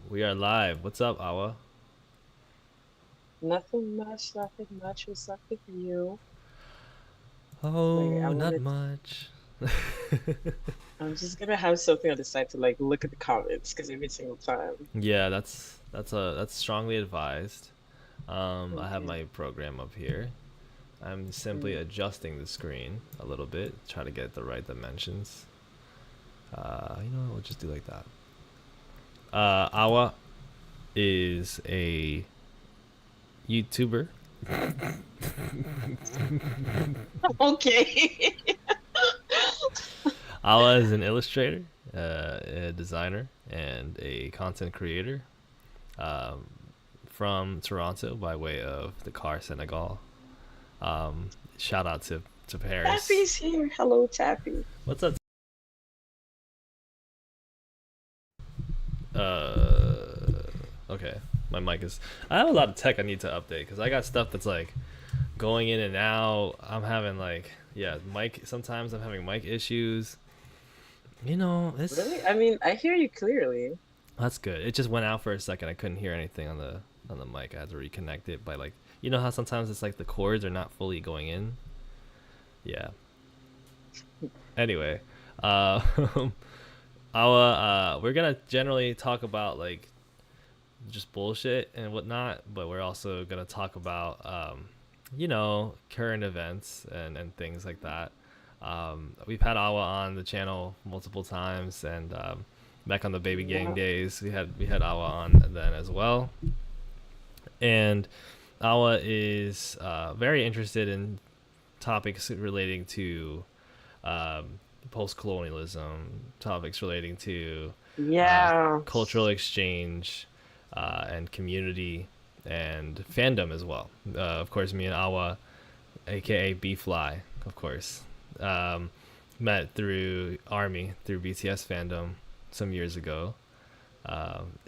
We are live. What's up, Awa? Nothing much, nothing much. What's up with you? Wait, Oh, not much. I'm just gonna have something on the side to like look at the comments because every single time. Yeah, that's strongly advised. I have Okay. my program up here. I'm simply Mm. adjusting the screen a little bit, try to get the right dimensions. We'll just do like that. Awa is a YouTuber. Okay. Awa is an illustrator, a designer, and a content creator. Um, from Toronto by way of the car Senegal. Shout out to Paris. Taffy's here. Hello, Taffy. What's up? Okay, my mic is. I have a lot of tech I need to update because I got stuff that's like going in and out. I'm having like mic. Sometimes I'm having mic issues. It's Really? I mean, I hear you clearly. that's good. It just went out for a second. I couldn't hear anything on the mic. I had to reconnect it by like how sometimes it's like the cords are not fully going in. Yeah. Anyway, uh, we're gonna generally talk about like just bullshit and whatnot, but we're also gonna talk about current events and things like that. We've had Awa on the channel multiple times, and back on the baby gang Yeah. days, we had Awa on then as well. And Awa is very interested in topics relating to um, post colonialism, topics relating to Yeah. cultural exchange and community and fandom as well. Of course, me and Awa, aka B Fly, of course, um, met through Army, through BTS fandom some years ago.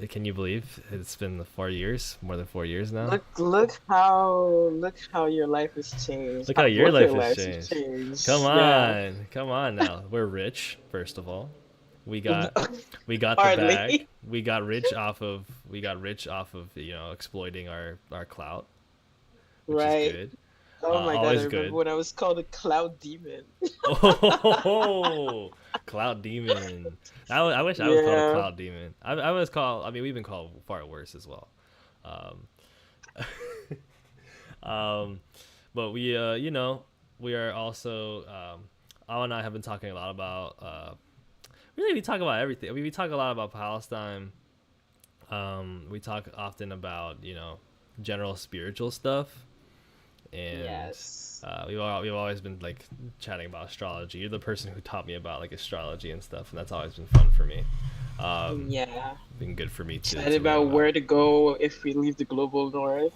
Can you believe it's been 4 years, more than 4 years now? Look how your life has changed. Look how How your both life your has lives have changed. changed. Yeah. Come on now. We're rich, first of all. We got we got the bag. Hardly. We got rich off of exploiting our clout, which is Right. good. Oh my God, I Always remember good. when I was called a cloud demon. Oh, cloud demon. I wish I was called a Yeah. cloud demon. I was called. I mean, we've been called far worse as well. Um, um, but we are also. Al and I have been talking a lot about. Really, we talk about everything. I mean, we talk a lot about Palestine. We talk often about general spiritual stuff, and Yes. we've always been like chatting about astrology. You're the person who taught me about like astrology and stuff, and that's always been fun for me. Um, Yeah. been good for me to Chat learn about about. where to go if we leave the global north.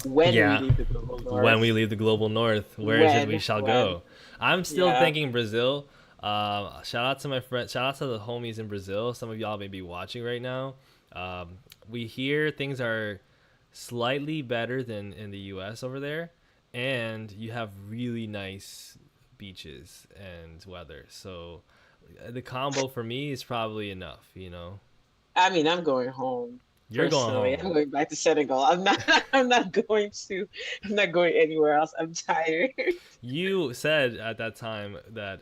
When we Yeah, leave the global when we north. leave the global north, where is it we When, shall when. go? I'm still Yeah. thinking Brazil. Shout out to my friend. Shout out to the homies in Brazil. Some of y'all may be watching right now. We hear things are slightly better than in the U.S. over there, and you have really nice beaches and weather. So the combo for me is probably enough. I mean, I'm going home. You're going Personally, I'm home. going back to Senegal. I'm not going to I'm not going anywhere else. I'm tired. You said at that time that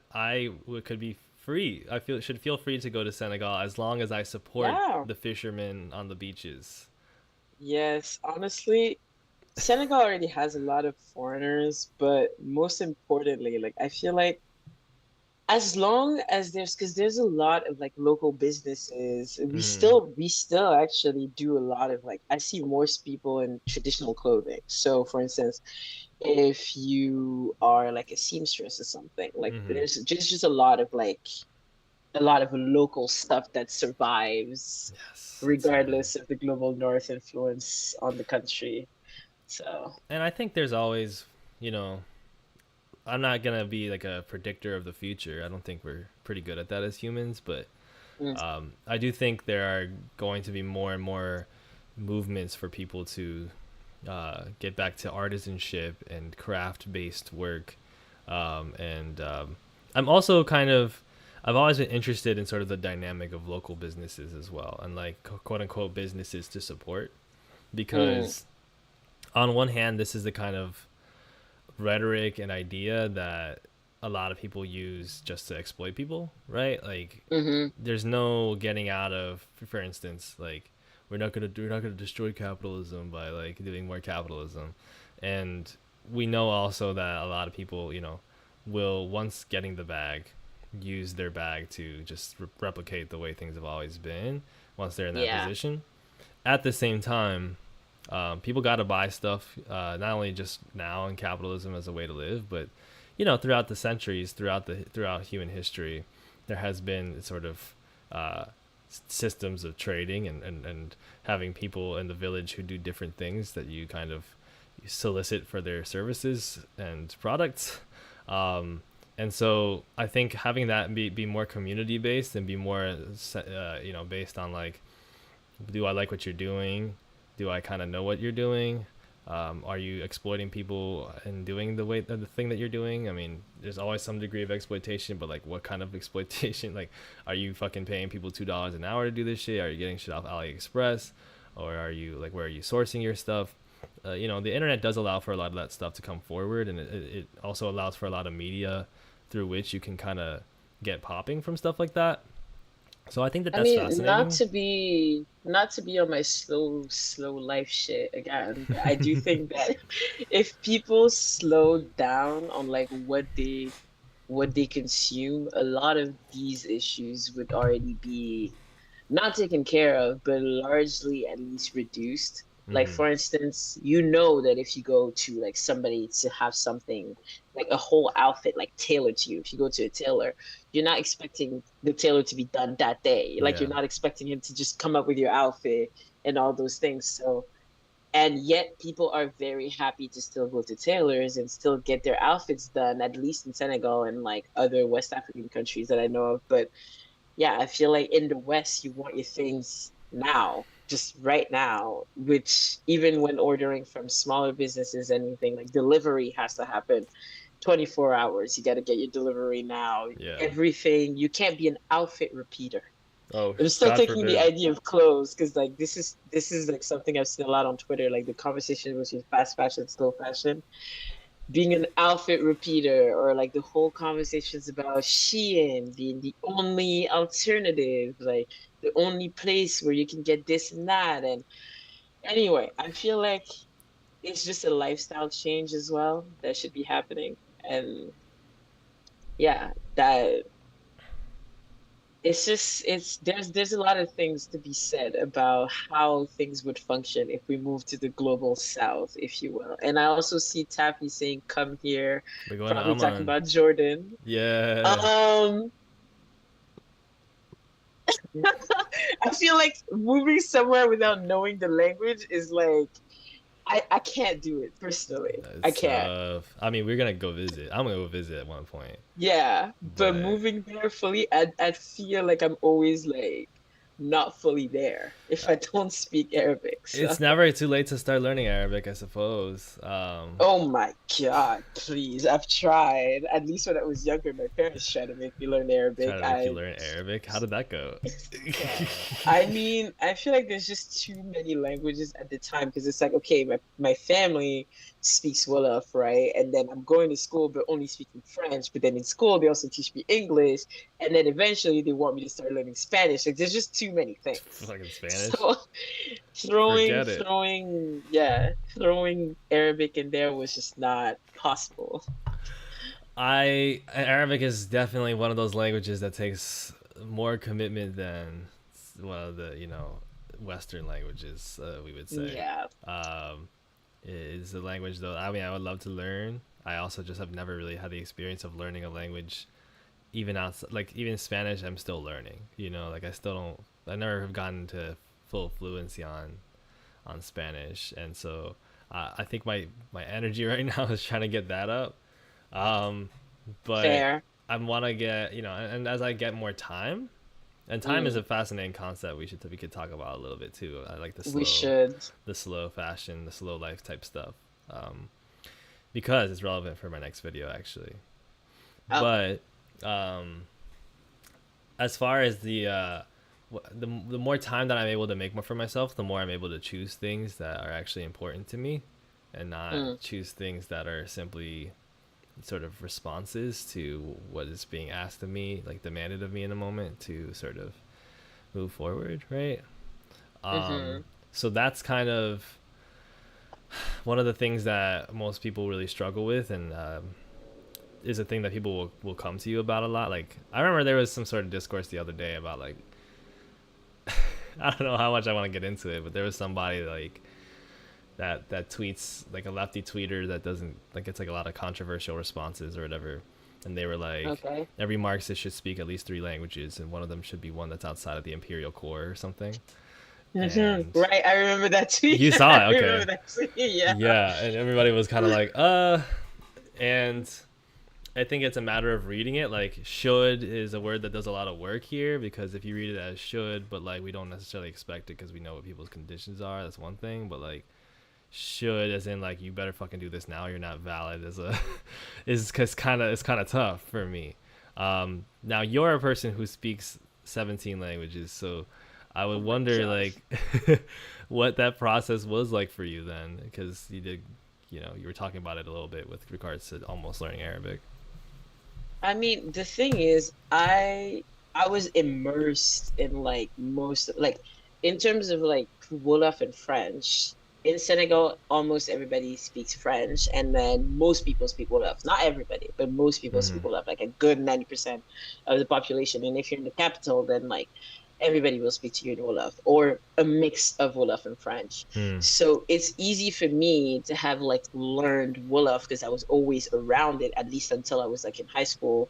could be free. I should feel free to go to Senegal as long as I support Yeah. the fishermen on the beaches. Yes, honestly, Senegal already has a lot of foreigners, but most importantly, like I feel like as long as because there's a lot of like local businesses, Mm-hmm. we still actually do a lot of like I see most people in traditional clothing. So for instance, if you are like a seamstress or something, like Mm-hmm. there's just a lot of like a lot of local stuff that survives Yes, that's so good. regardless of the global north influence on the country. So And I think there's always, you know, I'm not gonna be like a predictor of the future. I don't think we're pretty good at that as humans, but mm, I do think there are going to be more and more movements for people to get back to artisanship and craft based work. And I'm also kind of I've always been interested in sort of the dynamic of local businesses as well, and like quote unquote businesses to support, Mm, because on one hand, this is the kind of rhetoric and idea that a lot of people use just to exploit people, right? Like, mm-hmm. there's no getting out of, for instance, like, we're not gonna destroy capitalism by like doing more capitalism, and we know also that a lot of people, will, once getting the bag, use their bag to just replicate the way things have always been once they're in that Yeah. position. At the same time, people got to buy stuff, not only just now in capitalism as a way to live, but throughout the centuries, throughout human history, there has been sort of uh, systems of trading, and having people in the village who do different things that you kind of solicit for their services and products. And so I think having that be more community based and be more based on like, do I like what you're doing? Do I kind of know what you're doing? Are you exploiting people and doing the thing that you're doing? I mean, there's always some degree of exploitation, but like, what kind of exploitation? Like, are you fucking paying people $2 an hour to do this shit? Are you getting shit off AliExpress, or are you like, where are you sourcing your stuff? The internet does allow for a lot of that stuff to come forward, and it also allows for a lot of media through which you can kind of get popping from stuff like that. So I think that I that's mean, fascinating. not to be on my slow life shit again, but I do think that if people slow down on like what they consume, a lot of these issues would already be not taken care of, but largely at least reduced. Like Mm-hmm. for instance, you know that if you go to like somebody to have something like a whole outfit like tailored to you, if you go to a tailor, you're not expecting the tailor to be done that day. Like you're Yeah. not expecting him to just come up with your outfit and all those things. So and yet people are very happy to still go to tailors and still get their outfits done, at least in Senegal and like other West African countries that I know of. But yeah, I feel like in the West, you want your things now, just right now, which even when ordering from smaller businesses, anything like delivery has to happen 24 hours. You got to get your delivery now. Yeah. Everything, you can't be an outfit repeater. Oh, I'm still God taking the forbid. idea of clothes because like this is like something I've seen a lot on Twitter, like the conversation between fast fashion, slow fashion, being an outfit repeater, or like the whole conversations about Shein being the only alternative, like the only place where you can get this and that. And anyway, I feel like it's just a lifestyle change as well that should be happening. And yeah, that it's just it's there's a lot of things to be said about how things would function if we move to the global south, if you will. And I also see Taffy saying come here, We're going to probably talking Amman. about Jordan. Yeah. um I feel like moving somewhere without knowing the language is like I can't do it personally. I It's can't. tough. I mean, we're gonna go visit. I'm gonna go visit at one point, Yeah, but but moving there fully, I feel like I'm always like not fully there if I don't speak Arabic. So, it's never too late to start learning Arabic, I suppose. oh my God, please. I've tried. At least when I was younger, my parents tried to make me learn Try Arabic. to make you learn Arabic. How did that go? I mean, I feel like there's just too many languages at the time because it's like, okay, my family speaks Wolof, right? And then I'm going to school but only speaking French. But then in school, they also teach me English. And then eventually they want me to start learning Spanish. Like, there's just too many things. Fucking Spanish. So Forget it. throwing Arabic in there was just not possible. I Arabic is definitely one of those languages that takes more commitment than one of the Western languages, we would say. Yeah. Um, it's a language though. I mean, I would love to learn. I also just have never really had the experience of learning a language, even outside, like even Spanish. I'm still learning. Like I still don't. I never have gotten to full fluency on Spanish, and so I think my energy right now is trying to get that up. Um, but Fair. I want to get, and as I get more time, and time is Mm, a fascinating concept we could talk about a little bit too. I like we should. the slow fashion, the slow life type stuff, because it's relevant for my next video actually. Oh, But um, as far as the more time that I'm able to make more for myself, the more I'm able to choose things that are actually important to me, and not Mm, choose things that are simply sort of responses to what is being asked of me, like demanded of me in a moment to sort of move forward, right? mm-hmm. So that's kind of one of the things that most people really struggle with, and is a thing that people will come to you about a lot. Like I remember there was some sort of discourse the other day about like I don't know how much I want to get into it, but there was somebody like that tweets like a lefty tweeter that doesn't like it's like a lot of controversial responses or whatever, and they were like Okay. every Marxist should speak at least three languages, and one of them should be one that's outside of the imperial core or something. And Right, I remember that tweet. you saw I it, remember okay? that tweet. Yeah. Yeah, and everybody was kind of like, and I think it's a matter of reading it. Like, should is a word that does a lot of work here because if you read it as should, but like we don't necessarily expect it because we know what people's conditions are, that's one thing. But like, should as in like you better fucking do this now, you're not valid as a is because kind of it's kind of tough for me. Now you're a person who speaks 17 languages, so I Oh would my wonder gosh. like what that process was like for you then, because you did, you were talking about it a little bit with regards to almost learning Arabic. I mean, the thing is, I was immersed in like most like in terms of like Wolof and French. In Senegal, almost everybody speaks French, and then most people speak Wolof. Not everybody, but most people Mm-hmm. speak Wolof, like a good 90% of the population. And if you're in the capital, then like everybody will speak to you in Wolof or a mix of Wolof and French. Hmm. So it's easy for me to have like learned Wolof because I was always around it, at least until I was like in high school.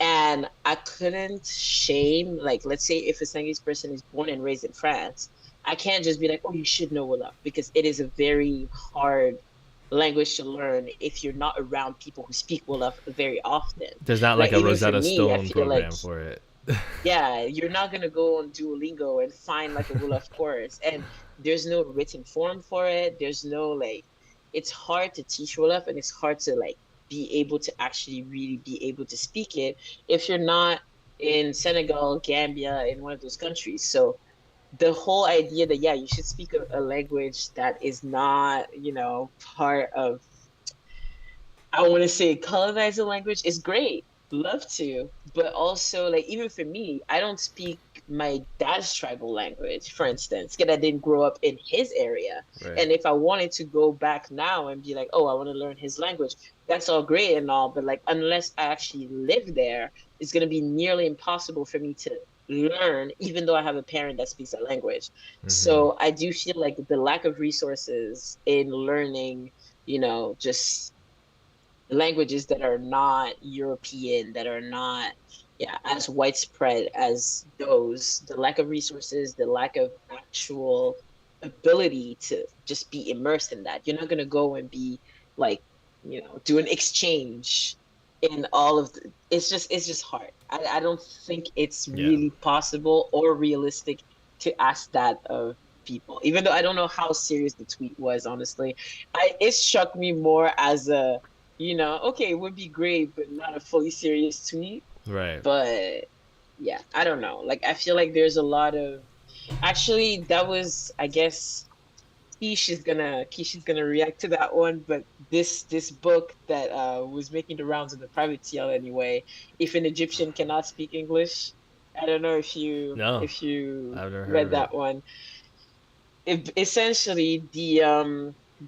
And I couldn't shame, like, let's say if a Senegalese person is born and raised in France, I can't just be like, oh, you should know Wolof because it is a very hard language to learn if you're not around people who speak Wolof very often. There's not like Like, a even for Rosetta me, I Stone feel like program for it. yeah, you're not gonna go on Duolingo and find like a Wolof course, and there's no written form for it. There's no like, it's hard to teach Wolof, and it's hard to like be able to actually really be able to speak it if you're not in Senegal, Gambia, in one of those countries. So the whole idea that yeah, you should speak a language that is not, part of I want to say colonize the language is great. Love to. But also, like, even for me, I don't speak my dad's tribal language, for instance, because I didn't grow up in his area. Right. And if I wanted to go back now and be like, oh, I want to learn his language, that's all great and all. But, like, unless I actually live there, it's going to be nearly impossible for me to learn, even though I have a parent that speaks that language. Mm-hmm. So I do feel like the lack of resources in learning, just languages that are not European, that are not, yeah, as widespread as those, the lack of resources, the lack of actual ability to just be immersed in that. You're not gonna go and be like, do an exchange in all of it's just hard. I don't think it's Yeah. really possible or realistic to ask that of people, even though I don't know how serious the tweet was, honestly. It struck me more as a okay, it would be great, but not a fully serious tweet. Right. But yeah, I don't know. Like, I feel like there's a lot of actually that was, I guess, Keisha's gonna react to that one. But this book that was making the rounds of the private TL anyway, if an Egyptian cannot speak English, I don't know if you No, if you I've never heard read of it. that one. Essentially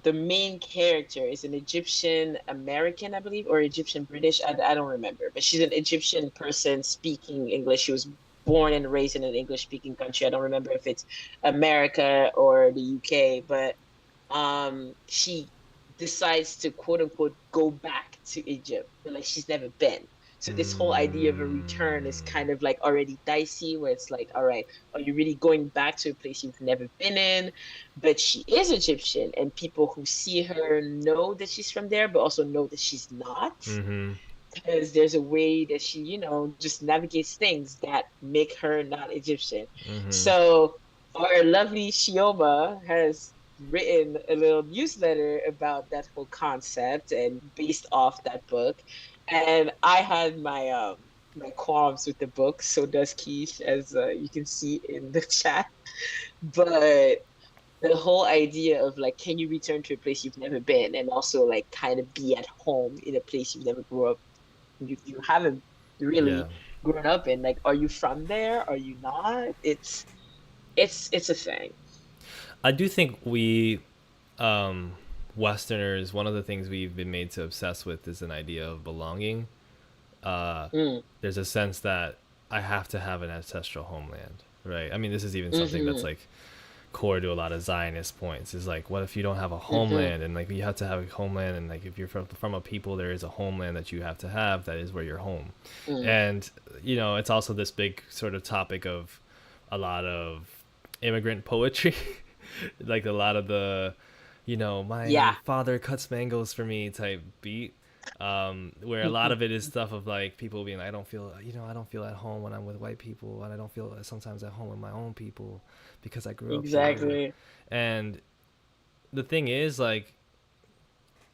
the main character is an Egyptian American, I believe, or Egyptian British. I don't remember, but she's an Egyptian person speaking English. She was born and raised in an English speaking country. I don't remember if it's America or the UK, but she decides to quote unquote go back to Egypt, but like she's never been. So this whole idea of a return is Mm. kind of like already dicey, where it's like, all right, are you really going back to a place you've never been in? But she is Egyptian, and people who see her know that she's from there, but also know that she's not, Mm-hmm. because there's a way that she, just navigates things that make her not Egyptian. Mm-hmm. So our lovely Shioma has written a little newsletter about that whole concept and based off that book. And I had my my qualms with the book. So does Keish, as you can see in the chat. But the whole idea of like, can you return to a place you've never been, and also like kind of be at home in a place you've never grew up, you haven't Yeah. really grown up in. Like, are you from there? Are you not? It's a thing. I do think um, Westerners, one of the things we've been made to obsess with is an idea of belonging. Uh, Mm, there's a sense that I have to have an ancestral homeland, right? I mean, this is even something that's mm-hmm, like core to a lot of Zionist points. Is like, what if you don't have a mm-hmm, homeland? And like, you have to have a homeland, and like, if you're from a people, there is a homeland that you have to have. That is where you're home. mm. And it's also this big sort of topic of a lot of immigrant poetry, like a lot of the, my Yeah, father cuts mangoes for me type beat. Where a lot of it is stuff of like people being like, I don't feel at home when I'm with white people, and I don't feel sometimes at home with my own people because I grew up here. exactly. And the thing is, like,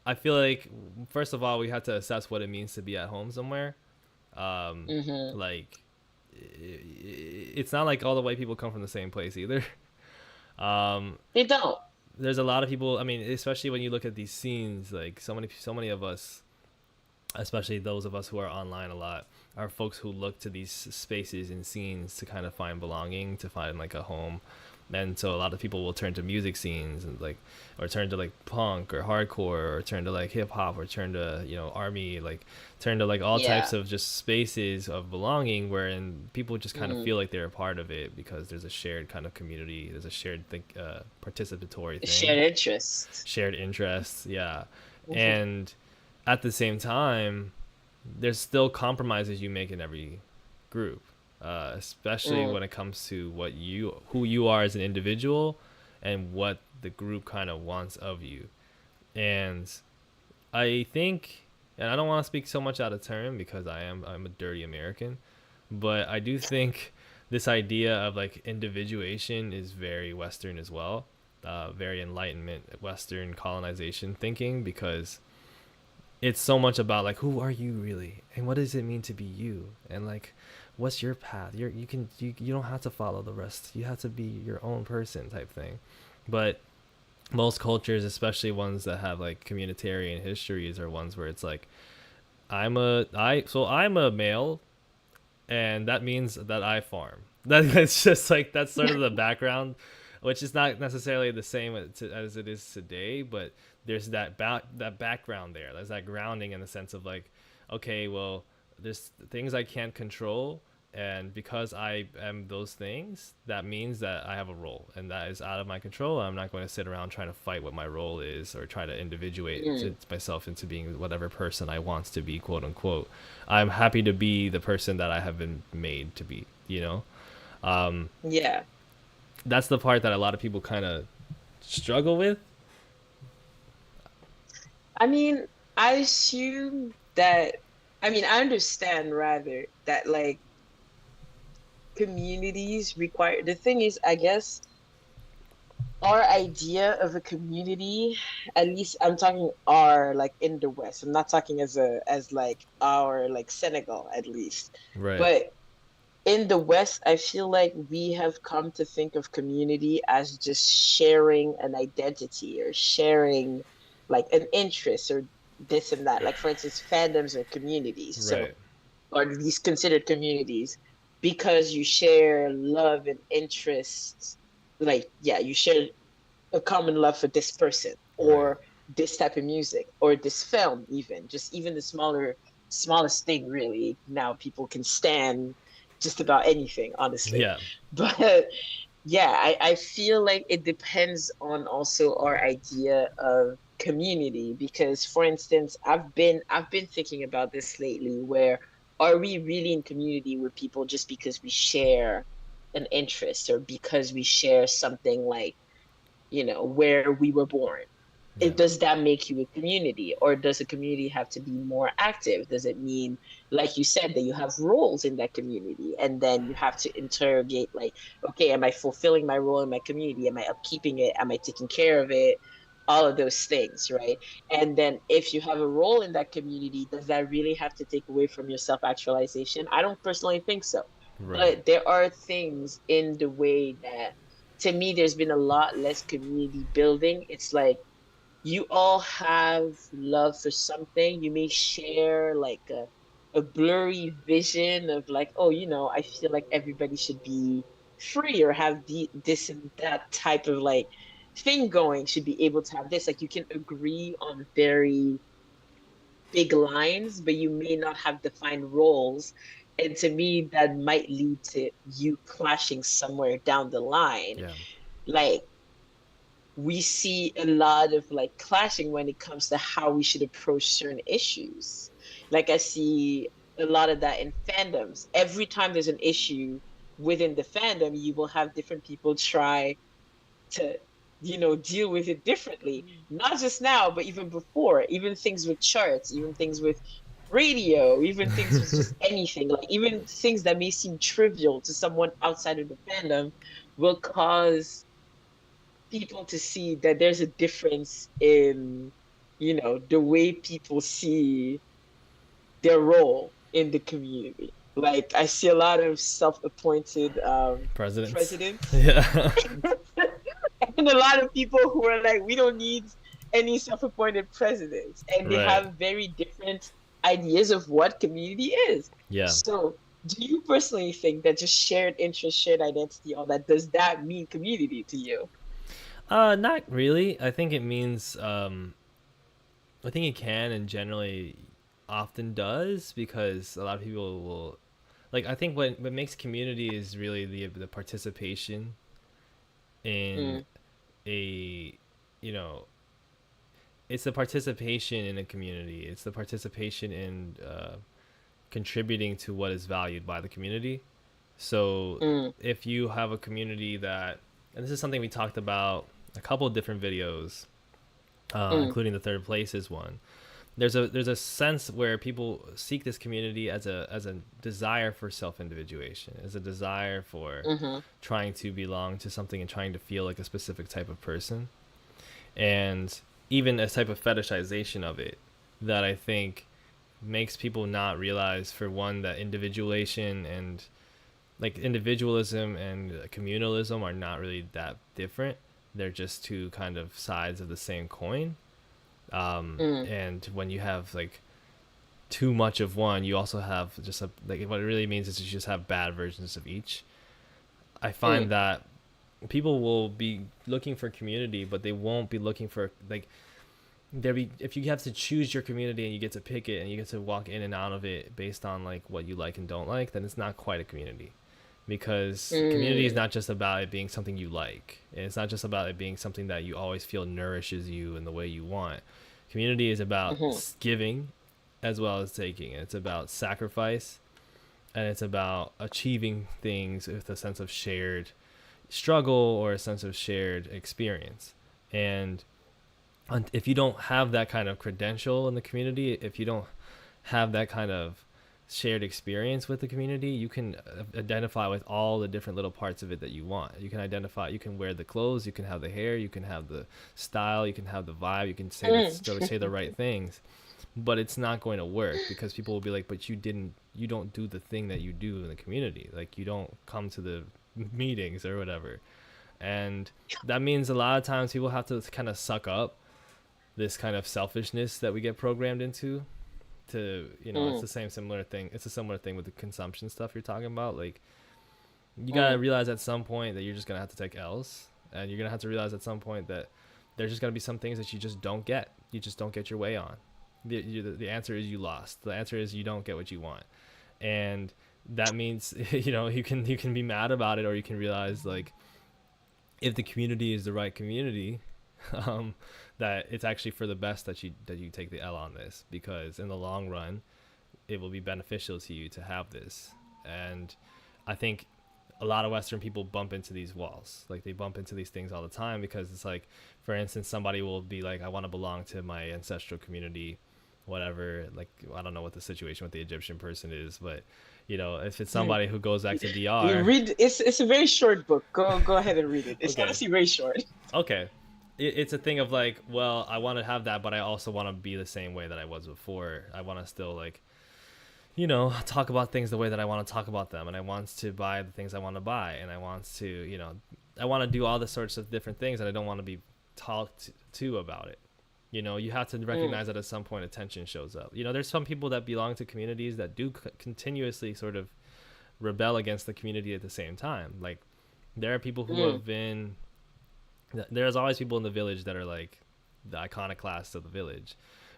I feel like first of all, we have to assess what it means to be at home somewhere. Um, Mm-hmm. like, it's not like all the white people come from the same place either. Um, They don't. there's a lot of people. I mean, especially when you look at these scenes, like so many of us, especially those of us who are online a lot, are folks who look to these spaces and scenes to kind of find belonging, to find like a home. And so a lot of people will turn to music scenes and like, or turn to like punk or hardcore, or turn to like hip hop, or turn to army, like turn to like all types Yeah. of just spaces of belonging, wherein people just kind of Mm. feel like they're a part of it because there's a shared kind of community, there's a shared participatory thing, Shared interests. shared interests, yeah. Mm-hmm. And at the same time, there's still compromises you make in every group, especially Mm. when it comes to who you are as an individual, and what the group kind of wants of you. And I think, and I don't want to speak so much out of turn because I'm a dirty American, but I do think this idea of like individuation is very Western as well, very Enlightenment Western colonization thinking, because it's so much about like, who are you really, and what does it mean to be you, and like, what's your path. You don't have to follow the rest, you have to be your own person type thing. But most cultures, especially ones that have like communitarian histories, are ones where it's like, I'm a male, and that means that I farm. That's just like, that's sort of the background, which is not necessarily the same as it is today, but there's that background there. There's that grounding in the sense of like, okay, well, there's things I can't control, and because I am those things, that means that I have a role, and that is out of my control. I'm not going to sit around trying to fight what my role is, or try to individuate Mm. myself into being whatever person I want to be, quote unquote. I'm happy to be the person that I have been made to be. Um, Yeah. that's the part that a lot of people kind of struggle with. I mean, I assume that, I mean, I understand rather that like communities require, the thing is, I guess our idea of a community, at least I'm talking our like in the West. I'm not talking as like our like Senegal at least. Right. But in the West, I feel like we have come to think of community as just sharing an identity or sharing like an interest or this and that. Like for instance, fandoms or communities. So Right. or at least considered communities because you share love and interests. Like, yeah, you share a common love for this person Right. or this type of music or this film, even just even the smallest thing really. Now people can stand just about anything, honestly. Yeah. But yeah, I feel like it depends on also our idea of community because for instance, I've been thinking about this lately where are we really in community with people just because we share an interest or because we share something like, where we were born? Yeah. Does that make you a community or does a community have to be more active? Does it mean, like you said, that you have roles in that community and then you have to interrogate like, okay, am I fulfilling my role in my community? Am I upkeeping it? Am I taking care of it? all of those things, right? And then if you have a role in that community, does that really have to take away from your self-actualization? I don't personally think so. Right. But there are things in the way that, to me, there's been a lot less community building. It's like you all have love for something. You may share like a blurry vision of like, oh, I feel like everybody should be free or have this and that type of like thing going, should be able to have this. Like you can agree on very big lines, but you may not have defined roles. And to me, that might lead to you clashing somewhere down the line. Yeah. Like we see a lot of like clashing when it comes to how we should approach certain issues. Like I see a lot of that in fandoms. Every time there's an issue within the fandom, you will have different people try to, deal with it differently. Not just now, but even before, even things with charts, even things with radio, even things with just anything, like even things that may seem trivial to someone outside of the fandom will cause people to see that there's a difference in, the way people see their role in the community. Like I see a lot of self-appointed Presidents. presidents Yeah. and a lot of people who are like, we don't need any self-appointed presidents, and they Right. have very different ideas of what community is. Yeah. So do you personally think that just shared interest, shared identity, all that, does that mean community to you? Not really. I think it means I think it can and generally often does because a lot of people will like I think what makes community is really the participation in Mm, a you know it's the participation in a community. It's the participation in contributing to what is valued by the community. So mm, if you have a community that, and this is something we talked about a couple of different videos, mm, including the third places one. There's a sense where people seek this community as a desire for self individuation, as a desire for mm-hmm, trying to belong to something and trying to feel like a specific type of person, and even a type of fetishization of it that I think makes people not realize, for one, that individuation and like individualism and communalism are not really that different. They're just two kind of sides of the same coin. mm, And when you have like too much of one, you also have just like what it really means is you just have bad versions of each. I mm, find that people will be looking for community, but they won't be looking for like there be if you have to choose your community and you get to pick it and you get to walk in and out of it based on like what you like and don't like, then it's not quite a community, because community is mm, not just about it being something you like, and it's not just about it being something that you always feel nourishes you in the way you want. Community is about mm-hmm, giving as well as taking. It's about sacrifice, and it's about achieving things with a sense of shared struggle or a sense of shared experience. And if you don't have that kind of credential in the community, if you don't have that kind of shared experience with the community, you can identify with all the different little parts of it that you want. You can identify, you can wear the clothes, you can have the hair, you can have the style, you can have the vibe, you can mm, still say the right things, but it's not going to work because people will be like, but you don't do the thing that you do in the community. Like you don't come to the meetings or whatever. And that means a lot of times people have to kind of suck up this kind of selfishness that we get programmed into. To it's mm, the same similar thing. It's a similar thing with the consumption stuff you're talking about. Like you gotta mm, realize at some point that you're just gonna have to take L's, and you're gonna have to realize at some point that there's just gonna be some things that you just don't get. You just don't get your way on. The answer is you lost. The answer is you don't get what you want, and that means you can be mad about it, or you can realize like if the community is the right community, um, that it's actually for the best that you take the L on this, because in the long run, it will be beneficial to you to have this. And I think a lot of Western people bump into these walls. Like they bump into these things all the time because it's like, for instance, somebody will be like, I want to belong to my ancestral community, whatever. Like I don't know what the situation with the Egyptian person is, but if it's mm. somebody who goes back to You DR. read it's a very short book. Go ahead and read it. It's Okay. honestly very short. Okay. it's a thing of like, well, I want to have that, but I also want to be the same way that I was before. I want to still like, talk about things the way that I want to talk about them, and I want to buy the things I want to buy, and I want to, I want to do all the sorts of different things, and I don't want to be talked to about it. You have to Mm, recognize that at some point attention shows up. There's some people that belong to communities that do continuously sort of rebel against the community at the same time. Like, there are people who mm, have been, there's always people in the village that are like the iconoclasts of the village,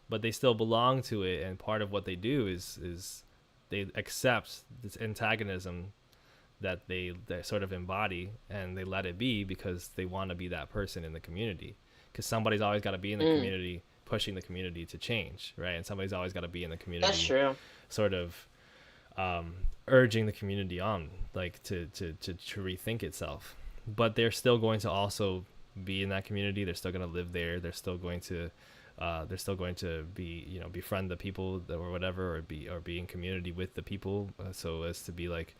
but they still belong to it, and part of what they do is they accept this antagonism that they sort of embody, and they let it be because they want to be that person in the community, because somebody's always got to be in the mm. community pushing the community to change, right? And somebody's always got to be in the That's community true. sort of um, urging the community on, like, to rethink itself. But they're still going to also be in that community. They're still going to live there. They're still going to be, befriend the people or whatever, or be in community with the people, so as to be like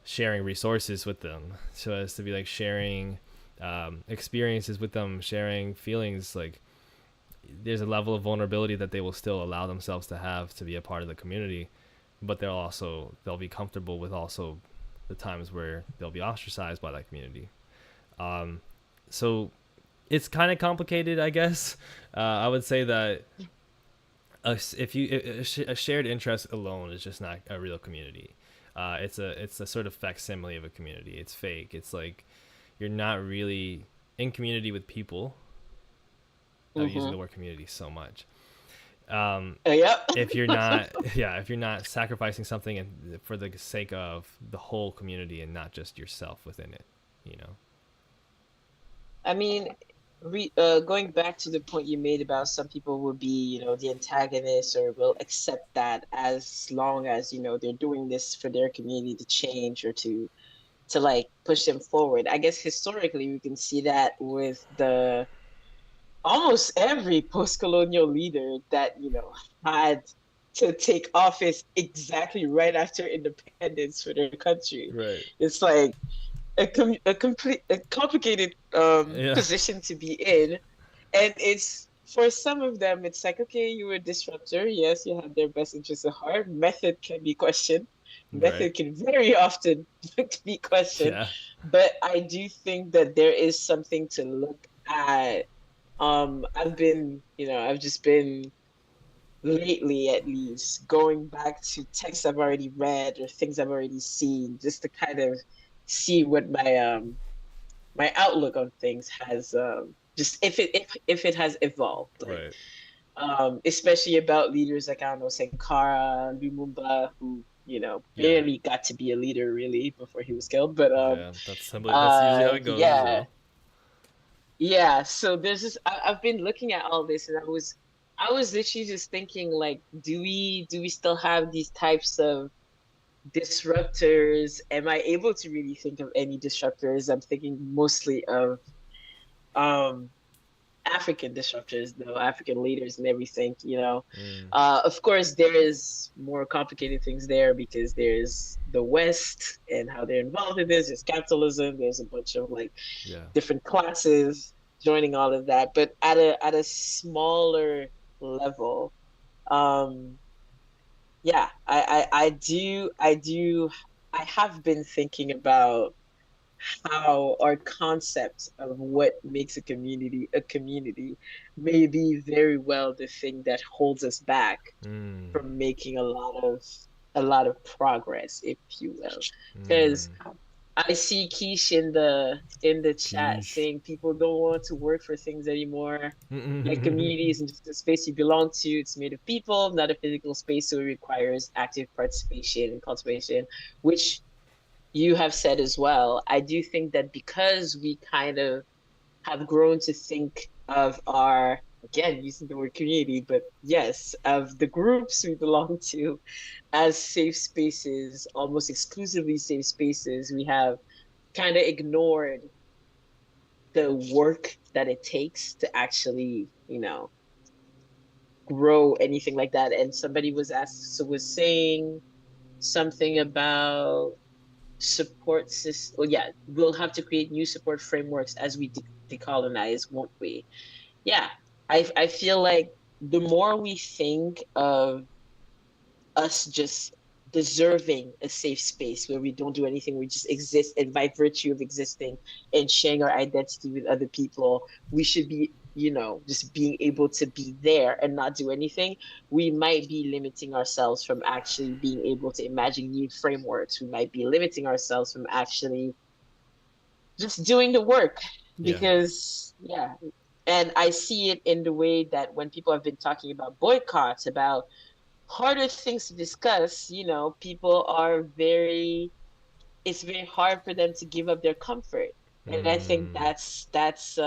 sharing resources with them, so as to be like sharing experiences with them, sharing feelings. Like, there's a level of vulnerability that they will still allow themselves to have to be a part of the community, but they'll be comfortable with also the times where they'll be ostracized by that community. So it's kind of complicated, I guess. I would say that if you a shared interest alone is just not a real community. It's a sort of facsimile of a community. It's fake. It's like you're not really in community with people. I'm using Mm-hmm. the word community so much. Yep. If you're not, yeah, if you're not sacrificing something for the sake of the whole community and not just yourself within it, you know. I mean, going back to the point you made about some people will be, the antagonists or will accept that as long as, they're doing this for their community to change or to like push them forward. I guess historically we can see that with the almost every post-colonial leader that, had to take office exactly right after independence for their country. Right. It's like a complicated Yeah. position to be in, and it's for some of them it's like, okay, you were a disruptor, yes, you had their best interests at heart. Method can be questioned. Right. Method can very often be questioned, Yeah. but I do think that there is something to look at. I've just been lately, at least, going back to texts I've already read or things I've already seen, just to kind of see what my outlook on things has just if it has evolved, like Right. especially about leaders like, I don't know, Sankara, Lumumba, who Yeah. barely got to be a leader really before he was killed, but Yeah. That's usually how it goes as yeah. well. Yeah, so there's this. I've been looking at all this, and I was literally just thinking, like, do we still have these types of disruptors? Am I able to really think of any disruptors? I'm thinking mostly of um African disruptors, though, African leaders and everything. Mm. Of course, there is more complicated things there because there's the West and how they're involved in this. There's capitalism. There's a bunch of like Yeah. different classes joining all of that, but at a smaller level. Um, yeah, I have been thinking about how our concept of what makes a community may be very well the thing that holds us back Mm. from making a lot of progress, if you will. Because Mm. I see Keish in the chat Keesh. saying people don't want to work for things anymore. Like, Mm. community isn't just a space you belong to, it's made of people, not a physical space, so it requires active participation and cultivation, which you have said as well. I do think that because we kind of have grown to think of our, again, using the word community, but yes, of the groups we belong to as safe spaces, almost exclusively safe spaces, we have kind of ignored the work that it takes to actually, grow anything like that. And somebody was saying something about support system. Well, yeah, we'll have to create new support frameworks as we decolonize, won't we? Yeah, I feel like the more we think of us just deserving a safe space where we don't do anything, we just exist, and by virtue of existing and sharing our identity with other people, we should be, just being able to be there and not do anything. We might be limiting ourselves from actually being able to imagine new frameworks. We might be limiting ourselves from actually just doing the work Yeah. because, yeah. And I see it in the way that when people have been talking about boycotts, about harder things to discuss, people are very, it's very hard for them to give up their comfort. And I think Mm. that's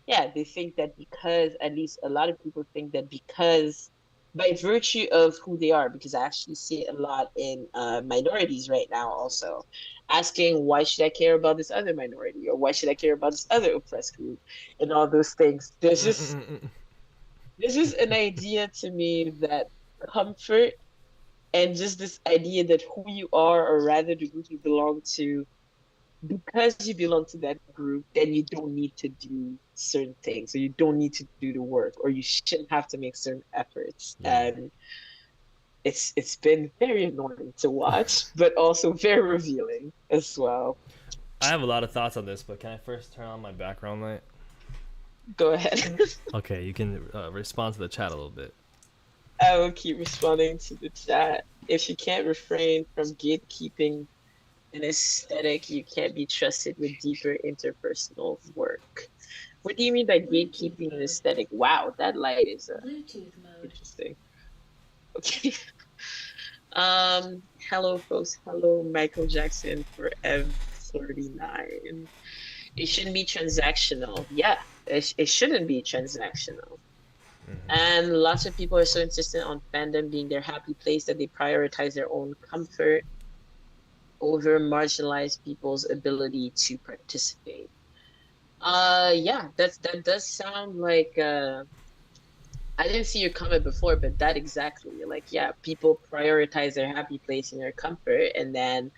yeah, they think that because, at least a lot of people think that because by virtue of who they are, because I actually see it a lot in minorities right now also, asking why should I care about this other minority, or why should I care about this other oppressed group, and all those things. There's just an idea to me that comfort, and just this idea that who you are, or rather the group you belong to, because you belong to that group, then you don't need to do certain things, or you don't need to do the work, or you shouldn't have to make certain efforts. Yeah. And it's been very annoying to watch, but also very revealing as well. I have a lot of thoughts on this, but can I first turn on my background light? Go ahead. Okay, you can respond to the chat a little bit. I will keep responding to the chat. If you can't refrain from gatekeeping an aesthetic, you can't be trusted with deeper interpersonal work. What do you mean by Bluetooth gatekeeping an mode. aesthetic? Wow, that light is Bluetooth mode. interesting. Okay. Hello folks. Hello, Michael Jackson for M39. It shouldn't be transactional. Yeah, it shouldn't be transactional. And lots of people are so insistent on fandom being their happy place that they prioritize their own comfort over marginalized people's ability to participate. Yeah, that does sound like I didn't see your comment before, but that exactly, like, yeah, people prioritize their happy place and their comfort, and then,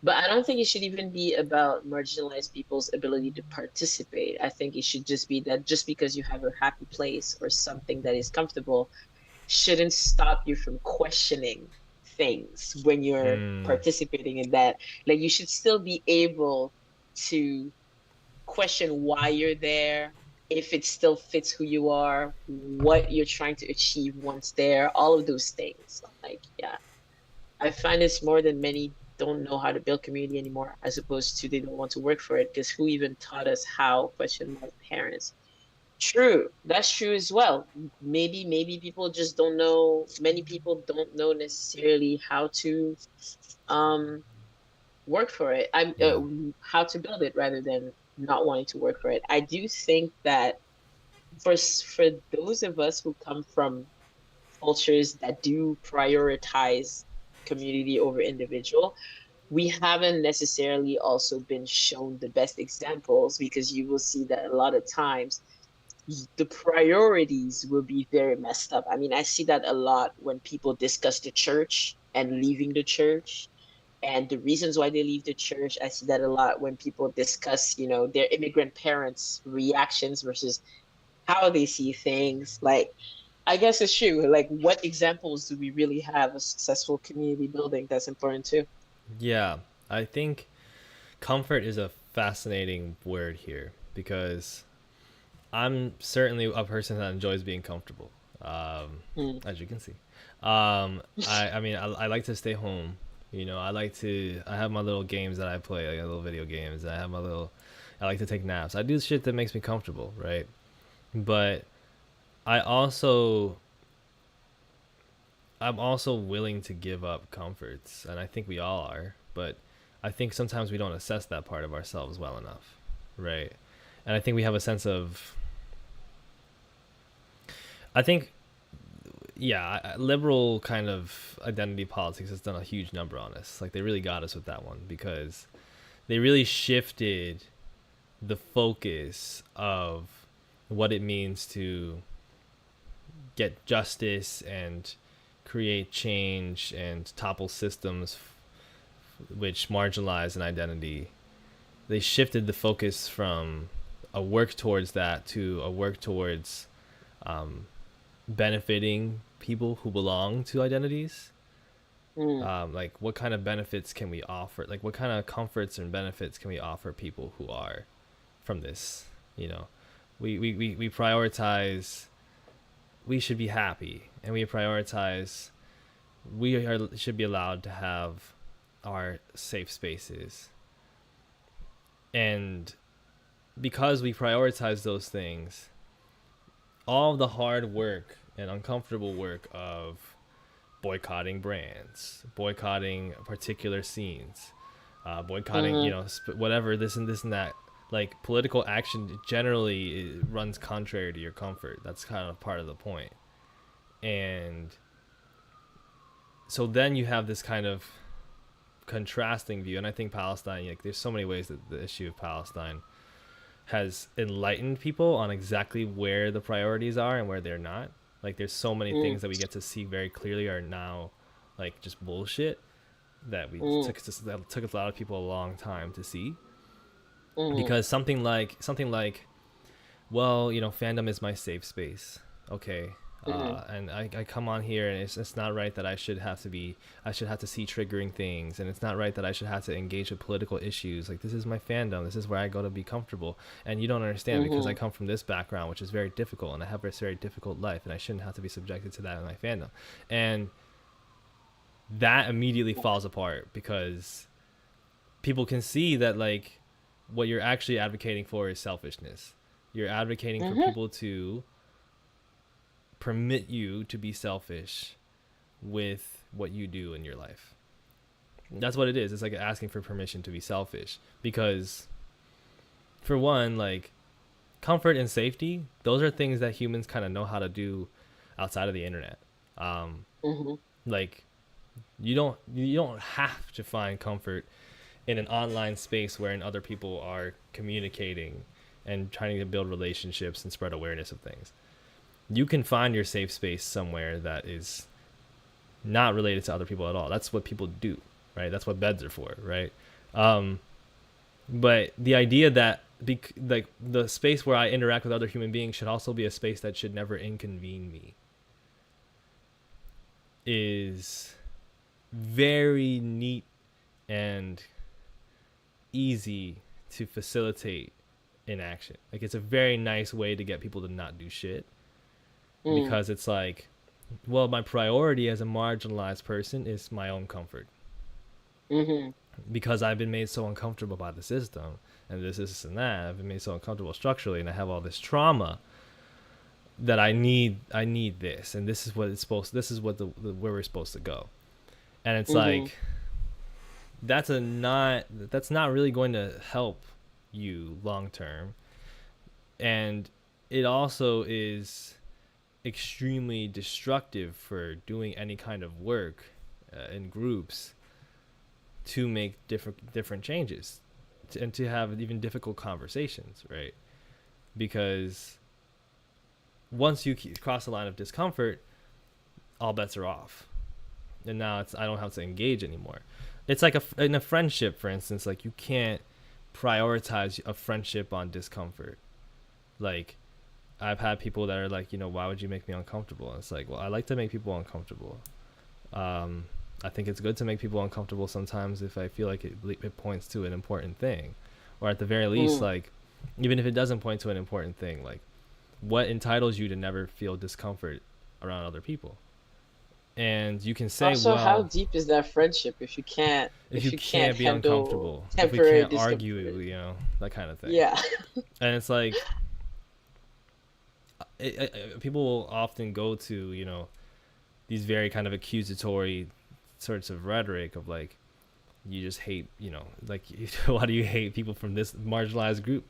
but I don't think it should even be about marginalized people's ability to participate. I think it should just be that just because you have a happy place or something that is comfortable shouldn't stop you from questioning things when you're Mm. participating in that. Like, you should still be able to question why you're there, if it still fits who you are, what you're trying to achieve once there, all of those things. Like, yeah, I find it's more than many don't know how to build community anymore, as opposed to they don't want to work for it. Because who even taught us how? Question my parents. True, that's true as well. Maybe people just don't know. Many people don't know necessarily how to um work for it. I'm Yeah. how to build it rather than not wanting to work for it. I do think that for those of us who come from cultures that do prioritize community over individual, we haven't necessarily also been shown the best examples, because you will see that a lot of times the priorities will be very messed up. I mean, I see that a lot when people discuss the church and leaving the church and the reasons why they leave the church. I see that a lot when people discuss, their immigrant parents' reactions versus how they see things. Like, I guess it's true. Like, what examples do we really have of successful community building that's important too? Yeah. I think comfort is a fascinating word here because I'm certainly a person that enjoys being comfortable, Hmm. as you can see. I mean, I like to stay home. You know, I have my little games that I play, like little video games. I like to take naps. I do shit that makes me comfortable, right? But I also, I'm also willing to give up comforts, and I think we all are. But I think sometimes we don't assess that part of ourselves well enough, right? And I think we have a sense of, I think yeah, liberal kind of identity politics has done a huge number on us. Like they really got us with that one because they really shifted the focus of what it means to get justice and create change and topple systems which marginalize an identity, they shifted the focus from a work towards that to a work towards benefiting people who belong to identities. Mm, Like what kind of benefits can we offer, like what kind of comforts and benefits can we offer people who are from this, you know. We prioritize we should be happy, and we prioritize should be allowed to have our safe spaces. And because we prioritize those things, all of the hard work and uncomfortable work of boycotting brands, boycotting particular scenes, boycotting, mm-hmm. whatever, this and that. Like political action generally runs contrary to your comfort. That's kind of part of the point. And so then you have this kind of contrasting view. And I think Palestine, like, there's so many ways that the issue of Palestine has enlightened people on exactly where the priorities are and where they're not. Like there's so many Mm, things that we get to see very clearly are now like just bullshit that mm, took a lot of people a long time to see. mm, Because something like well, fandom is my safe space. Okay. mm, And I come on here, and it's not right that I should have to see triggering things, and it's not right that I should have to engage with political issues. Like, this is my fandom, this is where I go to be comfortable, and you don't understand because I mm, come from this background, which is very difficult, and I have this very difficult life, and I shouldn't have to be subjected to that in my fandom. And that immediately falls apart because people can see that, like, what you're actually advocating for is selfishness. You're advocating for mm, people to permit you to be selfish with what you do in your life. That's what it is. It's like asking for permission to be selfish. Because, for one, like, comfort and safety, those are things that humans kind of know how to do outside of the internet. Um, mm, like, you don't have to find comfort in an online space wherein other people are communicating and trying to build relationships and spread awareness of things. You can find your safe space somewhere that is not related to other people at all. That's what people do, right? That's what beds are for, right? Um, but the idea that like the space where I interact with other human beings should also be a space that should never inconvene me is very neat and easy to facilitate in action. Like, it's a very nice way to get people to not do shit, mm, because it's like, well, my priority as a marginalized person is my own comfort, mm, because I've been made so uncomfortable by the system and this and that. I've been made so uncomfortable structurally, and I have all this trauma that I need this, and this is what it's supposed. This is what the where we're supposed to go, and it's mm, like that's not really going to help you long term, and it also is extremely destructive for doing any kind of work in groups to make different changes, and to have even difficult conversations, right? Because once you cross the line of discomfort, all bets are off, and now I don't have to engage anymore. It's like in a friendship, for instance, like, you can't prioritize a friendship on discomfort. Like, I've had people that are like, why would you make me uncomfortable? And it's like, well, I like to make people uncomfortable. Um, I think it's good to make people uncomfortable sometimes if I feel like it points to an important thing, or at the very least, mm. like, even if it doesn't point to an important thing, like, what entitles you to never feel discomfort around other people? And you can say, Also, how well, deep is that friendship if if you you can't can't be handle uncomfortable, if we temporary can't argue, discomfort? that kind of thing. Yeah. And it's like, people will often go to, these very kind of accusatory sorts of rhetoric of, like, you just hate, like, why do you hate people from this marginalized group,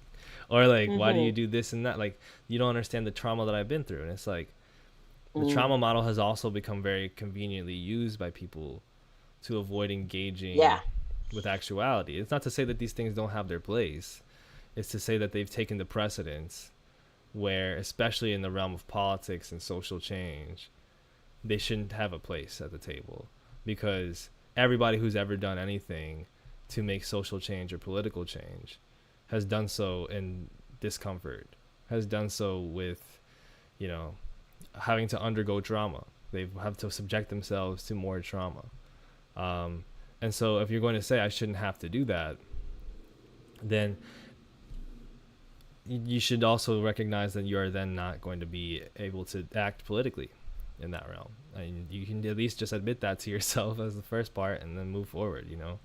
or like, why do you Mm-hmm. do this and that? Like, you don't understand the trauma that I've been through. And it's like, the Mm. trauma model has also become very conveniently used by people to avoid Yeah. engaging with actuality. It's not to say that these things don't have their place, it's to say that they've taken the precedence, where, especially in the realm of politics and social change, they shouldn't have a place at the table, because everybody who's ever done anything to make social change or political change has done so in discomfort, has done so with, you know, having to undergo trauma. They have to subject themselves to more trauma. Um, and so if you're going to say I shouldn't have to do that, then you should also recognize that you are then not going to be able to act politically in that realm. I mean, you can at least just admit that to yourself as the first part and then move forward, you know?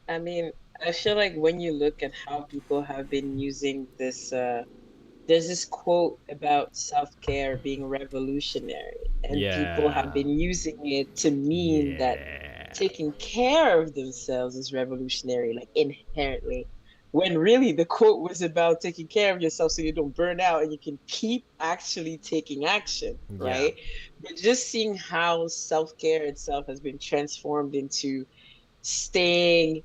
I mean, I feel like when you look at how people have been using this, there's this quote about self-care being revolutionary, and people have Yeah. been using it to mean that Yeah. taking care of themselves is revolutionary, like inherently. When really the quote was about taking care of yourself so you don't burn out and you can keep actually taking action, Yeah. right? But just seeing how self-care itself has been transformed into staying,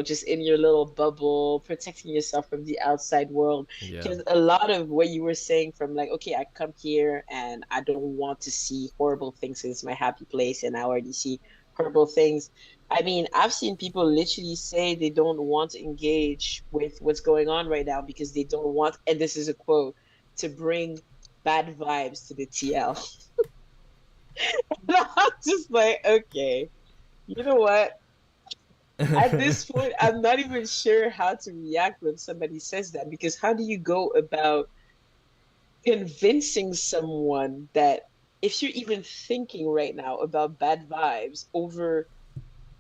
just in your little bubble, protecting yourself from the outside world. Yeah. Because a lot of what you were saying from like, okay, I come here and I don't want to see horrible things because it's my happy place and I already see horrible things. I mean, I've seen people literally say they don't want to engage with what's going on right now because they don't want, and this is a quote, to bring bad vibes to the TL. And I'm just like, okay, you know what? At this point, I'm not even sure how to react when somebody says that because how do you go about convincing someone that if you're even thinking right now about bad vibes over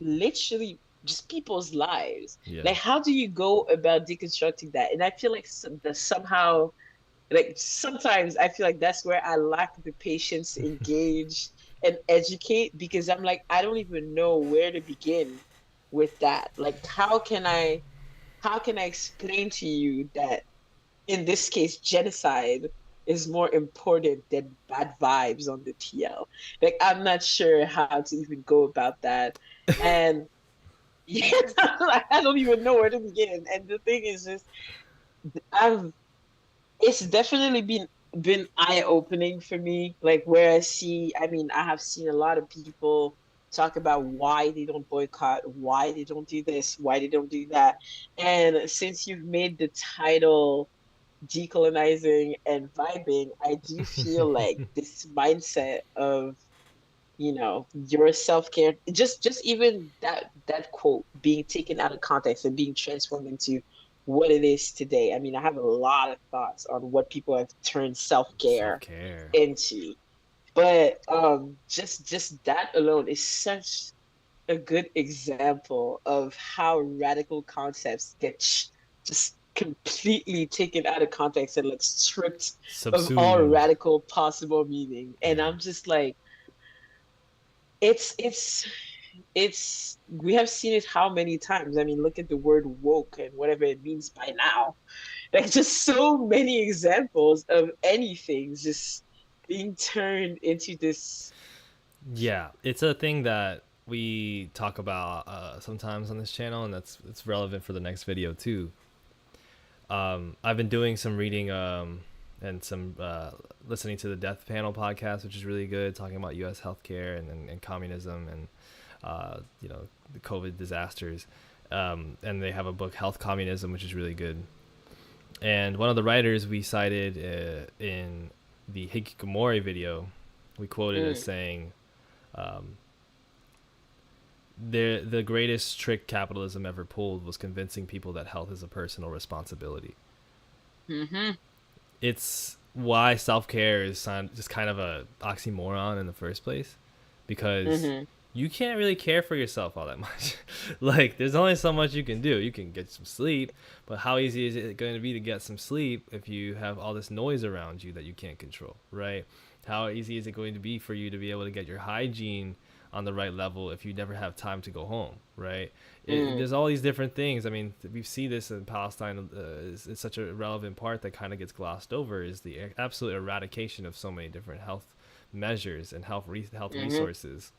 literally just people's lives, Yeah. like how do you go about deconstructing that? And I feel like that somehow, like sometimes I feel like that's where I lack the patience to engage and educate because I'm like, I don't even know where to begin with that. Like, how can I explain to you that in this case, genocide is more important than bad vibes on the TL? Like, I'm not sure how to even go about that. And yeah, like, I don't even know where to begin. And the thing is just, I've it's definitely been eye-opening for me. Like where I mean, I have seen a lot of people talk about why they don't boycott, why they don't do this, why they don't do that. And since you've made the title decolonizing and vibing, I do feel like this mindset of your self-care, just even that quote being taken out of context and being transformed into what it is today. I mean, I have a lot of thoughts on what people have turned Self self-care care. into, but just that alone is such a good example of how radical concepts get just completely taken out of context and like stripped of all Subsumed. radical possible meaning. And Yeah. I'm just like, it's we have seen it how many times. I mean, look at the word woke and whatever it means by now. Like just so many examples of anything just being turned into this. Yeah. It's a thing that we talk about sometimes on this channel, and it's relevant for the next video too. I've been doing some reading and some listening to the Death Panel podcast, which is really good, talking about U.S. healthcare and communism and the COVID disasters. And they have a book, Health Communism, which is really good. And one of the writers we cited in the Hikikomori video, we quoted as Mm, saying, um, the greatest trick capitalism ever pulled was convincing people that health is a personal responsibility. hmm It's why self care is just kind of a oxymoron in the first place, because hmm you can't really care for yourself all that much. Like, there's only so much you can do. You can get some sleep, but how easy is it going to be to get some sleep if you have all this noise around you that you can't control, right? How easy is it going to be for you to be able to get your hygiene on the right level if you never have time to go home, right? mm, There's all these different things. I mean, we see this in Palestine. Is such a relevant part that kind of gets glossed over, is the absolute eradication of so many different health measures and health hmm resources,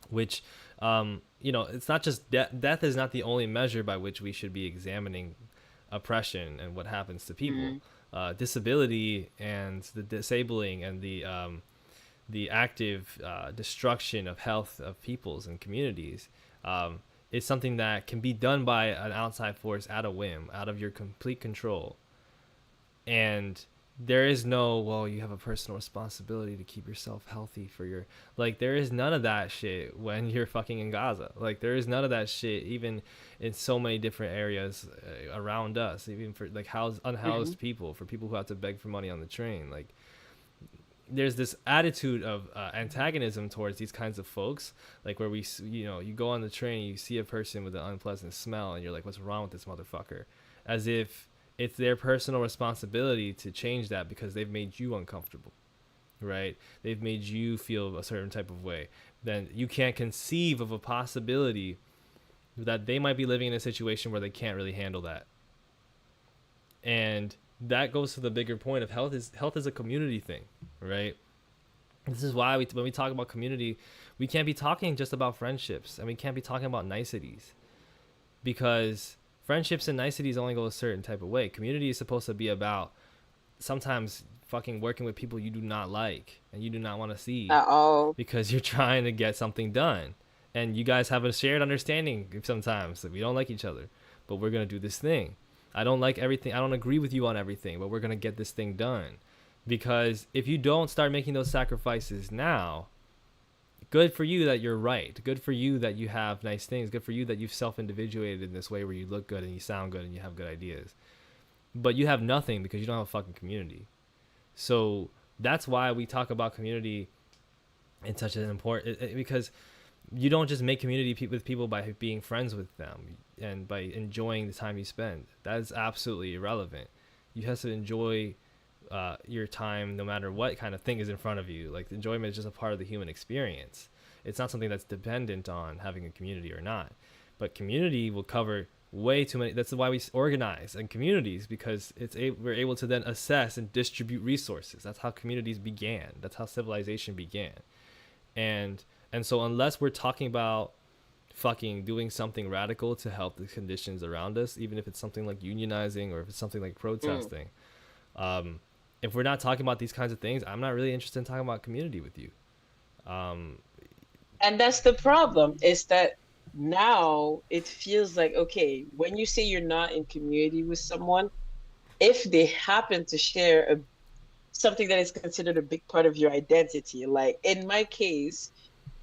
which it's not just death is not the only measure by which we should be examining oppression and what happens to people. hmm Disability and the disabling and the active destruction of health of peoples and communities, um, is something that can be done by an outside force at a whim, out of your complete control. And there is no, well, you have a personal responsibility to keep yourself healthy for your, like, there is none of that shit when you're fucking in Gaza. Like, there is none of that shit even in so many different areas around us, even for like Hmm. unhoused people, for people who have to beg for money on the train. Like, there's this attitude of antagonism towards these kinds of folks, like where you go on the train, you see a person with an unpleasant smell, and you're like, what's wrong with this motherfucker? As if it's their personal responsibility to change that because they've made you uncomfortable, right? They've made you feel a certain type of way. Then you can't conceive of a possibility that they might be living in a situation where they can't really handle that. And that goes to the bigger point of health is a community thing, right? This is why when we talk about community, we can't be talking just about friendships, and we can't be talking about niceties, because friendships and niceties only go a certain type of way. Community is supposed to be about sometimes fucking working with people you do not like and you do not want to see At all. because you're trying to get something done, and you guys have a shared understanding sometimes that we don't like each other, but we're going to do this thing. I don't like everything, I don't agree with you on everything, but we're going to get this thing done. Because if you don't start making those sacrifices now, good for you that you're right. Good for you that you have nice things. Good for you that you've self-individuated in this way where you look good and you sound good and you have good ideas. But you have nothing because you don't have a fucking community. So that's why we talk about community in such an important, because you don't just make community with people by being friends with them and by enjoying the time you spend. That is absolutely irrelevant. You have to enjoy your time no matter what kind of thing is in front of you. Like, enjoyment is just a part of the human experience. It's not something that's dependent on having a community or not. But community will cover way too many. That's why we organize in communities, because we're able to then assess and distribute resources. That's how communities began. That's how civilization began. And and so unless we're talking about fucking doing something radical to help the conditions around us, even if it's something like unionizing or if it's something like Mm. protesting, um, if we're not talking about these kinds of things, I'm not really interested in talking about community with you. Um, And that's the problem, is that now it feels like, okay, when you say you're not in community with someone, if they happen to share something that is considered a big part of your identity, like in my case,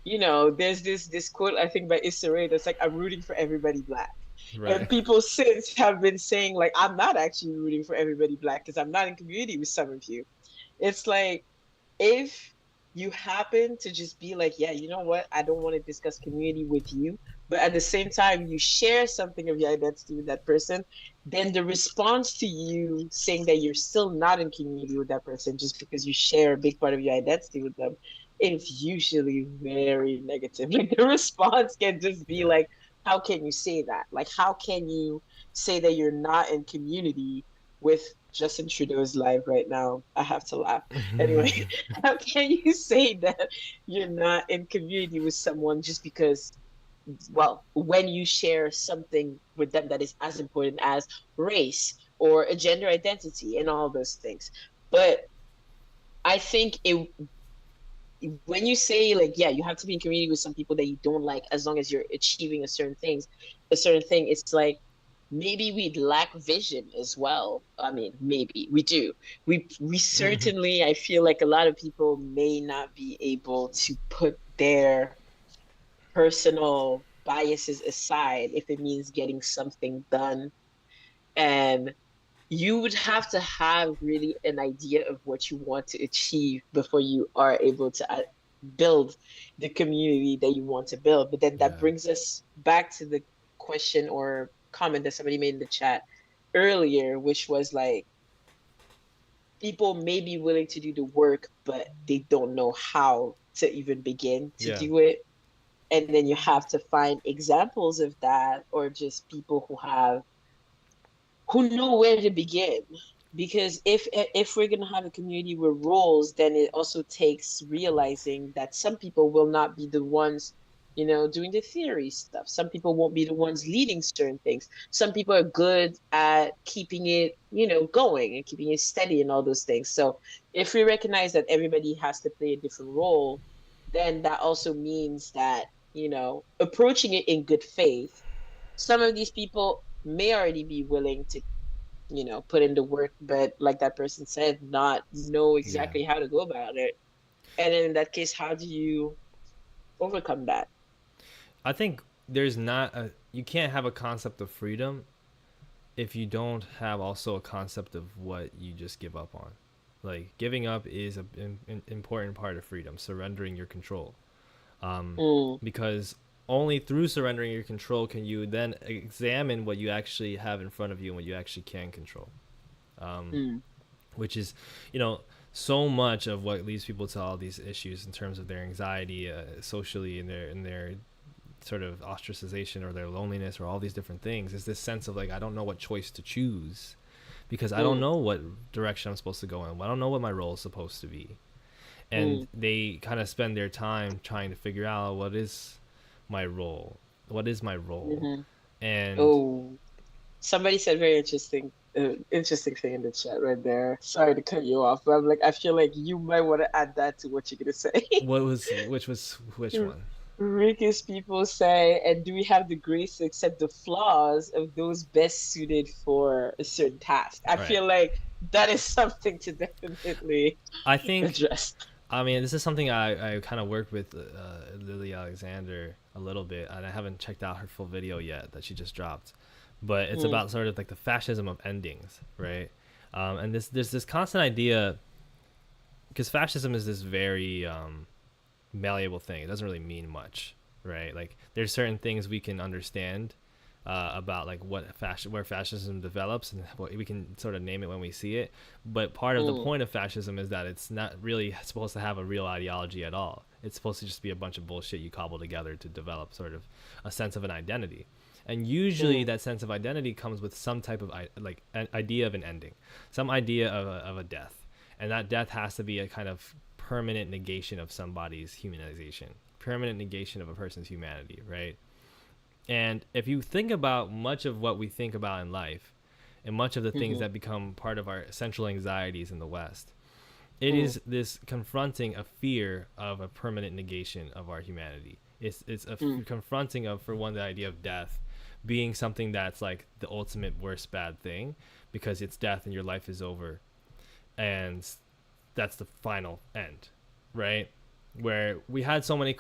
there's this quote I think by Issa Rae that's like, I'm rooting for everybody black. And right. people since have been saying like, I'm not actually rooting for everybody black because I'm not in community with some of you. It's like, if you happen to just be like, yeah, you know what? I don't want to discuss community with you, but at the same time, you share something of your identity with that person, then the response to you saying that you're still not in community with that person just because you share a big part of your identity with them is usually very negative. Like, the response can just be Yeah. like, how can you say that? Like, how can you say that you're not in community with Justin Trudeau's live right now? I have to laugh. Anyway, how can you say that you're not in community with someone just because, well, when you share something with them that is as important as race or a gender identity and all those things? But I think when you say like, yeah, you have to be in community with some people that you don't like as long as you're achieving a certain thing, it's like, maybe we lack vision as well. I mean, maybe we do. We certainly, I feel like a lot of people may not be able to put their personal biases aside if it means getting something done. And you would have to have really an idea of what you want to achieve before you are able to build the community that you want to build. But then that Yeah. brings us back to the question or comment that somebody made in the chat earlier, which was like, people may be willing to do the work, but they don't know how to even begin to Yeah. do it. And then you have to find examples of that, or just people who know where to begin. Because if we're gonna have a community with roles, then it also takes realizing that some people will not be the ones doing the theory stuff. Some people won't be the ones leading certain things. Some people are good at keeping it, going and keeping it steady and all those things. So if we recognize that everybody has to play a different role, then that also means that, approaching it in good faith, some of these people may already be willing to, put in the work, but like that person said, not know Yeah. exactly how to go about it. And in that case, how do you overcome that? I think there's not a you can't have a concept of freedom if you don't have also a concept of what you just give up on. Like giving up is an important part of freedom, surrendering your control. Mm, Because only through surrendering your control can you then examine what you actually have in front of you and what you actually can control. mm, Which is, you know, so much of what leads people to all these issues in terms of their anxiety, socially, in their sort of ostracization or their loneliness or all these different things is this sense of like I don't know what choice to choose because I don't mm, know what direction I'm supposed to go in. I don't know what my role is supposed to be. And mm, they kind of spend their time trying to figure out what is my role? What is my role? hmm. And Oh, somebody said very interesting thing in the chat right there. Sorry to cut you off, but I'm like, I feel like you might want to add that to what you're gonna say. which one? Ricky's people say, and do we have the grace to accept the flaws of those best suited for a certain task? I Right. feel like that is something to definitely I think address. I mean, this is something I kind of worked with Lily Alexander a little bit, and I haven't checked out her full video yet that she just dropped. But it's Mm, about sort of like the fascism of endings, right? And there's this constant idea because fascism is this very malleable thing. It doesn't really mean much, right? Like there's certain things we can understand about like where fascism develops and what we can sort of name it when we see it. But part of the mm, point of fascism is that it's not really supposed to have a real ideology at all. It's supposed to just be a bunch of bullshit you cobble together to develop sort of a sense of an identity. And usually mm, that sense of identity comes with some type of like an idea of an ending, some idea of a death, and that death has to be a kind of permanent negation of somebody's humanization, permanent negation of a person's humanity, right? And if you think about much of what we think about in life and much of the things mm, that become part of our central anxieties in the West, it mm, is this confronting a fear of a permanent negation of our humanity. It's mm, confronting of, for one, the idea of death being something that's like the ultimate worst bad thing because it's death and your life is over and that's the final end, right? Where we had so many,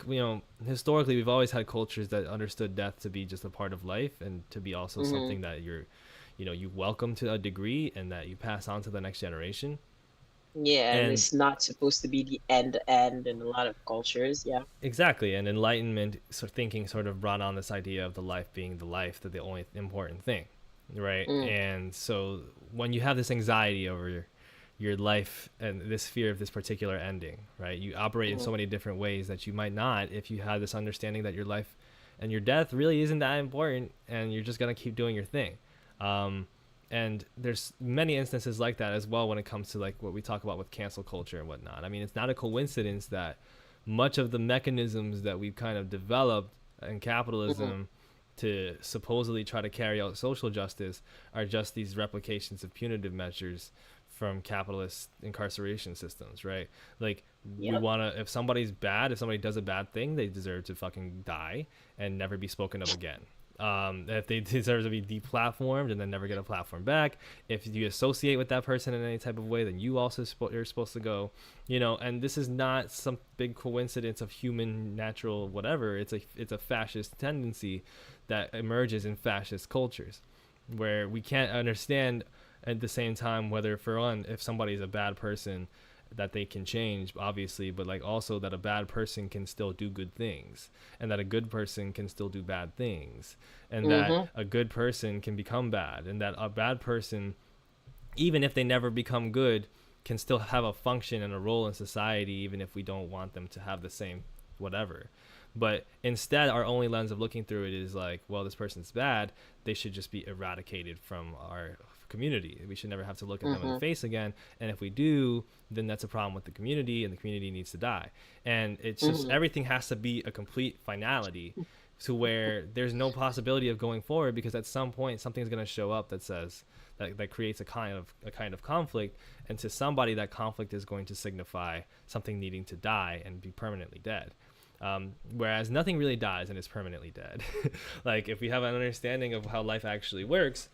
historically we've always had cultures that understood death to be just a part of life and to be also mm. something that you welcome to a degree and that you pass on to the next generation. Yeah, and And it's not supposed to be the end in a lot of cultures. Yeah. exactly, and enlightenment thinking sort of brought on this idea of the life being the life, that the only important thing, right? Mm, And so when you have this anxiety over your life and this fear of this particular ending, right? You operate in mm, so many different ways that you might not if you had this understanding that your life and your death really isn't that important and you're just going to keep doing your thing. Um, and there's many instances like that as well when it comes to like what we talk about with cancel culture and whatnot. I mean, it's not a coincidence that much of the mechanisms that we've kind of developed in mm, capitalism to supposedly try to carry out social justice are just these replications of punitive measures from capitalist incarceration systems, right? Like we yep. want to, if somebody's bad, if somebody does a bad thing, they deserve to fucking die and never be spoken of again. If they deserve to be deplatformed and then never get a platform back, if you associate with that person in any type of way, then you also you're supposed to go, And this is not some big coincidence of human natural whatever. It's a fascist tendency that emerges in fascist cultures, where we can't understand at the same time whether, for one, if somebody's a bad person, that they can change, obviously, but like also that a bad person can still do good things and that a good person can still do bad things and that Mm-hmm. a good person can become bad and that a bad person, even if they never become good, can still have a function and a role in society, even if we don't want them to have the same whatever. But instead, our only lens of looking through it is like, well, this person's bad. They should just be eradicated from our community. We should never have to look at them in the Mm-hmm. face again. And if we do, then that's a problem with the community, and the community needs to die. And it's just Mm-hmm. everything has to be a complete finality, to where there's no possibility of going forward, because at some point something's going to show up that says that creates a kind of conflict, and to somebody that conflict is going to signify something needing to die and be permanently dead. Whereas nothing really dies and is permanently dead. Like, if we have an understanding of how life actually works,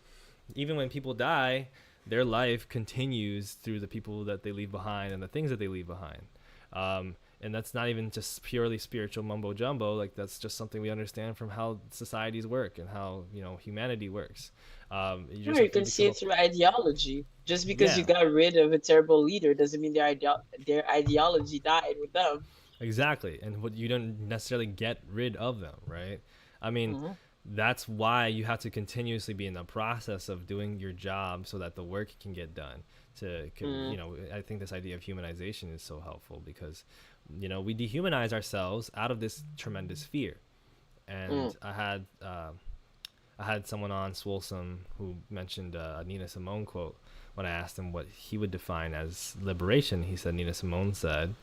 even when people die, their life continues through the people that they leave behind and the things that they leave behind. And that's not even just purely spiritual mumbo jumbo. Like, that's just something we understand from how societies work and how, humanity works. You Sure, just you have to can see become it through ideology. Just because you yeah, got rid of a terrible leader doesn't mean their ideology died with them. exactly. And what you don't necessarily get rid of them, right? I mean, Mm-hmm. that's why you have to continuously be in the process of doing your job so that the work can get done. I think this idea of humanization is so helpful, because, we dehumanize ourselves out of this tremendous fear. Mm-hmm. And I had someone on Swolesome who mentioned a Nina Simone quote. When I asked him what he would define as liberation, he said Nina Simone said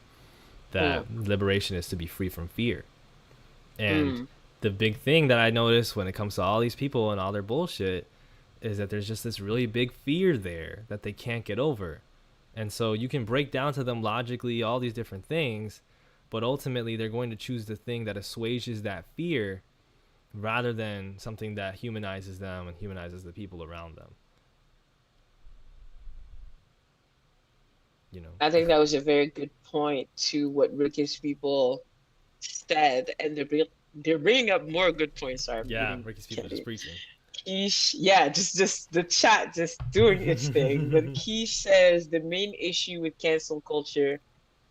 that liberation is to be free from fear. And Mm-hmm. the big thing that I notice when it comes to all these people and all their bullshit is that there's just this really big fear there that they can't get over. And so you can break down to them logically all these different things, but ultimately they're going to choose the thing that assuages that fear, rather than something that humanizes them and humanizes the people around them. You know. I think that was a very good point to what Ricky's people said, and they're bringing up more good points. Sorry, I'm Yeah, eating Ricky's people just candy. preaching. Quiche, yeah, just the chat just doing its thing. But Quiche says the main issue with cancel culture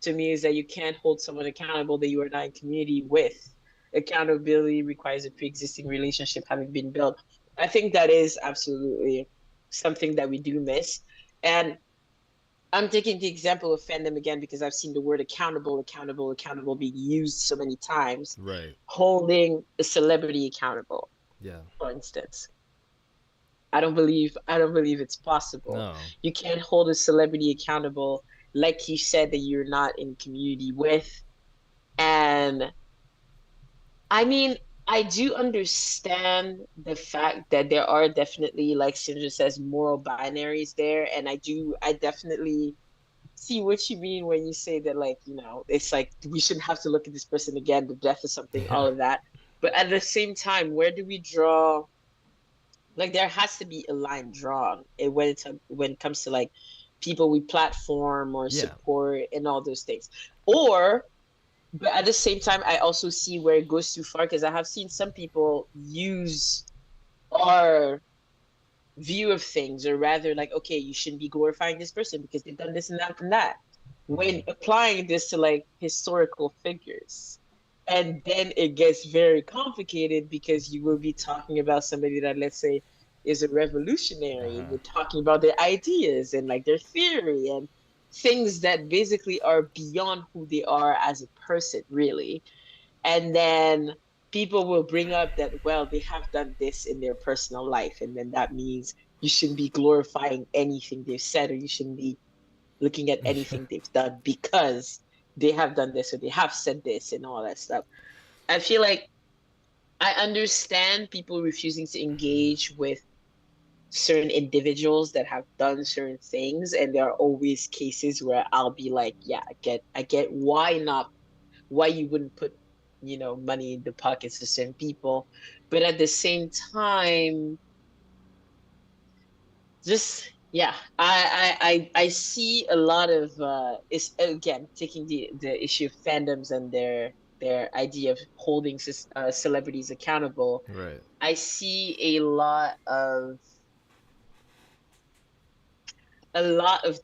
to me is that you can't hold someone accountable that you are not in community with. Accountability requires a pre-existing relationship having been built. I think that is absolutely something that we do miss. And I'm taking the example of fandom again because I've seen the word accountable, accountable, accountable being used so many times. Right. Holding a celebrity accountable, Yeah. for instance. I don't believe it's possible. No. You can't hold a celebrity accountable like you said that you're not in community with. And I mean, I do understand the fact that there are definitely, like Sindra says, moral binaries there. And I definitely see what you mean when you say that, like, it's like we shouldn't have to look at this person again, the death of something, all Yeah. of that. But at the same time, where do we draw? Like, there has to be a line drawn when it comes to like people we platform or Yeah. support and all those things. Or, but at the same time, I also see where it goes too far because I have seen some people use our view of things, or rather, like, okay, you shouldn't be glorifying this person because they've done this and that and that, when applying this to like historical figures. And then it gets very complicated because you will be talking about somebody that, let's say, is a Uh revolutionary. huh. You're talking about their ideas and like their theory and things that basically are beyond who they are as a person, really. And then people will bring up that, well, they have done this in their personal life, and then that means you shouldn't be glorifying anything they've said, or you shouldn't be looking at anything they've done because they have done this or they have said this and all that stuff. I feel like I understand people refusing to engage with certain individuals that have done certain things, and there are always cases where I'll be like, yeah, I get why not, why you wouldn't put, money in the pockets of certain people. But at the same time, just, yeah, I see a lot of is again taking the issue of fandoms and their idea of holding celebrities accountable. Right. I see a lot of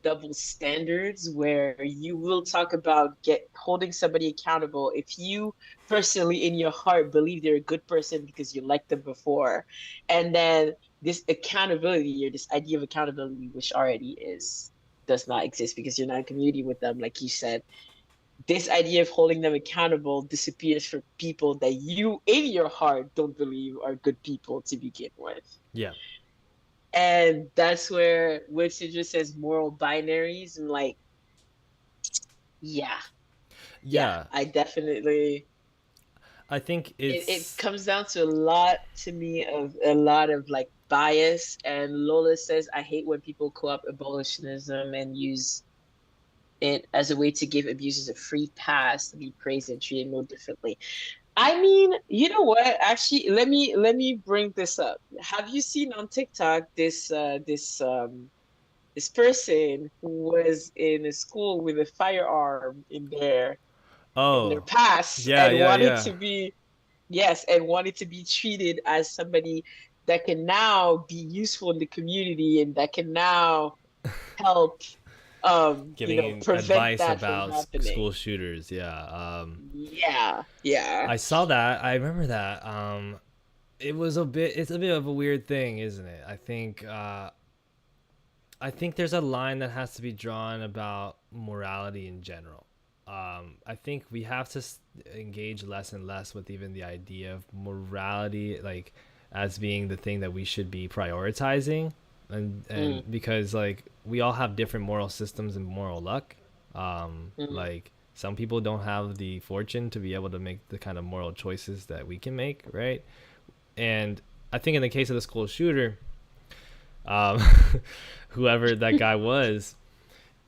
double standards where you will talk about get holding somebody accountable if you personally in your heart believe they're a good person because you liked them before, and then this accountability, or this idea of accountability, which already is does not exist because you're not in community with them, like you said, this idea of holding them accountable disappears for people that you in your heart don't believe are good people to begin with. Yeah. And that's where Winston just says moral binaries and like, yeah, yeah, Yeah, I definitely I think it it's comes down to a lot to me of a lot of like bias. And Lola says, I hate when people co-opt abolitionism and use it as a way to give abusers a free pass to be praised and treated no differently. I mean, you know what? Actually, let me bring this up. Have you seen on TikTok this person who was in a school with a firearm in their oh past yeah, and yeah, wanted yeah. to be, yes, and wanted to be treated as somebody that can now be useful in the community and that can now help Giving prevent advice that from about school happening. shooters. Yeah. Yeah, yeah. I saw that. I remember that. It was a bit. It's a bit of a weird thing, isn't it? I think. I think there's a line that has to be drawn about morality in general. I think we have to engage less and less with even the idea of morality, like as being the thing that we should be prioritizing, and Mm, because like we all have different moral systems and moral luck. mm, Like some people don't have the fortune to be able to make the kind of moral choices that we can make, right? And I think in the case of the school shooter, um, whoever that guy was,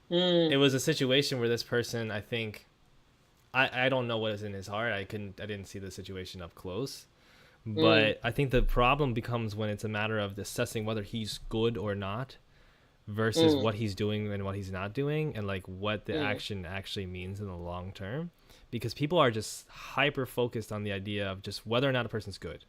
it mm, was a situation where this person, I think, I don't know what is in his heart. I didn't see the situation up close, mm, but I think the problem becomes when it's a matter of assessing whether he's good or not versus mm, what he's doing and what he's not doing, and like what the mm. action actually means in the long term, because people are just hyper focused on the idea of just whether or not a person's good.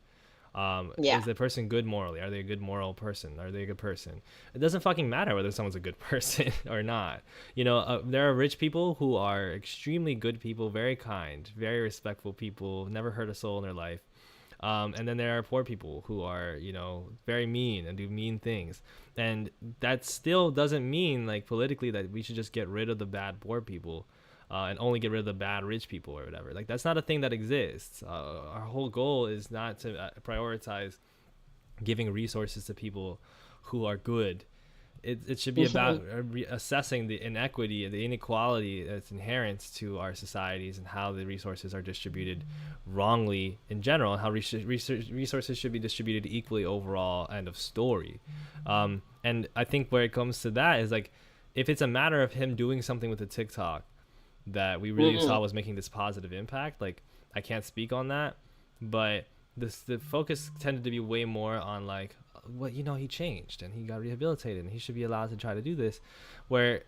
Yeah. Is the person good morally? Are they a good moral person? Are they a good person? It doesn't fucking matter whether someone's a good person or not. There are rich people who are extremely good people, very kind, very respectful people, never hurt a soul in their life. And then there are poor people who are, very mean and do mean things. And that still doesn't mean, like, politically, that we should just get rid of the bad poor people, and only get rid of the bad rich people or whatever. Like, that's not a thing that exists. Our whole goal is not to prioritize giving resources to people who are good. It should be about assessing the inequity, the inequality that's inherent to our societies, and how the resources are distributed wrongly in general, and how resources should be distributed equally overall. End of story. And I think where it comes to that is like, if it's a matter of him doing something with the TikTok that we really saw Mm-mm. was making this positive impact, like I can't speak on that, but the focus tended to be way more on like, well, he changed and he got rehabilitated and he should be allowed to try to do this, where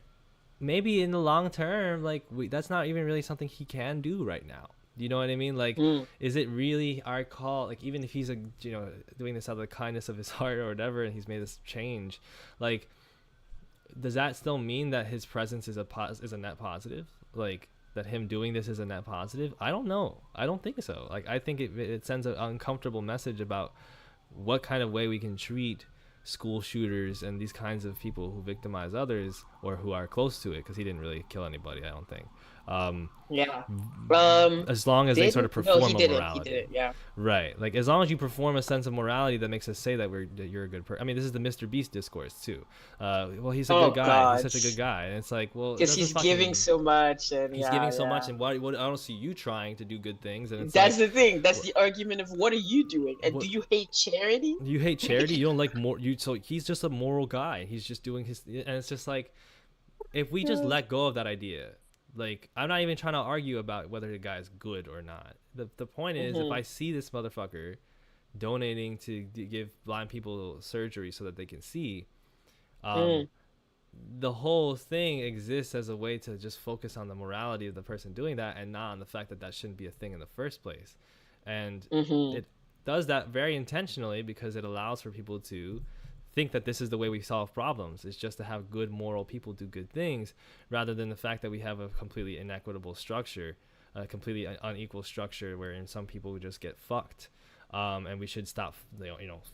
maybe in the long term, like that's not even really something he can do right now. You know what I mean? Like, Mm. is it really our call? Like, even if he's doing this out of the kindness of his heart or whatever, and he's made this change, like, does that still mean that his presence is a net positive? Like, that him doing this is a net positive? I don't know. I don't think so. Like, I think it sends an uncomfortable message about what kind of way we can treat school shooters and these kinds of people who victimize others or who are close to it, because he didn't really kill anybody, I don't think. um, Yeah. Um, as long as they sort of didn't? No, he perform a didn't. He morality, didn't. Yeah. right? Like, as long as you perform a sense of morality that makes us say that you're a good person. I mean, this is the Mr. Beast discourse too. Well, he's a good Oh guy, he's God. such a good guy, and it's like, well, it Because doesn't he's giving fucking, so much, and he's giving yeah, so much, yeah. and what I don't see you trying to do good things, and it's That's like, the thing. That's what, the argument of what are you doing? And do what you hate charity? you hate charity, you don't like more you so he's just a moral guy, he's just doing his, and it's just like, if we just let go of that idea, like, I'm not even trying to argue about whether the guy is good or not. The point is, if Mm-hmm. I see this motherfucker donating to give blind people surgery so that they can see, um, Mm, the whole thing exists as a way to just focus on the morality of the person doing that, and not on the fact that that shouldn't be a thing in the first place. And mm-hmm. it does that very intentionally because it allows for people to think that this is the way we solve problems. It's just to have good moral people do good things, rather than the fact that we have a completely inequitable structure, a completely unequal structure wherein some people would just get fucked. And we should stop,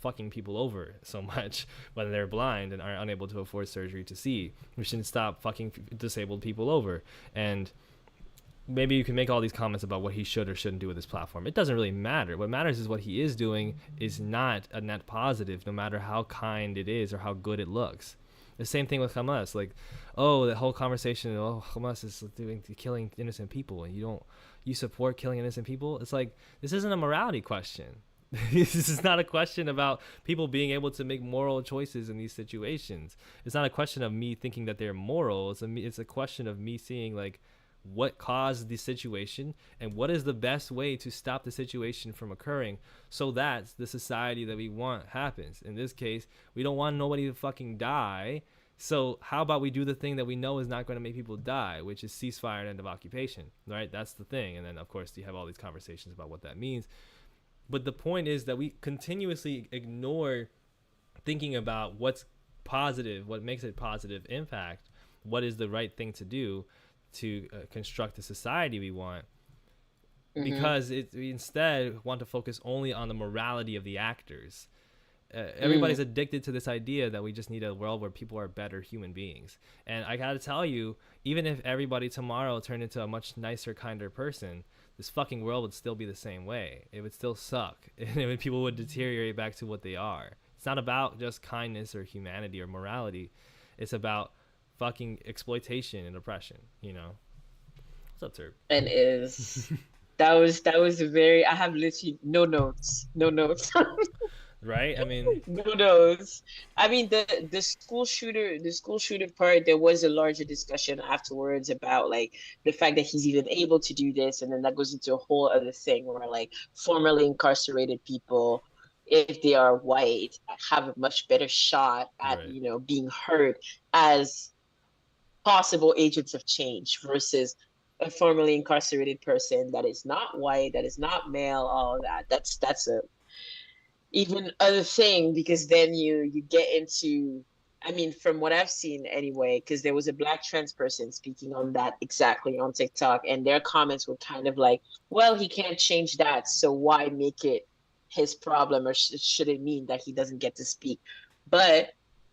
fucking people over so much when they're blind and are unable to afford surgery to see. We shouldn't stop fucking disabled people over. And maybe you can make all these comments about what he should or shouldn't do with his platform. It doesn't really matter. What matters is what he is doing is not a net positive, no matter how kind it is or how good it looks. The same thing with Hamas. Like, oh, the whole conversation, oh, Hamas is doing killing innocent people, and you support killing innocent people. It's like, this isn't a morality question. This is not a question about people being able to make moral choices in these situations. It's not a question of me thinking that they're moral. It's a question of me seeing like what caused the situation and what is the best way to stop the situation from occurring so that the society that we want happens. In this case, we don't want nobody to fucking die. So how about we do the thing that we know is not going to make people die, which is ceasefire and end of occupation, right? That's the thing. And then of course you have all these conversations about what that means. But the point is that we continuously ignore thinking about what's positive, what makes a positive impact, what is the right thing to do to construct the society we want, Mm-hmm. because we instead want to focus only on the morality of the actors. Everybody's Mm. addicted to this idea that we just need a world where people are better human beings. And I gotta tell you, even if everybody tomorrow turned into a much nicer, kinder person, this fucking world would still be the same way. It would still suck. And people would deteriorate back to what they are. It's not about just kindness or humanity or morality. It's about fucking exploitation and oppression. What's up, Turb? And is that was a very I have literally no notes. No notes. Right? I mean, Who knows? I mean, the school shooter part, there was a larger discussion afterwards about like the fact that he's even able to do this, and then that goes into a whole other thing where like formerly incarcerated people, if they are white, have a much better shot at, right. being heard as possible agents of change versus a formerly incarcerated person that is not white, that is not male, all of that. That's a even other thing because then you get into, I mean, from what I've seen anyway, because there was a black trans person speaking on that exactly on TikTok, and their comments were kind of like, well, he can't change that, so why make it his problem, or should it mean that he doesn't get to speak? But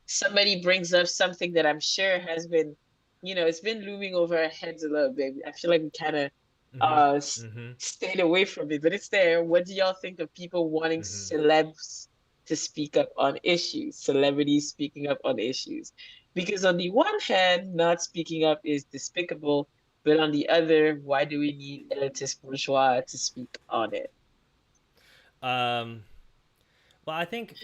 somebody brings up something that I'm sure has been, it's been looming over our heads a little bit. I feel like we kind of Mm-hmm. uh Mm-hmm. stayed away from it, but it's there. What do y'all think of people wanting Mm-hmm. celebs to speak up on issues, celebrities speaking up on issues? Because on the one hand, not speaking up is despicable, but on the other, why do we need elitist bourgeois to speak on it? Um, well, I think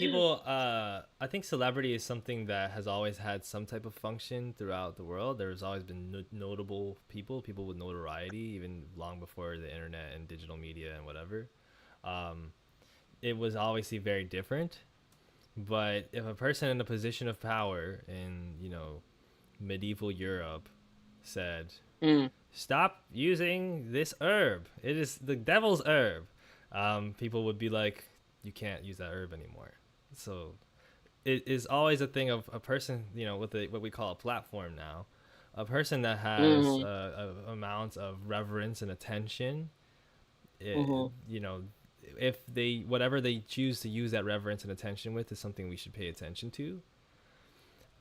I think celebrity is something that has always had some type of function throughout the world. There's always been notable people with notoriety, even long before the internet and digital media and whatever. Um, it was obviously very different. But if a person in a position of power in, medieval Europe said, Mm, stop using this herb, it is the devil's herb, people would be like, you can't use that herb anymore. So it is always a thing of a person, with what we call a platform now, a person that has mm, amounts of reverence and attention. it, mm, you know if they whatever they choose to use that reverence and attention with is something we should pay attention to.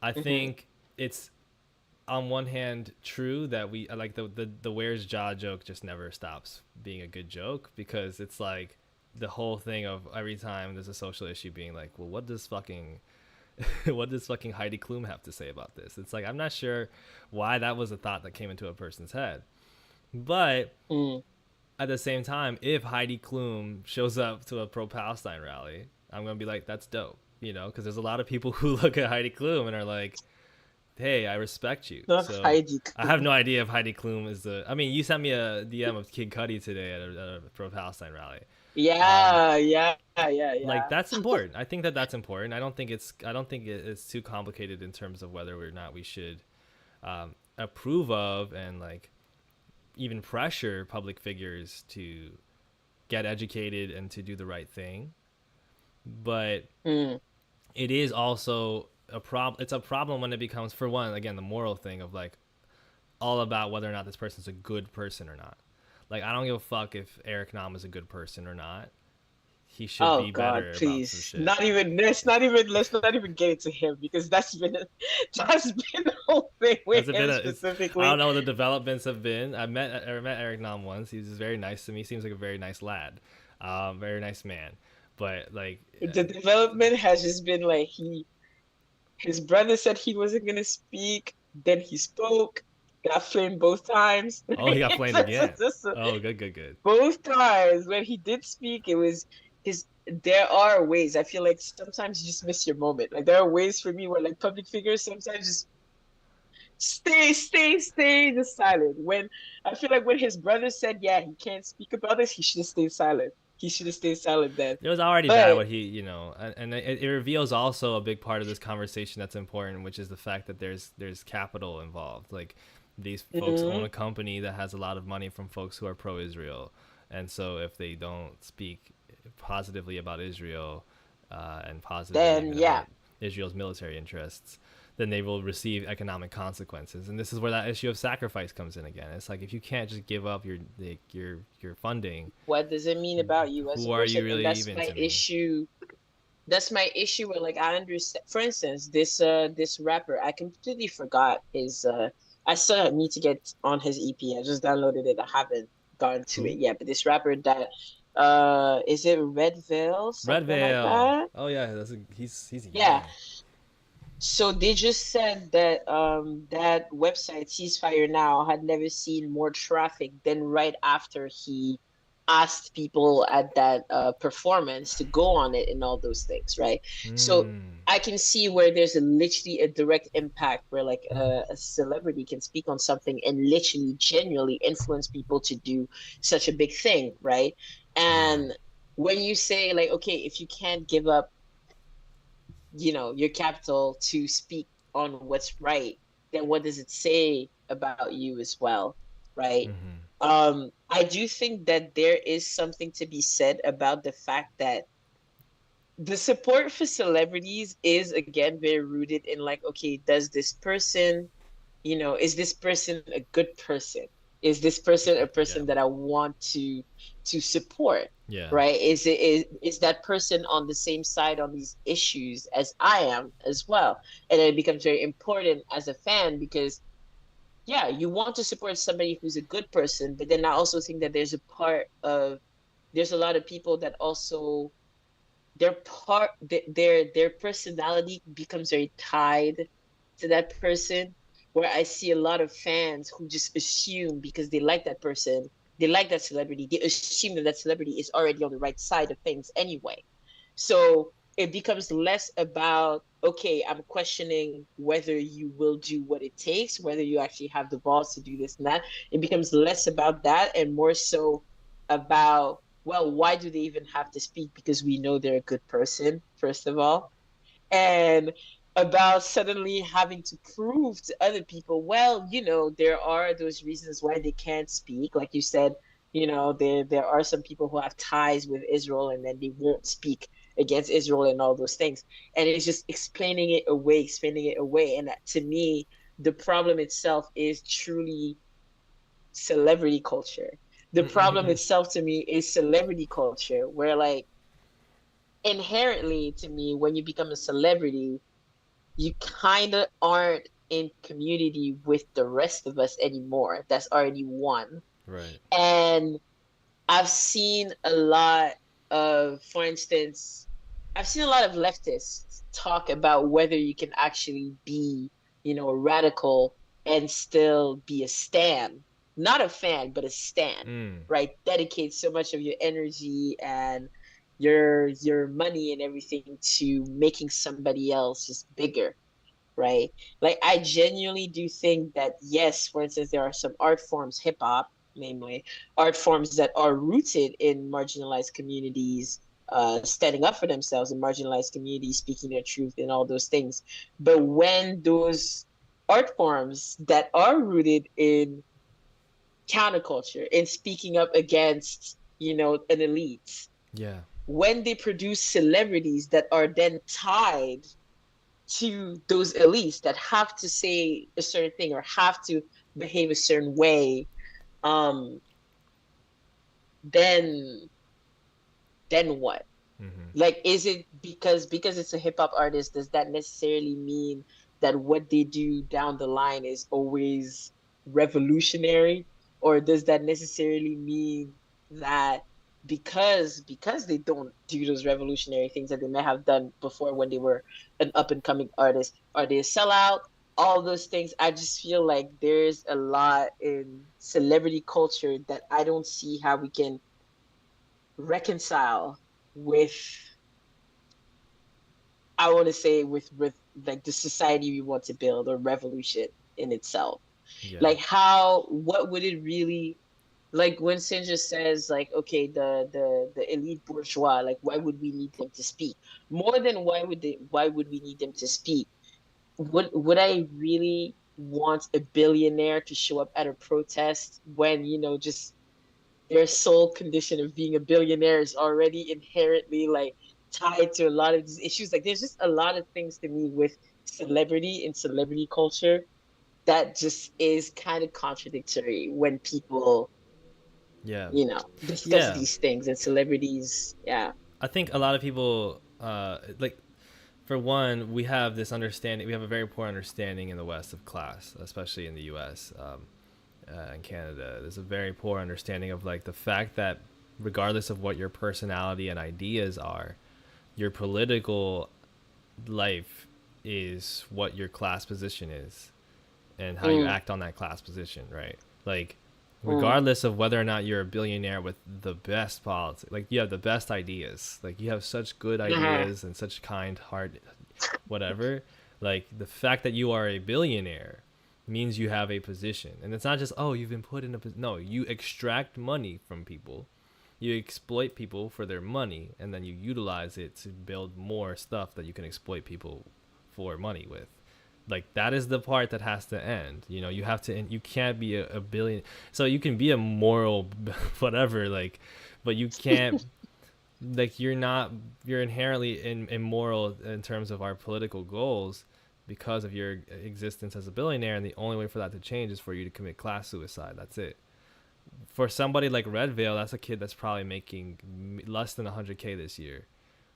I mm, think it's on one hand true that we like the where's jaw joke just never stops being a good joke, because it's like the whole thing of every time there's a social issue being like, well, what does fucking what does fucking Heidi Klum have to say about this? It's like, I'm not sure why that was a thought that came into a person's head. But mm, at the same time, if Heidi Klum shows up to a pro Palestine rally, I'm gonna be like, that's dope, because there's a lot of people who look at Heidi Klum and are like, hey, I respect you. not So Heidi I have Klum. no idea if Heidi Klum is the. I mean, you sent me a DM of Kid Cudi today at a pro Palestine rally. Um, Yeah, yeah, yeah, like, yeah. that's important. I think that that's important. I don't think it's too complicated in terms of whether or not we should approve of and like even pressure public figures to get educated and to do the right thing. But Mm, it is also a problem. It's a problem when it becomes, for one, again, the moral thing of like all about whether or not this person's a good person or not. Like, I don't give a fuck if Eric Nam is a good person or not. he should Oh be God, better about some please. shit. Not even let's not even get into him because that's been the whole thing with Has it been him a? It's, I don't specifically. know what the developments have been. I met Eric Nam once. He's just very nice to me. Seems like a very nice lad, very nice man. But like, The development has just been like his brother said he wasn't gonna speak, then he spoke, got flamed both times. oh, he got flamed again. Just Oh, good, good, good. both times when he did speak, it was his. There are ways. I feel like sometimes you just miss your moment. Like there are ways for me where like public figures sometimes just stay just silent. When I feel like when his brother said, yeah, he can't speak about this, he should have stayed silent. He should have stayed silent then. It was already bad But what he, and it reveals also a big part of this conversation that's important, which is the fact that there's capital involved. Like these folks own mhm, a company that has a lot of money from folks who are pro-Israel, and so if they don't speak positively about Israel and positively then even yeah, about Israel's military interests, then they will receive economic consequences. And this is where that issue of sacrifice comes in again. It's like if you can't just give up your funding, what does it mean about you as a who are person? you And really that's even my to me? issue. That's my issue where like I understand. For instance, this rapper, I completely forgot his. I still need to get on his EP. I just downloaded it. I haven't gone to Who? it yet. But this rapper that is it Red Veil, Red something like Veil. that? Oh yeah, he's Yeah. young. So they just said that that website Ceasefire Now had never seen more traffic than right after he asked people at that performance to go on it and all those things, right? So Hmm. I can see where there's literally a direct impact where like a celebrity can speak on something and literally genuinely influence people to do such a big thing, right? Yeah. And when you say like, okay, if you can't give up your capital to speak on what's right, then what does it say about you as well, right? Mm-hmm. I do think that there is something to be said about the fact that the support for celebrities is again very rooted in like, okay, does this person, is this person a good person? Is this person a Yeah. person that I want to support? Yeah. Right? Is that person on the same side on these issues as I am as well? And then it becomes very important as a fan because yeah, you want to support somebody who's a good person, but then I also think that there's a lot of people that also their personality becomes very tied to that person, where I see a lot of fans who just assume because they like that person, they like that celebrity, they assume that that celebrity is already on the right side of things anyway. So it becomes less about, okay, I'm questioning whether you will do what it takes, whether you actually have the balls to do this and that. It becomes less about that and more so about, well, why do they even have to speak? Because we know they're a good person, first of all. And about suddenly having to prove to other people, well, there are those reasons why they can't speak. Like you said, there are some people who have ties with Israel and then they won't speak against Israel and all those things. And it's just explaining it away. And to me, the problem itself is truly celebrity culture. The problem Mm-hmm. itself to me is celebrity culture, where like inherently to me, when you become a celebrity, you kind of aren't in community with the rest of us anymore. That's already won. Right. And I've seen a lot for instance, I've seen a lot of leftists talk about whether you can actually be, radical and still be a stan, not a fan, but a stan, Mm. right? Dedicate so much of your energy and your money and everything to making somebody else just bigger, right? Like I genuinely do think that yes, for instance, there are some art forms, hip hop, namely, art forms that are rooted in marginalized communities, standing up for themselves in marginalized communities, speaking their truth and all those things. But when those art forms that are rooted in counterculture, in speaking up against, an elite, Yeah. when they produce celebrities that are then tied to those elites that have to say a certain thing or have to behave a certain way, um, then then what? Mm-hmm. Like, is it because it's a hip hop artist, does that necessarily mean that what they do down the line is always revolutionary? Or does that necessarily mean that because they don't do those revolutionary things that they may have done before when they were an up and coming artist, are they a sellout? All those things. I just feel like there's a lot in celebrity culture that I don't see how we can reconcile with, I want to say, with like the society we want to build or revolution in itself. Yeah. Like, how, what would it really, like when Sinja says like, okay, the elite bourgeois, like why would we need them to speak? More than why would we need them to speak? Would I really want a billionaire to show up at a protest when, just their sole condition of being a billionaire is already inherently like tied to a lot of these issues. Like, there's just a lot of things to me with celebrity and celebrity culture that just is kind of contradictory when people, Yeah. discuss Yeah. these things and celebrities. Yeah. I think a lot of people, like, for one, we have this understanding. We have a very poor understanding in the West of class, especially in the U.S. And Canada. There's a very poor understanding of like the fact that regardless of what your personality and ideas are, your political life is what your class position is and how you Mm, act on that class position, right? Like, mm, regardless of whether or not you're a billionaire with the best politics, like you have the best ideas, like you have such good uh-huh, ideas and such kind heart, whatever. Like the fact that you are a billionaire means you have a position, and it's not just oh you've been put in a position. No, you extract money from people, you exploit people for their money, and then you utilize it to build more stuff that you can exploit people for money with. Like that is the part that has to end. You have to, and you can't be a billion. So you can be a moral whatever, like, but you can't, like, you're inherently immoral in terms of our political goals because of your existence as a billionaire, and the only way for that to change is for you to commit class suicide. That's it. For somebody like Redvale, that's a kid that's probably making less than 100K this year,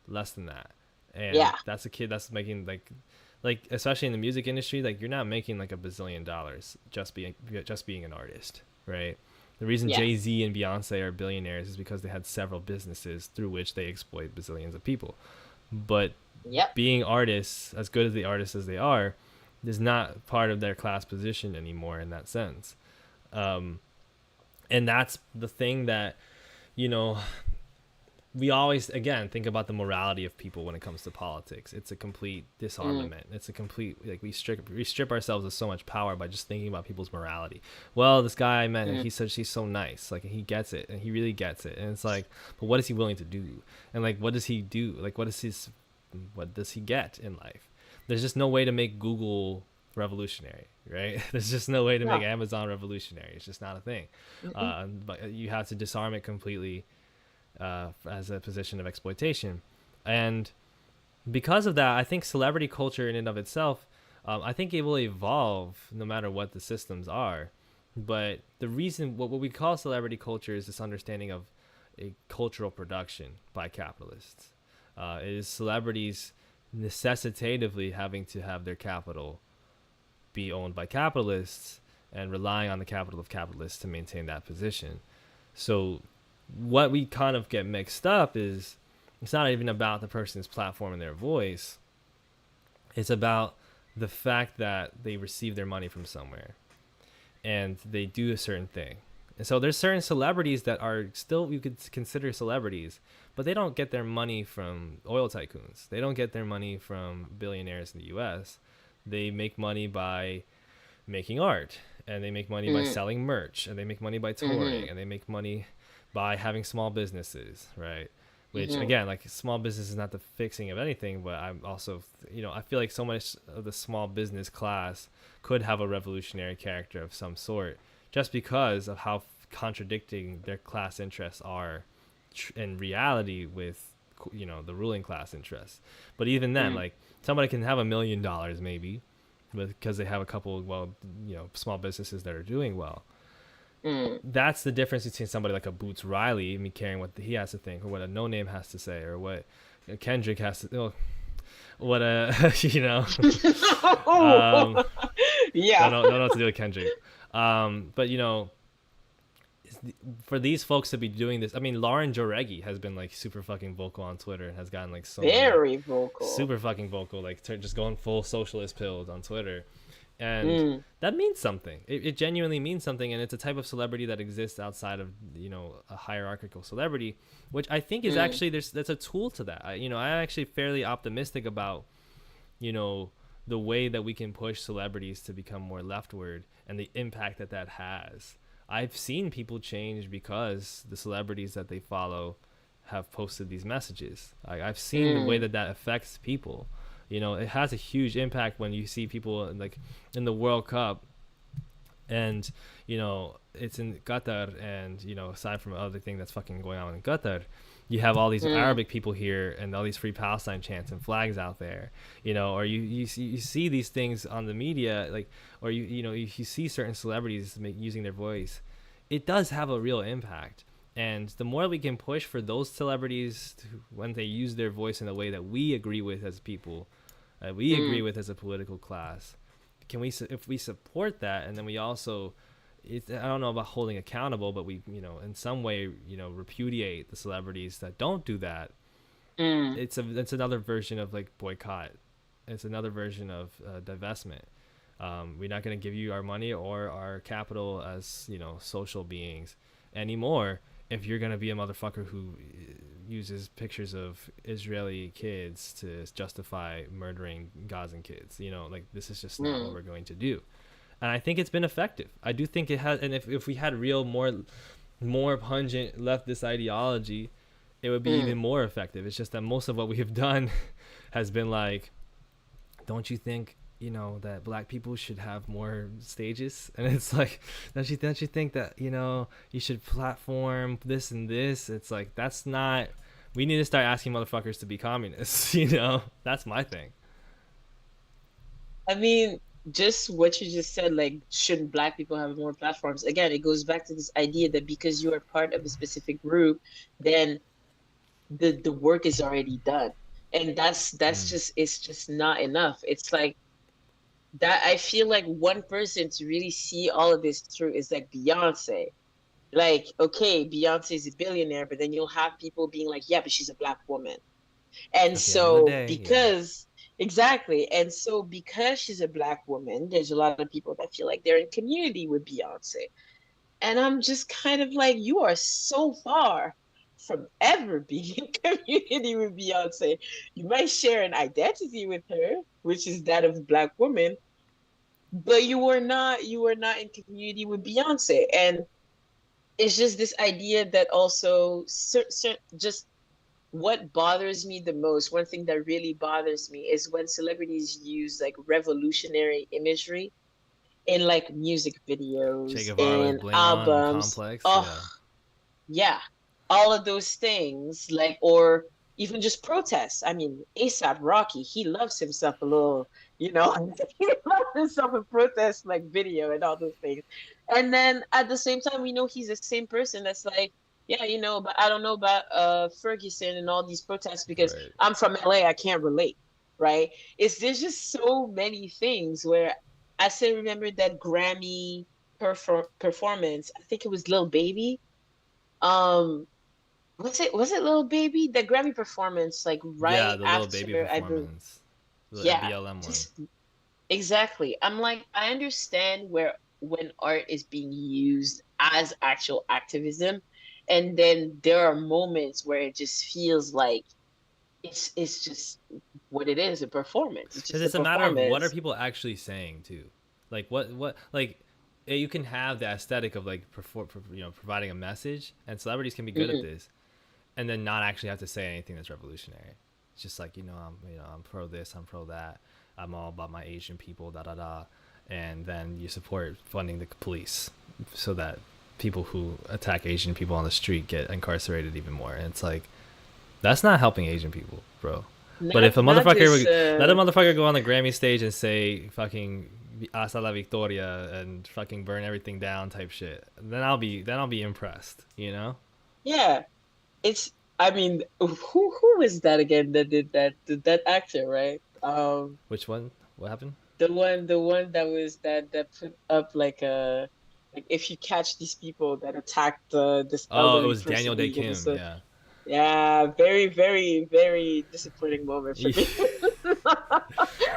less than that, and yeah. that's a kid that's making like especially in the music industry, like you're not making like $1 billion just being an artist, right? The reason Yeah. Jay-Z and Beyonce are billionaires is because they had several businesses through which they exploit bazillions of people. But Yep. being artists, as good as the artists as they are, is not part of their class position anymore in that sense. Um, and that's the thing that, you know, we always again think about the morality of people when it comes to politics. It's a complete Mm, disarmament. It's a complete, like, we strip ourselves of so much power by just thinking about people's morality. Well, this guy I met, and mm, he said she's so nice, like he gets it, and he really gets it, and it's like, but what is he willing to do, and like what does he do, like what does he get in life? There's just no way to make Google revolutionary, right? There's just no way to make no. Amazon revolutionary. It's just not a thing. Mm-mm. But you have to disarm it completely as a position of exploitation. And because of that, I think celebrity culture in and of itself, I think it will evolve no matter what the systems are. But the reason, what we call celebrity culture is this understanding of a cultural production by capitalists. It is celebrities necessitatively having to have their capital be owned by capitalists and relying on the capital of capitalists to maintain that position. So what we kind of get mixed up is it's not even about the person's platform and their voice. It's about the fact that they receive their money from somewhere and they do a certain thing. And so there's certain celebrities that are still, you could consider celebrities, but they don't get their money from oil tycoons. They don't get their money from billionaires in the US. They make money by making art, and they make money by Mm, selling merch, and they make money by touring, mm-hmm. and they make money by having small businesses, right? Which Mm-hmm. again, like small business is not the fixing of anything, but I'm also, I feel like so much of the small business class could have a revolutionary character of some sort, just because of how contradicting their class interests are in reality with the ruling class interests. But even then, Mm, like somebody can have $1 million maybe, because they have a couple, well, small businesses that are doing well. Mm. That's the difference between somebody like a Boots Riley, me caring what he has to think, or what a No Name has to say, or what Kendrick has to, what a um, Yeah. don't know what to do with Kendrick. But for these folks to be doing this, I mean, Lauren Jareggi has been like super fucking vocal on Twitter and has gotten like so many Very vocal. super fucking vocal, like just going full socialist pills on Twitter, and Mm. that means something. It genuinely means something, and it's a type of celebrity that exists outside of a hierarchical celebrity, which I think is Mm. actually that's a tool to that. I'm actually fairly optimistic about you know the way that we can push celebrities to become more leftward and the impact that that has. I've seen people change because the celebrities that they follow have posted these messages. I've seen the way Mm. that that affects people. It has a huge impact when you see people like in the World Cup, and it's in Qatar, and aside from other thing that's fucking going on in Qatar, you have all these Mm. Arabic people here and all these free Palestine chants and flags out there, or you see these things on the media, like, or you see certain celebrities using their voice. It does have a real impact, and the more we can push for those celebrities when they use their voice in a way that we agree with as people, we agree Mm. with as a political class, if we support that, and then we also, I don't know about holding accountable, but we in some way repudiate the celebrities that don't do that. Mm. It's another version of like boycott. It's another version of divestment. We're not going to give you our money or our capital as social beings anymore if you're going to be a motherfucker who uses pictures of Israeli kids to justify murdering Gazan kids. Like, this is just not what Mm. we're going to do. And I think it's been effective. I do think it has. And if we had real more pungent leftist ideology, it would be Mm. even more effective. It's just that most of what we have done has been like, don't you think that black people should have more stages? And it's like, don't you think that you should platform this and this? It's like, that's not. We need to start asking motherfuckers to be communists. That's my thing. I mean, just what you just said, like, shouldn't Black people have more platforms? Again, it goes back to this idea that because you are part of a specific group, then the work is already done. And that's Mm. just it's just not enough. It's like that I feel like one person to really see all of this through is like Beyonce. Like, okay, Beyonce is a billionaire, but then you'll have people being like, yeah, but she's a Black woman. And At the end of the so day, yeah. because exactly, and so because she's a Black woman, there's a lot of people that feel like they're in community with Beyonce. And I'm just kind of like, you are so far from ever being in community with Beyonce. You might share an identity with her, which is that of a Black woman, but you were not in community with Beyonce. And it's just this idea that also just what bothers me the most, one thing that really bothers me is when celebrities use like revolutionary imagery in like music Che videos, Guevara with in Bling On and albums. Complex, Oh, yeah. yeah, all of those things, like, or even just protests. I mean, ASAP Rocky, he loves himself a little, he loves himself a protest like video and all those things. And then at the same time, we know he's the same person that's like, yeah, but I don't know about Ferguson and all these protests because Right. I'm from LA, I can't relate, right? There's just so many things where I still remember that Grammy performance. I think it was Lil Baby. um was it Little Baby? The Grammy performance, like Yeah, right the little baby after performance, the yeah, BLM one. just exactly. I'm like, I understand where when art is being used as actual activism, and then there are moments where it just feels like it's just what it is, a performance. It's Because just a it's a matter of what are performance. people actually saying too, like what like you can have the aesthetic of like providing a message, and celebrities can be good at Mm. this, and then not actually have to say anything that's revolutionary. It's just like I'm pro this, I'm pro that, I'm all about my Asian people, da da da, and then you support funding the police so that people who attack Asian people on the street get incarcerated even more. And it's like, that's not helping Asian people, bro. But if a Not motherfucker this would let a motherfucker go on the Grammy stage and say fucking hasta la victoria and fucking burn everything down type shit. Then I'll be impressed. You know. Yeah, it's. I mean, who is that again that did that? That actor, right? Which one? What happened? The one that was that put up like a like if you catch these people that attacked this Oh, it elderly was person, Daniel Day you get this. Kim. Yeah. Yeah, very, very, very disappointing moment for me.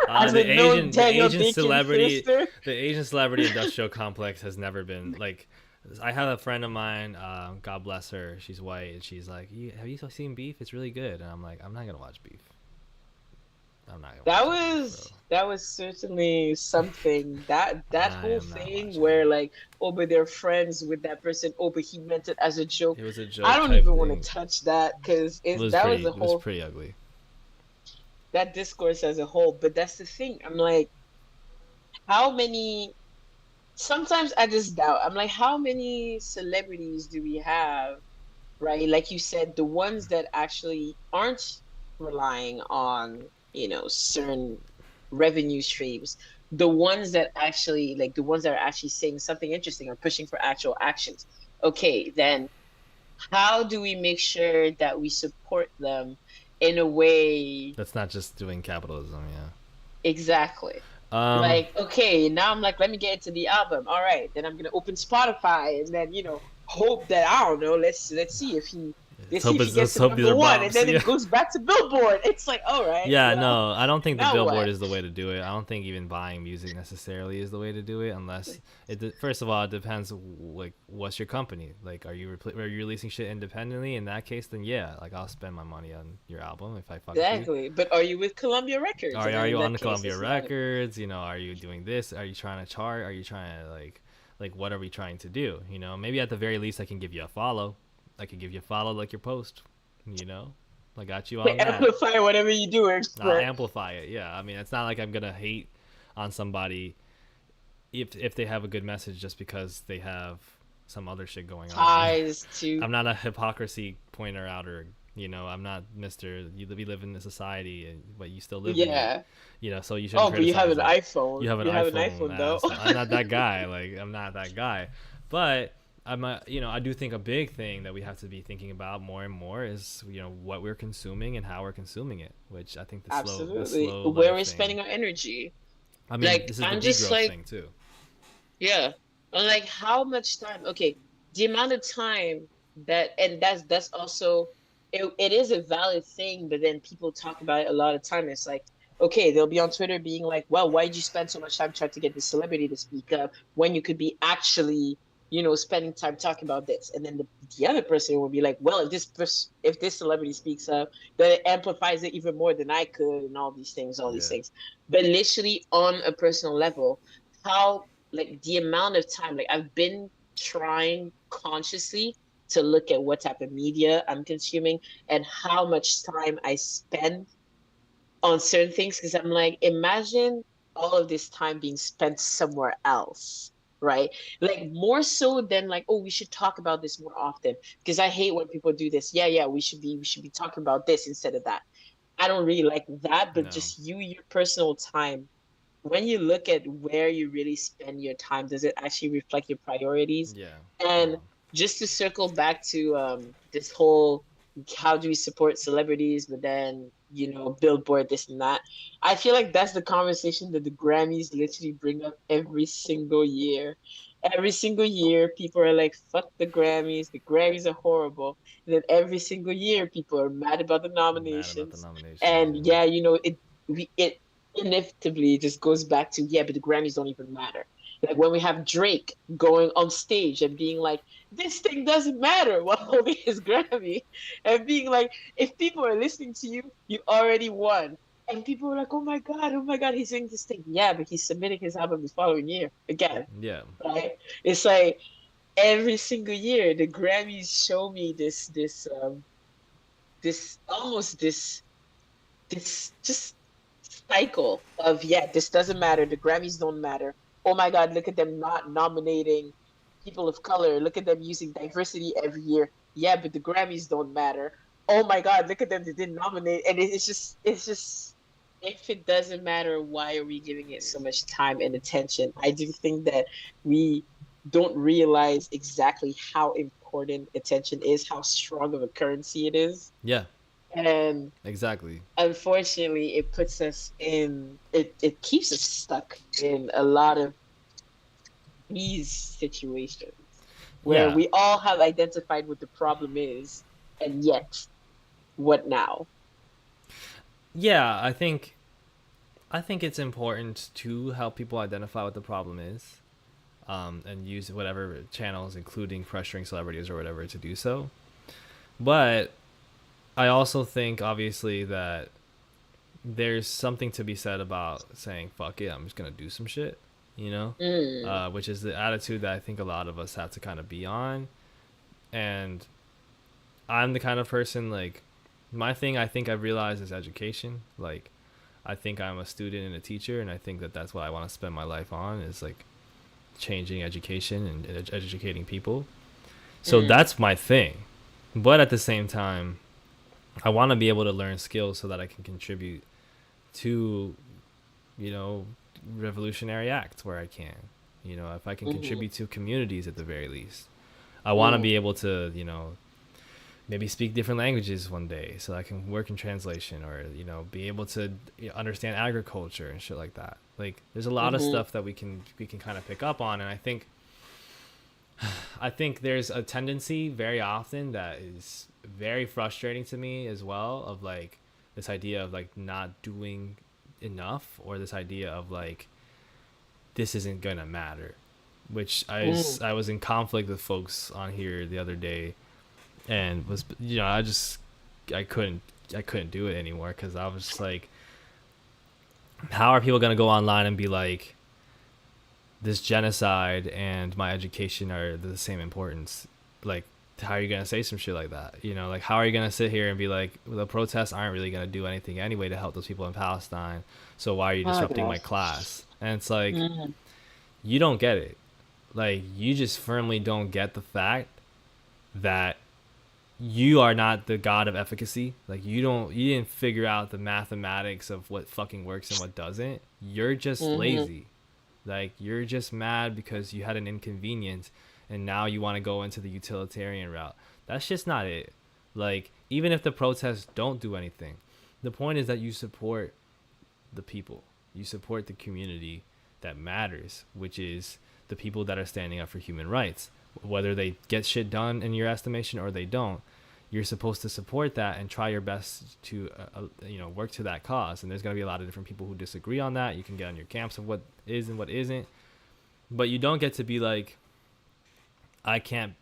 As a known The Daniel Asian Deacon celebrity, sister. the Asian celebrity industrial complex has never been like. I have a friend of mine, God bless her. She's white, and she's like, "Have you seen Beef? It's really good." And I'm like, "I'm not gonna watch Beef. I'm not gonna That watch Beef, bro. was that was certainly something that I whole am not thing watching. where like oh but they're friends with that person oh but he meant it as a joke. It was a I joke don't type even want to thing. touch that because It it's was that was pretty. a It was whole pretty ugly. that discourse as a whole. But that's the thing. I'm like, how many? Sometimes I just doubt. I'm like, how many celebrities do we have, right? Like you said, the ones that actually aren't relying on, certain revenue streams, the ones that actually, like the ones that are actually saying something interesting or pushing for actual actions. Okay, then how do we make sure that we support them in a way? That's not just doing capitalism. Yeah. Exactly. Um. Like, okay, now I'm like, let me get into the album. All right, then I'm gonna open Spotify and then, hope that I don't know. Let's see if he gets Let's to hope these number are one, and bombs. then Yeah. it goes back to Billboard. It's like, all right, Yeah, no, I don't think the now billboard what? is the way to do it. I don't think even buying music necessarily is the way to do it, unless first of all, it depends like what's your company. Like, are you releasing shit independently? In that case, then yeah, like I'll spend my money on your album if I fuck with you. Exactly. But are you with Columbia Records? And Are then in you on that the case, Columbia it's not. Records? You know, are you doing this? Are you trying to chart? Are you trying to like what are we trying to do? You know, maybe at the very least I can give you a follow. I can give you a follow like your post. You know, I got you on that. Amplify whatever you do, I'll expert. amplify it. Yeah, I mean, it's not like I'm gonna hate on somebody if they have a good message just because they have some other shit going on. Ties to. I'm not a hypocrisy pointer outer. You know, I'm not Mister. We live in a society, but you still live in it. Yeah. You know, so you shouldn't Oh, but you have criticize an that. iPhone. You have an You have an iPhone. iPhone, though. I'm not that guy. Like, I'm not that guy. But I do think a big thing that we have to be thinking about more and more is, what we're consuming and how we're consuming it. Which I think the Absolutely. slow Where life we're thing. spending our energy. I mean, Like, this is the I'm just degrowth like, thing too. yeah. And like how much time? Okay, the amount of time and that's also it is a valid thing, but then people talk about it a lot of time. It's like, okay, they'll be on Twitter being like, well, why did you spend so much time trying to get this celebrity to speak up when you could be actually, spending time talking about this? And then the other person will be like, well, if this celebrity speaks up, then it amplifies it even more than I could, and all these Yeah. things. But literally on a personal level, how like the amount of time like I've been trying consciously to look at what type of media I'm consuming and how much time I spend on certain things because I'm like, imagine all of this time being spent somewhere else, right? Like more so than like, oh, we should talk about this more often because I hate when people do this. Yeah, we should be talking about this instead of that. I don't really like that, but No. just your personal time when you look at where you really spend your time, does it actually reflect your priorities? Yeah. And No. just to circle back to this whole how do we support celebrities, but then, Billboard, this and that. I feel like that's the conversation that the Grammys literally bring up every single year. Every single year, people are like, fuck the Grammys. The Grammys are horrible. And then every single year, people are mad about the Mad about the nominations. nominations. And Yeah. yeah, it inevitably just goes back to yeah, but the Grammys don't even matter. Like when we have Drake going on stage and being like, "This thing doesn't matter," while holding his Grammy, and being like, "If people are listening to you, you already won." And people were like, oh my God, he's doing this thing." Yeah, but he's submitting his album the following year again, Yeah. right? It's like every single year the Grammys show me this almost this just cycle of yeah, this doesn't matter. The Grammys don't matter. Oh my God, look at them not nominating people of color. Look at them using diversity every year. Yeah, but the Grammys don't matter. Oh my God, look at them, they didn't nominate. And it's just if it doesn't matter, why are we giving it so much time and attention? I do think that we don't realize exactly how important attention is, how strong of a currency it is. Yeah, And exactly. unfortunately, it puts us in, it keeps us stuck in a lot of these situations where Yeah, we all have identified what the problem is, and yet, what now? yeah. I think it's important to help people identify what the problem is, and use whatever channels, including pressuring celebrities or whatever, to do so. But I also think, obviously, that there's something to be said about saying "fuck it," I'm just gonna do some shit, you know, Mm, which is the attitude that I think a lot of us have to kind of be on. And I'm the kind of person, like, my thing I think I've realized is education. Like, I think I'm a student and a teacher, and I think that that's what I want to spend my life on, is like changing education and educating people. So mm, that's my thing. But at the same time, I want to be able to learn skills so that I can contribute to, you know, revolutionary acts where I can. You know, if I can mm, contribute to communities at the very least, I want to mm, be able to, maybe speak different languages one day so I can work in translation, or, be able to understand agriculture and shit like that. Like, there's a lot of mm-hmm, stuff that we can kind of pick up on, and I think there's a tendency very often that is very frustrating to me as well, of like this idea of like not doing enough, or this idea of like this isn't gonna matter, which mm. I was in conflict with folks on here the other day, and was, I couldn't I couldn't do it anymore, because I was just like, how are people gonna go online and be like, this genocide and my education are the same importance? Like, how are you gonna say some shit like that? Like, how are you gonna sit here and be like, well, the protests aren't really gonna do anything anyway to help those people in Palestine, so why are you Oh disrupting my God. class? And it's like, Mm. you don't get it. Like, you just firmly don't get the fact that you are not the god of efficacy. Like, you didn't figure out the mathematics of what fucking works and what doesn't. You're just Mm-hmm. lazy. Like, you're just mad because you had an inconvenience, and now you want to go into the utilitarian route. That's just not it. Like, even if the protests don't do anything, the point is that you support the people. You support the community that matters, which is the people that are standing up for human rights. Whether they get shit done in your estimation or they don't, you're supposed to support that and try your best to, work to that cause. And there's going to be a lot of different people who disagree on that. You can get on your camps of what is and what isn't, but you don't get to be like, I can't,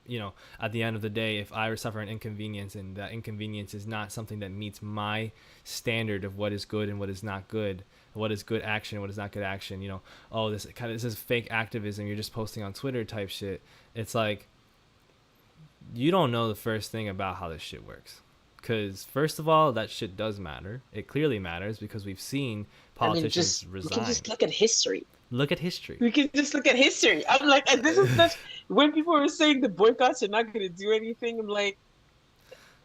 at the end of the day, if I suffer an inconvenience and that inconvenience is not something that meets my standard of what is good and what is not good, what is good action, what is not good action, oh, this is fake activism, you're just posting on Twitter type shit. It's like, you don't know the first thing about how this shit works. Because, first of all, that shit does matter. It clearly matters because we've seen I mean, politicians just we can resign. just look at history. Look at history. We can just look at history. I'm like, and this is such, when people were saying the boycotts are not going to do anything, I'm like,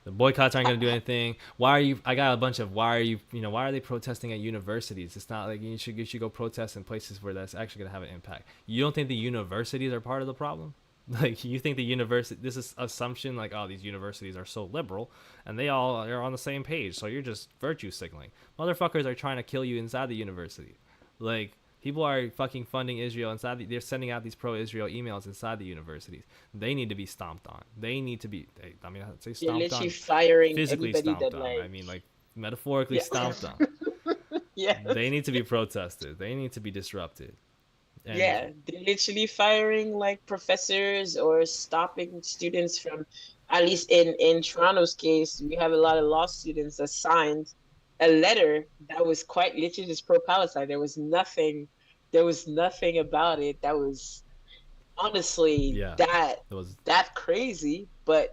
The boycotts aren't I, going to do anything. Why are you? I got a bunch of why are you? Why are they protesting at universities? It's not like you should go protest in places where that's actually going to have an impact. You don't think the universities are part of the problem? Like, you think the university? This is assumption, like, oh, these universities are so liberal and they all are on the same page, so you're just virtue signaling. Motherfuckers are trying to kill you inside the university. Like, people are fucking funding Israel inside. They're sending out these pro-Israel emails inside the universities. They need to be stomped on. They need to be. I mean, I'd say they're stomped literally on, firing physically anybody stomped that on. I like, mean, like, metaphorically yeah, stomped on. yes, They need to be protested. They need to be disrupted. And yeah, they're literally firing like professors or stopping students from, at least in Toronto's case, we have a lot of law students that signed a letter that was quite literally just pro-Palestine. There was nothing about it that was honestly yeah, it was that crazy. But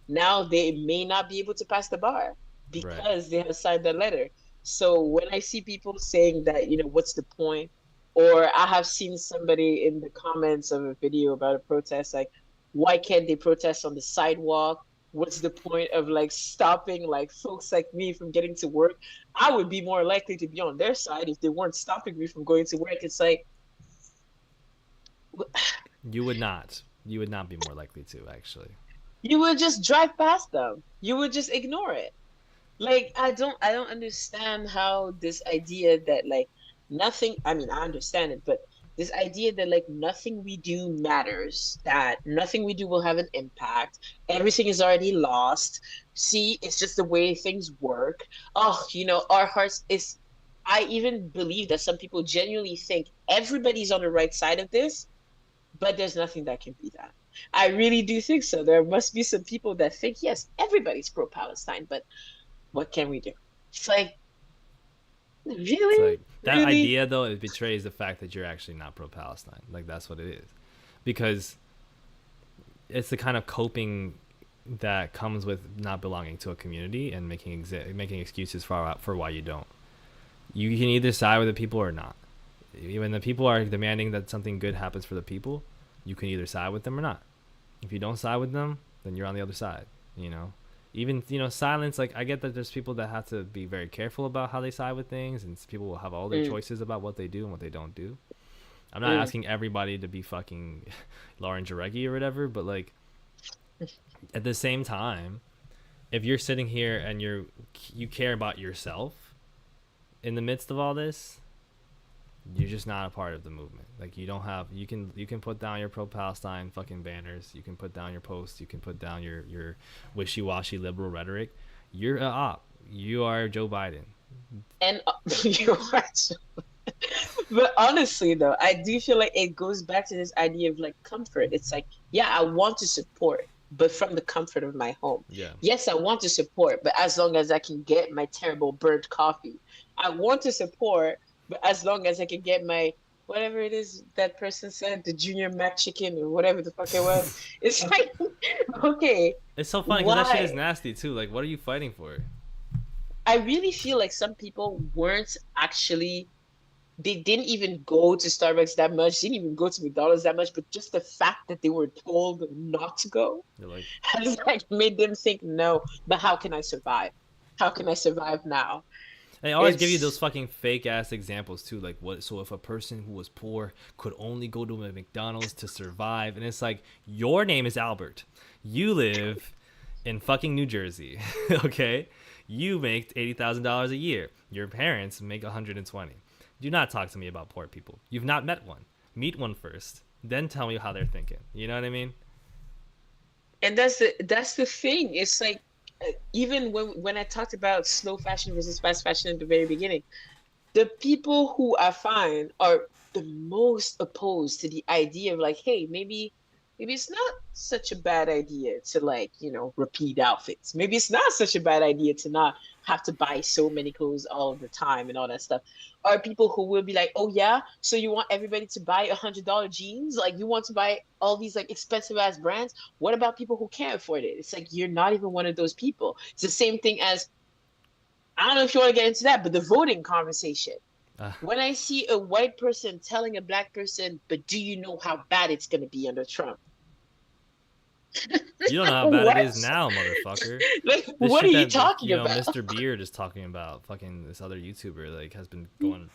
now they may not be able to pass the bar right. because they have signed that letter. So when I see people saying that, what's the point? Or I have seen somebody in the comments of a video about a protest like, why can't they protest on the sidewalk? what's the point of like stopping like folks like me from getting to work? I would be more likely to be on their side if they weren't stopping me from going to work. It's like You would not. You would not be more likely to actually. you would just drive past them. You would just ignore it. Like I don't understand how this idea that like nothing, I mean I understand it, but this idea that like nothing we do matters, that nothing we do will have an impact, everything is already lost. See, it's just the way things work. Oh, our hearts is I even believe that some people genuinely think everybody's on the right side of this, but there's nothing that can be that. I really do think so. There must be some people that think, yes, everybody's pro-Palestine, but what can we do? It's like, It's really? like that Really? idea though, it betrays the fact that you're actually not pro Palestine. Like that's what it is. Because it's the kind of coping that comes with not belonging to a community and making excuses for why you don't. You can either side with the people or not. When the people are demanding that something good happens for the people, you can either side with them or not. If you don't side with them, then you're on the other side. You know, even silence. Like I get that there's people that have to be very careful about how they side with things, and people will have all their Mm, choices about what they do and what they don't do. I'm not mm, asking everybody to be fucking Lauren Jarecki or whatever, but like at the same time, if you're sitting here and you care about yourself in the midst of all this, you're just not a part of the movement. Like you don't have you can put down your pro Palestine fucking banners, you can put down your posts, you can put down your wishy washy liberal rhetoric. You're a op. You are Joe Biden. and you're right. But honestly, though, I do feel like it goes back to this idea of like comfort. It's like, yeah, I want to support, but from the comfort of my home. Yeah. Yes, I want to support, but as long as I can get my terrible burnt coffee. I want to support, but as long as I can get my whatever it is that person said, the junior mac chicken or whatever the fuck it was. It's like, okay, It's so funny because that shit is why? nasty too. Like, what are you fighting for? I really feel like some people weren't actually they didn't even go to Starbucks that much, didn't even go to McDonald's that much, but just the fact that they were told not to go You're like, has like made them think, no, but how can I survive? How can I survive now? they always give you those It's fucking fake ass examples too. Like, what? So if a person who was poor could only go to a McDonald's to survive, and it's like, your name is Albert. You live in fucking New Jersey, okay? You make $80,000 a year. Your parents make 120. Do not talk to me about poor people. You've not met one. Meet one first, then tell me how they're thinking. You know what I mean? and that's the thing. It's like even when I talked about slow fashion versus fast fashion at the very beginning, the people who I find are the most opposed to the idea of like, hey, maybe it's not such a bad idea to like, repeat outfits. Maybe it's not such a bad idea to not have to buy so many clothes all the time and all that stuff. Are people who will be like, oh yeah, so you want everybody to buy $100 jeans? Like you want to buy all these like expensive ass brands? What about people who can't afford it? It's like you're not even one of those people. It's the same thing as I don't know if you want to get into that, but the voting conversation. Uh, When I see a white person telling a black person, but do you know how bad it's going to be under Trump? you don't know how bad it is What? now, motherfucker. Like, This what are shit you that talking about? Mr. Beard is talking about, fucking this other YouTuber, like has been going,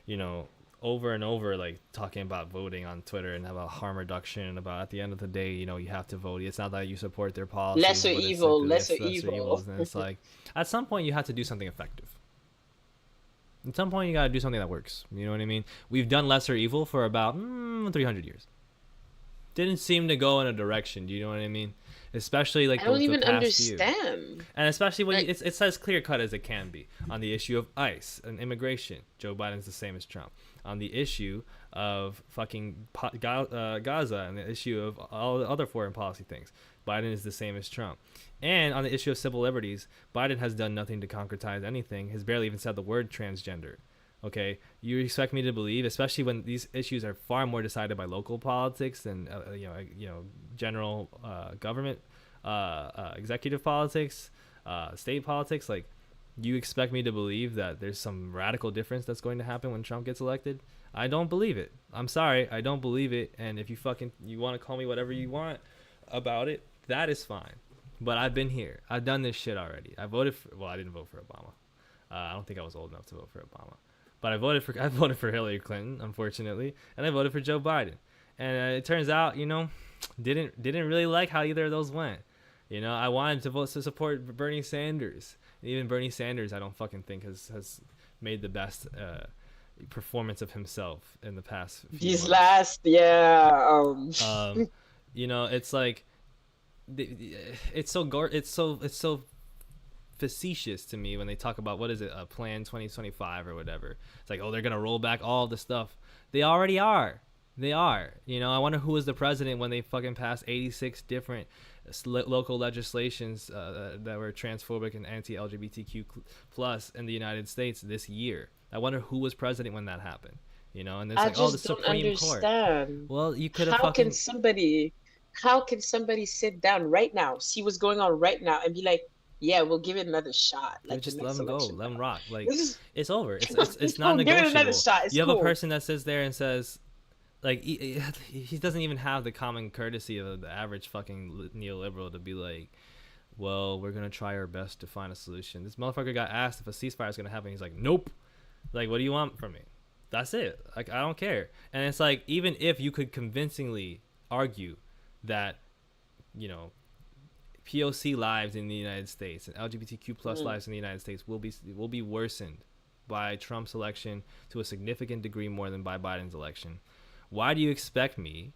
you know, over and over, like talking about voting on Twitter and about harm reduction and about at the end of the day, you have to vote. It's not that you support their policies, Lesser but it's like evil, the lesser lesser evil. evils, and it's like at some point you have to do something effective. At some point you gotta do something that works. You know what I mean? We've done lesser evil for about 300 years. Didn't seem to go in a direction. Do you know what I mean? Especially like I the don't the even past few. understand. And especially when Like, it's as clear cut as it can be on the issue of ICE and immigration. Joe Biden's the same as Trump. On the issue of fucking Gaza and the issue of all the other foreign policy things, Biden is the same as Trump. And on the issue of civil liberties, Biden has done nothing to concretize anything. Has barely even said the word transgender. Okay, you expect me to believe, especially when these issues are far more decided by local politics than general government, executive politics, state politics. Like, you expect me to believe that there's some radical difference that's going to happen when Trump gets elected? I don't believe it. I'm sorry, I don't believe it. And if you want to call me whatever you want about it, that is fine. But I've been here. I've done this shit already. I voted for. Well, I didn't vote for Obama. I don't think I was old enough to vote for Obama. But I voted for. I voted for Hillary Clinton, unfortunately, and I voted for Joe Biden. And it turns out, didn't really like how either of those went. I wanted to vote to support Bernie Sanders. And even Bernie Sanders, I don't fucking think has made the best performance of himself in the past few These months. last, yeah, Um, it's like it's so facetious to me when they talk about what is it, a plan 2025 or whatever. It's like, oh, they're gonna roll back all the stuff. They already are. They are. I wonder who was the president when they fucking passed 86 different local legislations that were transphobic and anti-LGBTQ plus in the United States this year. I wonder who was president when that happened. And it's I like, oh, the just don't Supreme Court. understand. Well, you could have How can fucking somebody, how can somebody sit down right now, see what's going on right now, and be like, yeah, we'll give it another shot, like the just let next them go, election let them comes. rock. Like, This is it's over. It's it's it's it's cool. Give it another non-negotiable. shot. It's You have a cool. person that sits there and says, like, he doesn't even have the common courtesy of the average fucking neoliberal to be like, well, we're gonna try our best to find a solution. This motherfucker got asked if a ceasefire is gonna happen. He's like, nope. Like, what do you want from me? That's it. Like, I don't care. And it's like, even if you could convincingly argue that, POC lives in the United States and LGBTQ plus Mm. lives in the United States will be worsened by Trump's election to a significant degree more than by Biden's election. Why do you expect me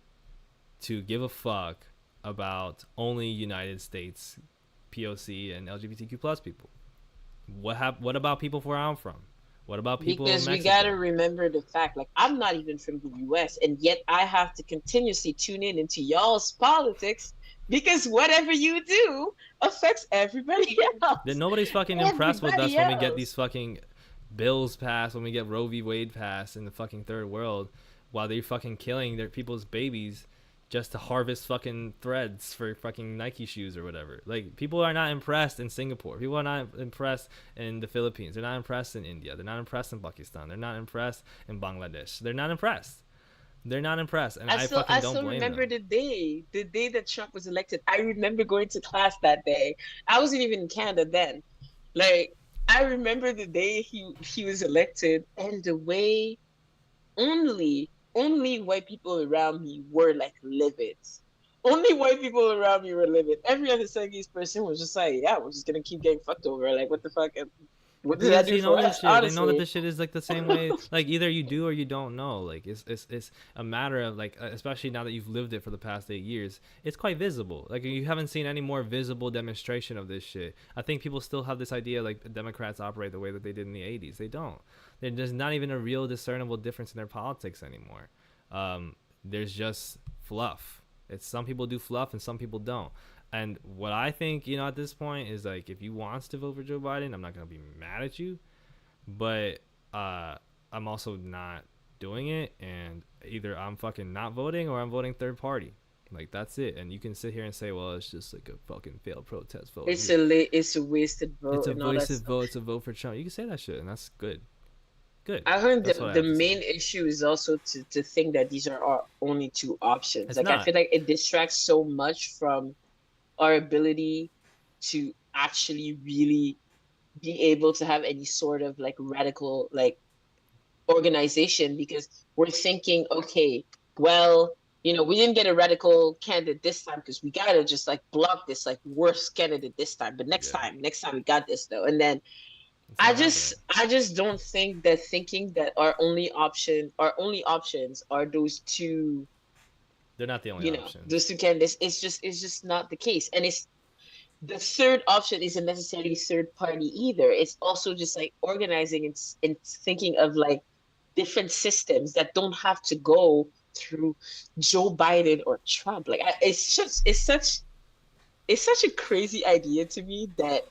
to give a fuck about only United States POC and LGBTQ plus people? What about people where I'm from? What about people in Because we gotta Mexico? remember the fact, like I'm not even from the US, and yet I have to continuously tune in into y'all's politics because whatever you do affects everybody That else. nobody's fucking impressed with us Everybody when we get these else. fucking bills passed, when we get Roe v. Wade passed in the fucking third world, while they're fucking killing their people's babies just to harvest fucking threads for fucking Nike shoes or whatever. Like, people are not impressed in Singapore. People are not impressed in the Philippines. They're not impressed in India. They're not impressed in Pakistan. They're not impressed in Bangladesh. They're not impressed. They're not impressed, and I I still fucking I don't still blame remember them. the day that Trump was elected. I remember going to class that day. I wasn't even in Canada then. Like I remember the day he was elected and the way only white people around me were like livid. Only white people around me were livid. Every other Chinese person was just like, yeah, we're just gonna keep getting fucked over. Like what the fuck? What does that Because do you know for this us? shit. They know that Honestly. this shit is like the same way. Like, either you do or you don't know. Like, it's a matter of, like, especially now that you've lived it for the past 8 years, it's quite visible. Like, you haven't seen any more visible demonstration of this shit. I think people still have this idea like Democrats operate the way that they did in the '80s. They don't. There's not even a real discernible difference in their politics anymore. There's just fluff. It's some people do fluff and some people don't. And what I think, at this point is, like, if you want to vote for Joe Biden, I'm not gonna be mad at you, but I'm also not doing it. And either I'm fucking not voting or I'm voting third party. Like, that's it. And you can sit here and say, well, it's just like a fucking failed protest vote. It's a wasted It's vote a and all that voice stuff. vote. It's a vote for Trump. You can say that shit, and that's good. Good. I heard That's what I the have to say. main issue is also to think that these are our only two options. It's Like I not. feel like it distracts so much from our ability to actually really be able to have any sort of like radical like organization because we're thinking, okay, well, we didn't get a radical candidate this time because we gotta just like block this like worst candidate this time. But Yeah. next time we got this though. And then It's not happening. I just don't think that thinking that our only options are those two, They're not the only those options. two candidates. It's just not the case. And it's the third option isn't necessarily third party either. It's also just like organizing and thinking of like different systems that don't have to go through Joe Biden or Trump. Like it's such a crazy idea to me that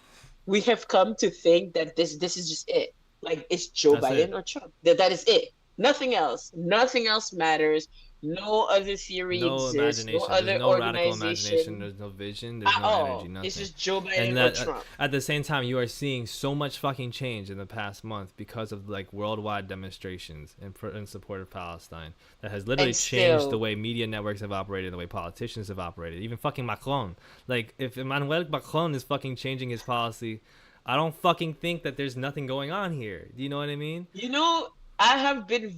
we have come to think that this is just it. Like it's Joe That's Biden it. or Trump. That is it. Nothing else. Nothing else matters. No other theory No exists. No imagination. There's other no radical imagination. organization There's no vision. There's at no energy. all. It's Nothing. just Joe And Biden or that Trump. at the same time, you are seeing so much fucking change in the past month because of like worldwide demonstrations in support of Palestine that has literally And changed the still, way media networks have operated, the way politicians have operated. Even fucking Macron. Like if Emmanuel Macron is fucking changing his policy, I don't fucking think that there's nothing going on here. Do you know what I mean? you know, I have been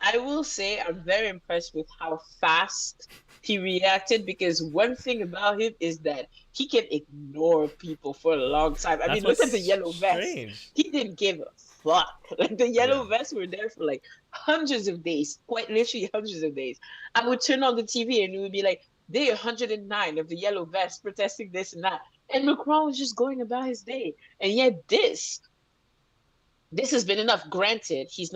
I will say, I'm very impressed with how fast he reacted because one thing about him is that he can ignore people for a long time. I That's mean, look at the what's yellow vest. strange. He didn't give a fuck. Like the Yeah. yellow vests were there for like hundreds of days, quite literally hundreds of days. I would turn on the TV and it would be like day 109 of the yellow vest protesting this and that. And Macron was just going about his day. And yet this has been enough. Granted, he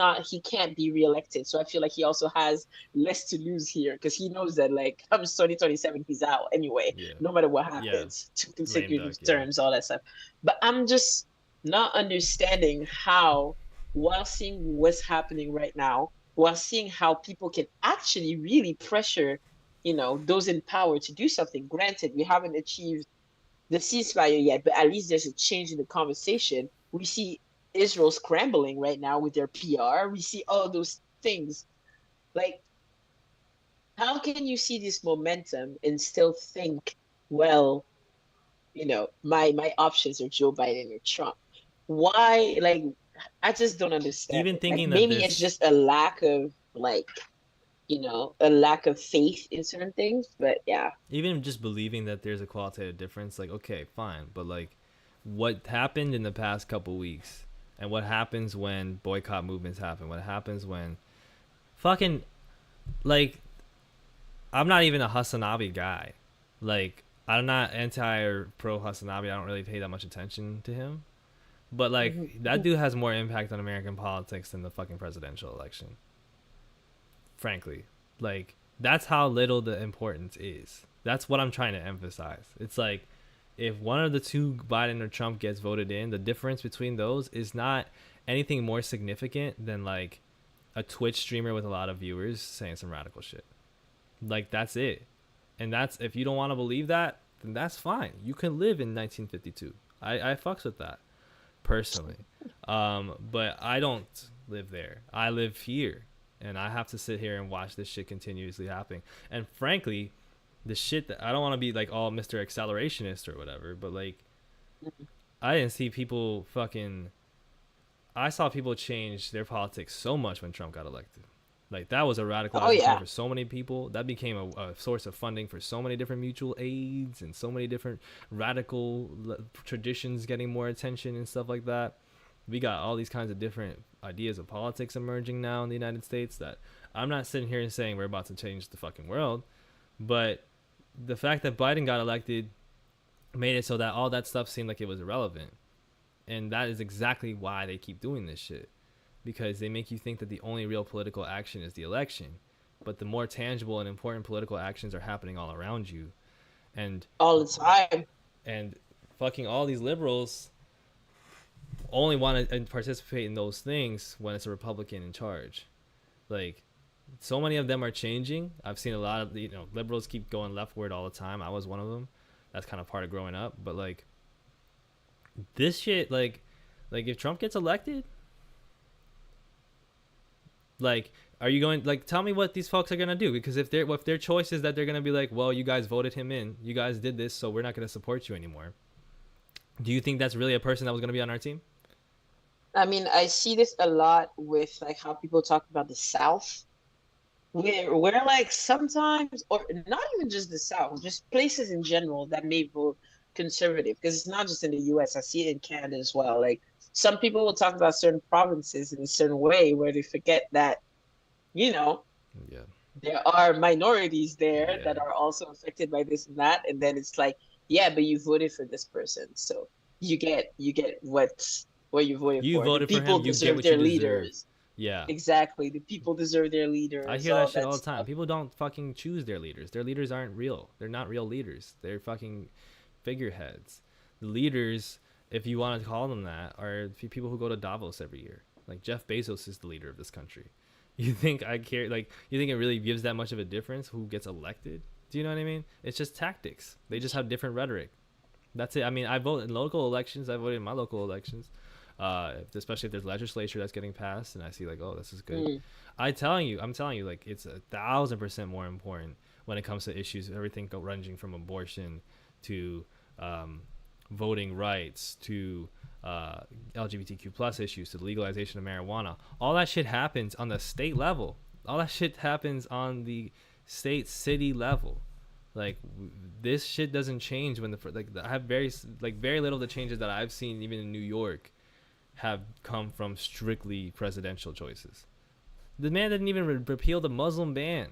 can't be reelected. So I feel like he also has less to lose here because he knows that like comes 2027, he's out anyway, Yeah. no matter what Yeah. happens, two Lame duck. consecutive Yeah. terms, all that stuff. But I'm just not understanding how, while seeing what's happening right now, while seeing how people can actually really pressure, those in power to do something. Granted, we haven't achieved the ceasefire yet, but at least there's a change in the conversation. We see Israel scrambling right now with their PR. We see all those things. Like, how can you see this momentum and still think, well, my options are Joe Biden or Trump? Why? Like, I just don't understand Even it. Like, thinking that maybe it's there's just a lack of a lack of faith in certain things. But yeah. even just believing that there's a qualitative difference, like okay, fine, but like what happened in the past couple weeks and what happens when boycott movements happen, what happens when fucking like I'm not even a Hasanabi guy. Like I'm not anti or pro Hasanabi. I don't really pay that much attention to him. But Mhm. like that dude has more impact on American politics than the fucking presidential election. Frankly, like that's how little the importance is. That's what I'm trying to emphasize. It's like if one of the two, Biden or Trump, gets voted in, the difference between those is not anything more significant than like a Twitch streamer with a lot of viewers saying some radical shit. Like that's it. And that's if you don't want to believe that, then that's fine. You can live in 1952. I fucks with that personally. But I don't live there. I live here, and I have to sit here and watch this shit continuously happening. And frankly, the shit that I don't want to be like all Mr. Accelerationist or whatever, but like I didn't see people fucking. I saw people change their politics so much when Trump got elected. Like that was a Oh radicalizing point yeah. for so many people. That became a source of funding for so many different mutual aids and so many different radical traditions getting more attention and stuff like that. We got all these kinds of different ideas of politics emerging now in the United States that I'm not sitting here and saying we're about to change the fucking world, but the fact that Biden got elected made it so that all that stuff seemed like it was irrelevant. And that is exactly why they keep doing this shit, because they make you think that the only real political action is the election, but the more tangible and important political actions are happening all around you. and All the time. and fucking all these liberals only want to participate in those things when it's a Republican in charge. Like so many of them are changing. I've seen a lot of liberals keep going leftward all the time. I was one of them. That's kind of part of growing up. But like this shit, like if Trump gets elected, like are you going like tell me what these folks are gonna do? Because if their choice is that they're gonna be like, well, you guys voted him in, you guys did this, so we're not gonna support you anymore. Do you think that's really a person that was gonna be on our team? I mean, I see this a lot with like how people talk about the South, where like sometimes, or not even just the South, just places in general that may vote conservative, because it's not just in the US. I see it in Canada as well. Like some people will talk about certain provinces in a certain way where they forget that, you know, Yeah. there are minorities there Yeah. that are also affected by this and that. And then it's like, yeah, but you voted for this person. So you get what you voted You for. The voted for him, people you get deserve what you their deserve. leaders. Yeah. Exactly. The people deserve their I leaders, hear that all shit that all the time. stuff. People don't fucking choose their leaders. Their leaders aren't real. They're not real leaders. They're fucking figureheads. The leaders, if you want to call them that, are people who go to Davos every year. Like Jeff Bezos is the leader of this country. You think I care? Like, you think it really gives that much of a difference who gets elected? Do you know what I mean? It's just tactics. They just have different rhetoric. That's it. I mean, I vote in local elections. I voted in my local elections, especially if there's legislature that's getting passed, and I see like, oh, this is good. Mm. I'm telling you, like it's 1,000% more important when it comes to issues. Everything ranging from abortion to um, voting rights to LGBTQ plus issues to the legalization of marijuana. All that shit happens on the state level. All that shit happens on the state city level. Like this shit doesn't change when I have very little of the changes that I've seen even in New York have come from strictly presidential choices. The man didn't even repeal the Muslim ban.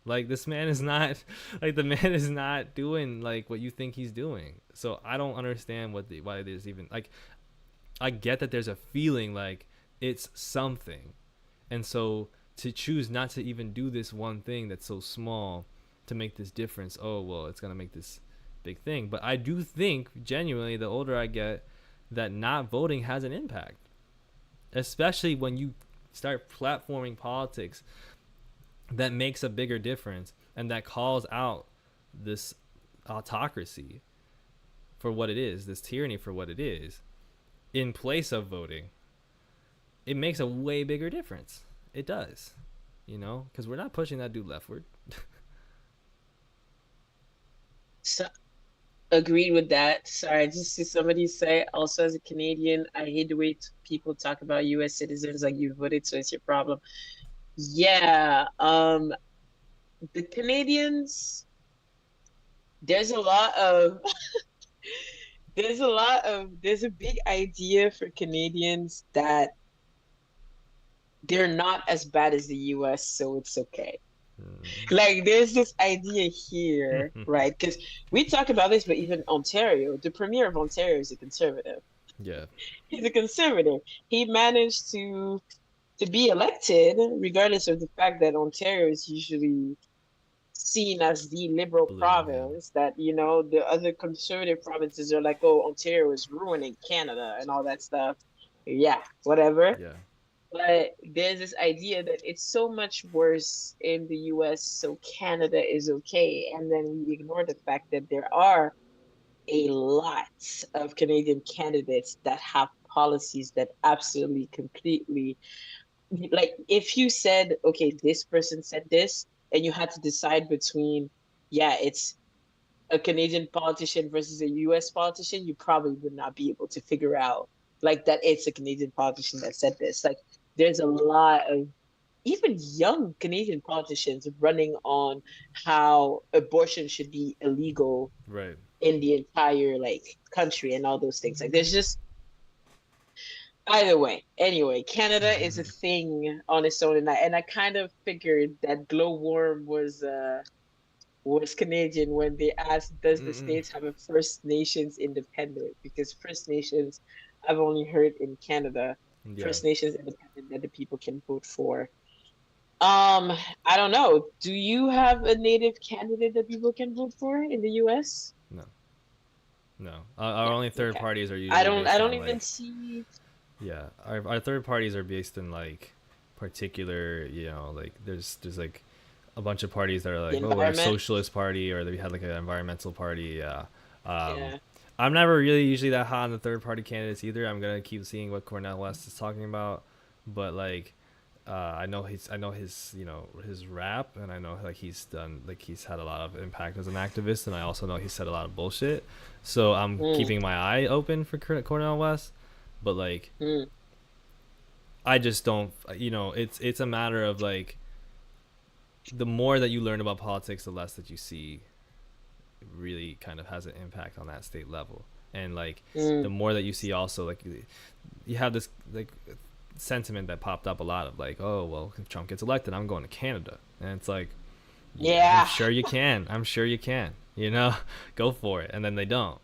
Like this man is not like the man is not doing like what you think he's doing. So I don't understand why there's even like I get that there's a feeling like it's something. And so to choose not to even do this one thing that's so small to make this difference, oh well, it's gonna make this big thing. But I do think genuinely the older I get that not voting has an impact. Especially when you start platforming politics that makes a bigger difference and that calls out this autocracy for what it is, this tyranny for what it is, in place of voting, it makes a way bigger difference. It does, because we're not pushing that dude leftward. So, agreed with that. Sorry, I just see somebody say, also as a Canadian, I hate the way people talk about US citizens like you voted, so it's your problem. Yeah, the Canadians, there's a lot of there's a big idea for Canadians that they're not as bad as the US, so it's okay. Like there's this idea here, right? Because we talk about this, but even Ontario, the premier of Ontario is a conservative. Yeah. He's a conservative. He managed to be elected, regardless of the fact that Ontario is usually seen as the liberal Blue. Yeah. province. That the other conservative provinces are like, oh, Ontario is ruining Canada and all that stuff. Yeah, whatever. Yeah. But there's this idea that it's so much worse in the US, so Canada is okay. And then we ignore the fact that there are a lot of Canadian candidates that have policies that absolutely, completely, like if you said, okay, this person said this, and you had to decide between, yeah, it's a Canadian politician versus a US politician, you probably would not be able to figure out like that it's a Canadian politician that said this. Like there's a lot of even young Canadian politicians running on how abortion should be illegal Right. in the entire like country and all those things. Like there's just either way. Anyway, Canada is a thing on its own, and I kind of figured that glowworm was Canadian when they asked, does the Mm-mm. States have a First Nations independent? Because First Nations, I've only heard in Canada, Yeah. First Nations independent that the people can vote for. I don't know. Do you have a native candidate that people can vote for in the US? No. No. Our Yeah, only third okay. parties are I usually don't I based don't on even like see. yeah. Our third parties are based in like particular. Like there's like a bunch of parties that are The like, oh, we're a environment. socialist party, or we had like an environmental party. Yeah. Um, Yeah. I'm never really usually that hot on the third party candidates either. I'm gonna keep seeing what Cornel West is talking about, but like, I know his his rap, and I know like he's had a lot of impact as an activist, and I also know he said a lot of bullshit. So I'm Mm, keeping my eye open for Cornel West, but like mm. I just don't. It's a matter of like the more that you learn about politics, the less that you see really kind of has an impact on that state level. And like the Mm. more that you see also like you have this like sentiment that popped up a lot of like, oh well, if Trump gets elected, I'm going to Canada. And it's like, yeah, I'm Yeah. sure you can. I'm sure you can. Go for it. And then they don't,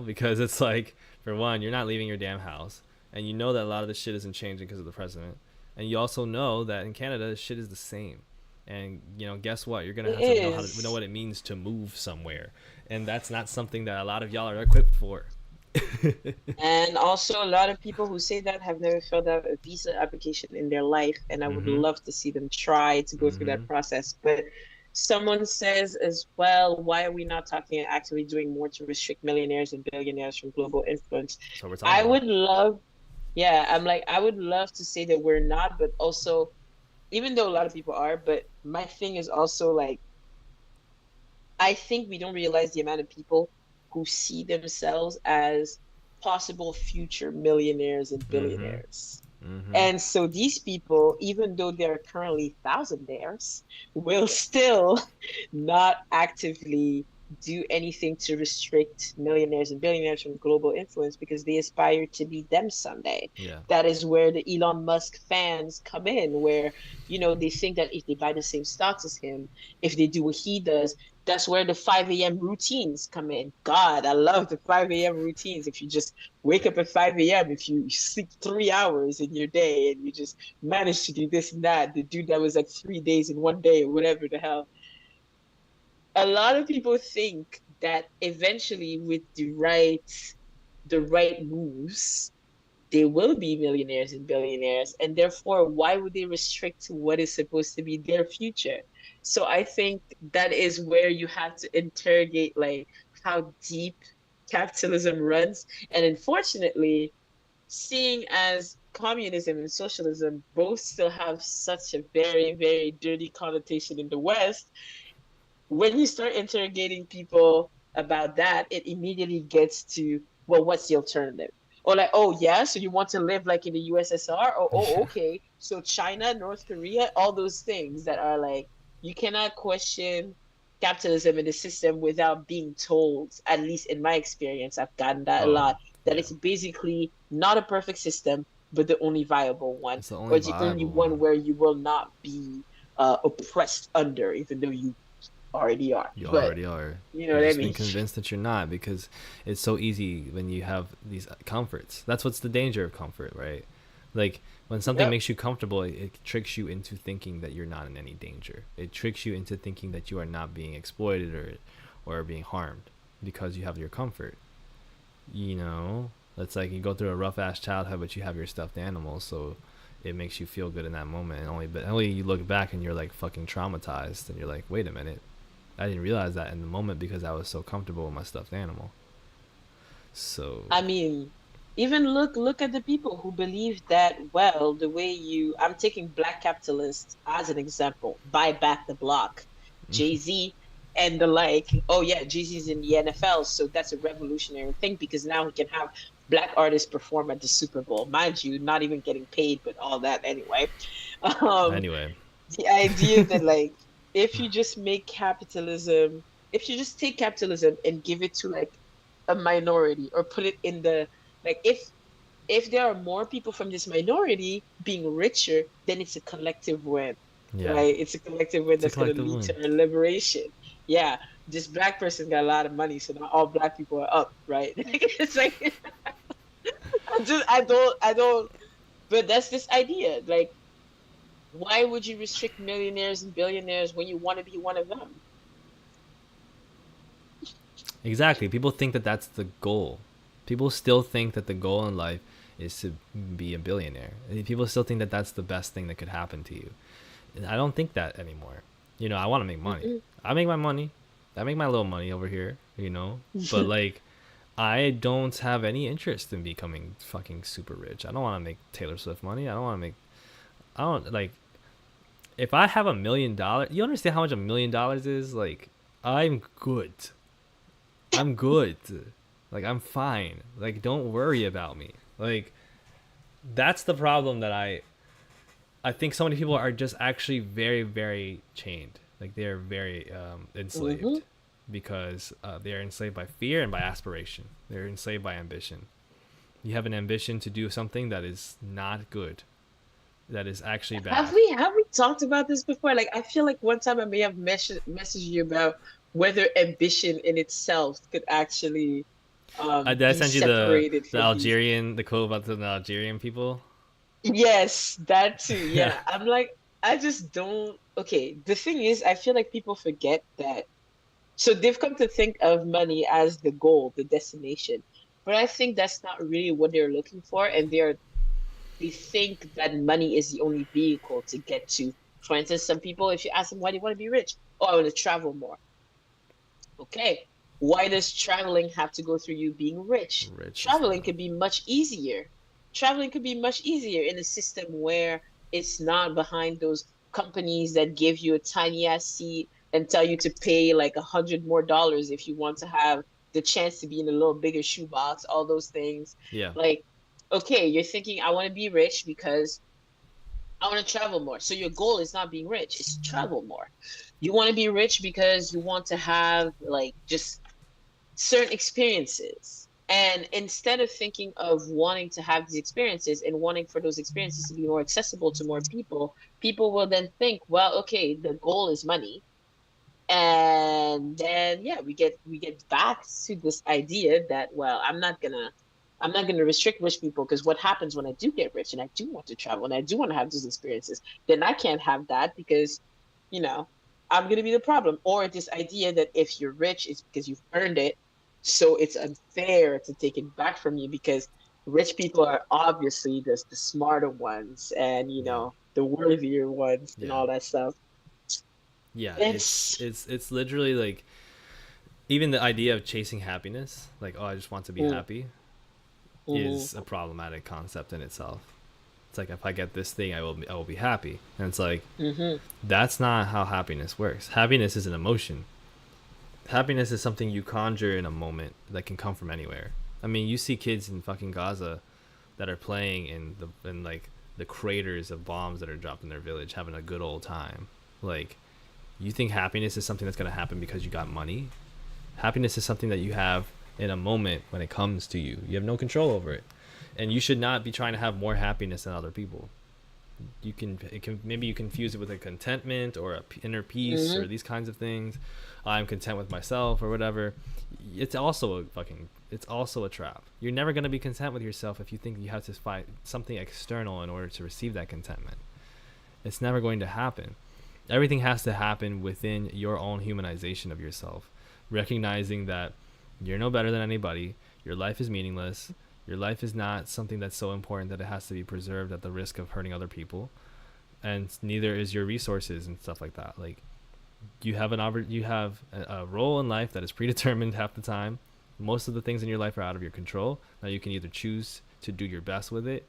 because it's like, for one, you're not leaving your damn house, and you know that a lot of this shit isn't changing because of the president, and you also know that in Canada shit is the same. And guess what? You're gonna It have to know is. what it means to move somewhere, and that's not something that a lot of y'all are equipped for. And also, a lot of people who say that have never filled out a visa application in their life, and I would Mm-hmm. love to see them try to go through Mm-hmm. that process. But someone says as well, why are we not talking and actively doing more to restrict millionaires and billionaires from global influence? That's what we're talking I about. would love, yeah, I'm like, I would love to say that we're not, but also, even though a lot of people are, but my thing is also like, I think we don't realize the amount of people who see themselves as possible future millionaires and Mm-hmm. billionaires. Mm-hmm. And so these people, even though they're currently thousandaires, will still not actively do anything to restrict millionaires and billionaires from global influence because they aspire to be them someday. Yeah. That is where the Elon Musk fans come in, where, they think that if they buy the same stocks as him, if they do what he does, that's where the 5 a.m. routines come in. God, I love the 5 a.m. routines. If you just wake up at 5 a.m., if you sleep 3 hours in your day and you just manage to do this and that, the dude that was like 3 days in one day or whatever the hell. A lot of people think that eventually with the right moves, they will be millionaires and billionaires, and therefore why would they restrict what is supposed to be their future? So I think that is where you have to interrogate like how deep capitalism runs. And unfortunately, seeing as communism and socialism both still have such a very, very dirty connotation in the West, when you start interrogating people about that, it immediately gets to, well, what's the alternative? Or like, oh yeah, so you want to live like in the USSR? Or oh, Yeah. okay, so China, North Korea, all those things that are like, you cannot question capitalism in the system without being told, at least in my experience, I've gotten that a Oh, lot, that yeah. it's basically not a perfect system, but the only viable one, It's the only or the only viable one one. where you will not be oppressed under, even though you already are. You But already are. you know You've what I just been mean? convinced that you're not because it's so easy when you have these comforts. That's what's the danger of comfort, right? Like when something Yep. makes you comfortable, it tricks you into thinking that you're not in any danger. It tricks you into thinking that you are not being exploited or being harmed because you have your comfort. You know, it's like you go through a rough ass childhood, but you have your stuffed animals, so it makes you feel good in that moment. And only you look back and you're like fucking traumatized, and you're like, wait a minute, I didn't realize that in the moment because I was so comfortable with my stuffed animal. So, I mean, even look at the people who believe that, well, the way I'm taking black capitalists as an example, buy back the block, Jay-Z and the like. Oh yeah, Jay-Z's in the NFL, so that's a revolutionary thing because now he can have black artists perform at the Super Bowl. Mind you, not even getting paid, but all that anyway. Um, anyway, the idea that like if you just make capitalism if you just take capitalism and give it to like a minority or put it in the like if there are more people from this minority being richer, then it's a collective win, yeah, right? It's a collective win it's a that's going to collective lead win. to our liberation. Yeah, this black person got a lot of money, so now all black people are up, right? It's like I don't but that's this idea, like, why would you restrict millionaires and billionaires when you want to be one of them? Exactly. People think that that's the goal. People still think that the goal in life is to be a billionaire. People still think that that's the best thing that could happen to you. And I don't think that anymore. You know, I want to make money. Mm-mm. I make my money. I make my little money over here, you know? But like I don't have any interest in becoming fucking super rich. I don't want to make Taylor Swift money. I don't like if I have $1 million, you understand how much $1 million is? Like I'm good. I'm good. Like I'm fine. Like don't worry about me. Like that's the problem that I think so many people are just actually very very chained. Like they're very Hmm. enslaved because they are enslaved by fear and by aspiration. They're enslaved by ambition. You have an ambition to do something that is not good. That is actually Have bad. we have we talked about this before? Like, I feel like one time I may have messaged you about whether ambition in itself could actually Did I be send you separated the from these. Algerian the quote about the Algerian people? Yes, that too. Yeah. Yeah. I'm like, I just don't. Okay, the thing is, I feel like people forget that. So they've come to think of money as the goal, the destination. But I think that's not really what they're looking for, and they think that money is the only vehicle to get to. For instance, some people, if you ask them why do you want to be rich, oh, I want to travel more. Okay, why does traveling have to go through you being rich? Rich as Traveling hell. could be much easier. Traveling could be much easier in a system where it's not behind those companies that give you a tiny ass seat and tell you to pay like $100 more if you want to have the chance to be in a little bigger shoebox, all those things. Yeah. Like, okay, you're thinking, I want to be rich because I want to travel more. So your goal is not being rich, it's to travel more. You want to be rich because you want to have like just certain experiences. And instead of thinking of wanting to have these experiences and wanting for those experiences to be more accessible to more people, people will then think, well, okay, the goal is money. And then yeah, we get back to this idea that, well, I'm not gonna restrict rich people, because what happens when I do get rich and I do want to travel and I do want to have those experiences, then I can't have that because, you know, I'm gonna be the problem. Or this idea that if you're rich, it's because you've earned it, so it's unfair to take it back from you because rich people are obviously the smarter ones and Yeah. the worthier ones and Yeah. all that stuff. Yeah. It's It's it's it's literally like even the idea of chasing happiness, like oh I just want to be mm, happy, mhm, is a problematic concept in itself. It's like if I get this thing, I will be happy, and it's like mhm, that's not how happiness works. Happiness is an emotion. Happiness is something you conjure in a moment that can come from anywhere. I mean, you see kids in fucking Gaza that are playing in like the craters of bombs that are dropped in their village, having a good old time. Like, you think happiness is something that's gonna happen because you got money? Happiness is something that you have in a moment when it comes to you. You have no control over it, and you should not be trying to have more happiness than other people. Maybe you confuse it with a contentment or a inner peace or mhm. these kinds of things. I'm content with myself or whatever. It's also a trap. You're never going to be content with yourself if you think you have to find something external in order to receive that contentment. It's never going to happen. Everything has to happen within your own humanization of yourself, recognizing that you're no better than anybody. Your life is meaningless. Your life is not something that's so important that it has to be preserved at the risk of hurting other people, and neither is your resources and stuff like that. Like, you have a role in life that is predetermined half the time. Most of the things in your life are out of your control. Now you can either choose to do your best with it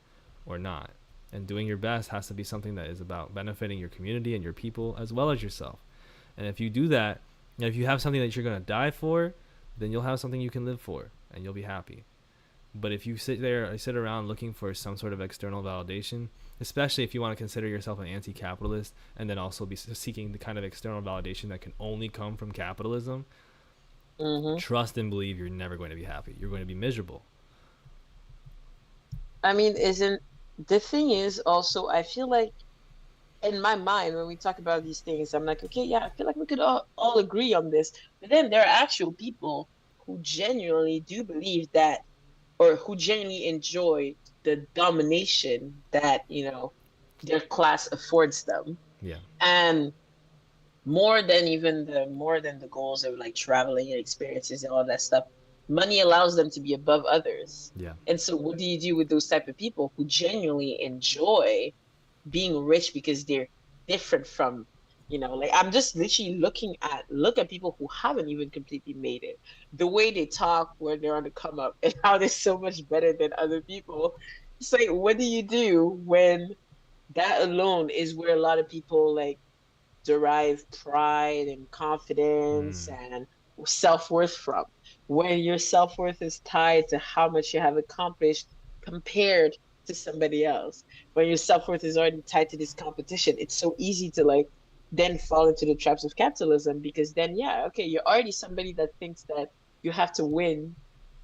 or not. And doing your best has to be something that is about benefiting your community and your people as well as yourself. And if you do that, and if you have something that you're going to die for, then you'll have something you can live for and you'll be happy. But if you sit around looking for some sort of external validation, especially if you want to consider yourself an anti-capitalist and then also be seeking the kind of external validation that can only come from capitalism, Mhm. trust and believe you're never going to be happy. You're going to be miserable. I mean, isn't the thing is also, I feel like in my mind, when we talk about these things, I'm like, okay, yeah, I feel like we could all agree on this. But then there are actual people who genuinely do believe that, or who genuinely enjoy the domination that, their class affords them. Yeah. And more than the goals of like traveling and experiences and all that stuff, money allows them to be above others. Yeah. And so what do you do with those type of people who genuinely enjoy being rich because they're different from, like, I'm just literally look at people who haven't even completely made it, the way they talk when they're on the come up and how they're so much better than other people. It's like, what do you do when that alone is where a lot of people like derive pride and confidence Mm. and self-worth from, when your self-worth is tied to how much you have accomplished compared to somebody else. When your self-worth is already tied to this competition, it's so easy to like then fall into the traps of capitalism, because then yeah, okay, you're already somebody that thinks that you have to win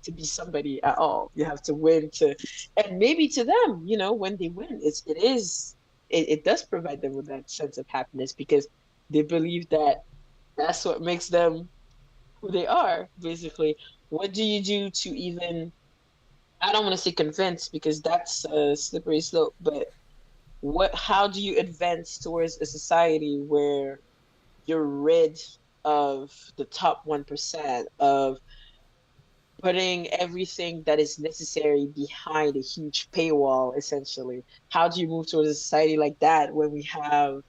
to be somebody at all. You have to win to, and maybe to them, when they win, it does provide them with that sense of happiness because they believe that that's what makes them who they are, basically. What do you do to even, I don't want to say convince because that's a slippery slope, but how do you advance towards a society where you're rid of the top 1% of putting everything that is necessary behind a huge paywall, essentially. How do you move towards a society like that when we have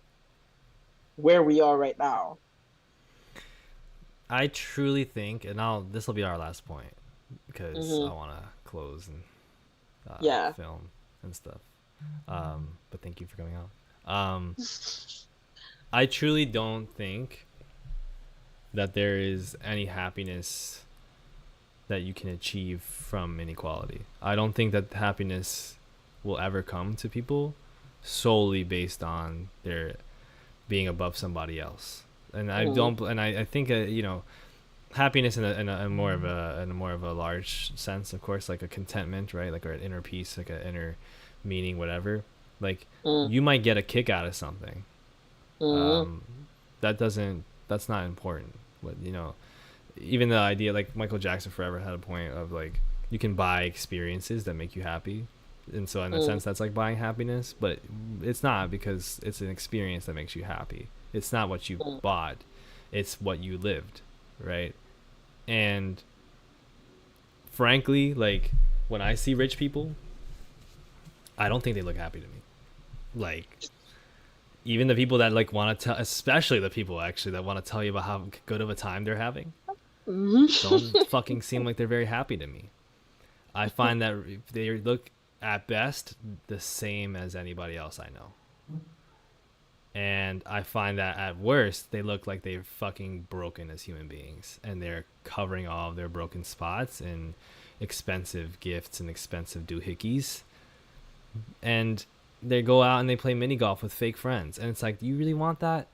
where we are right now? I truly think, and I'll this will be our last point because I Hmm. want to close and Yeah. film and stuff. But thank you for coming on. I truly don't think that there is any happiness that you can achieve from inequality. I don't think that happiness will ever come to people solely based on their being above somebody else. And I Hmm. don't, and I think happiness in a more of a large sense, of course, like a contentment, right? Like, or an inner peace, like an inner meaning, whatever. Like, Hmm. you might get a kick out of something. Hmm. Um, that's not important. But even the idea, like Michael Jackson forever had a point of like you can buy experiences that make you happy, and so in a Hmm. sense that's like buying happiness, but it's not, because it's an experience that makes you happy. It's not what you Hmm. bought, it's what you lived, right? And frankly, like, when I see rich people, I don't think they look happy to me. Like, even the people that like want to tell, especially the people actually that want to tell you about how good of a time they're having, Hmm. don't fucking seem like they're very happy to me. I find that they look at best the same as anybody else I know. And I find that at worst, they look like they're fucking broken as human beings. And they're covering all of their broken spots in expensive gifts and expensive doohickeys. And they go out and they play mini golf with fake friends. And it's like, do you really want that?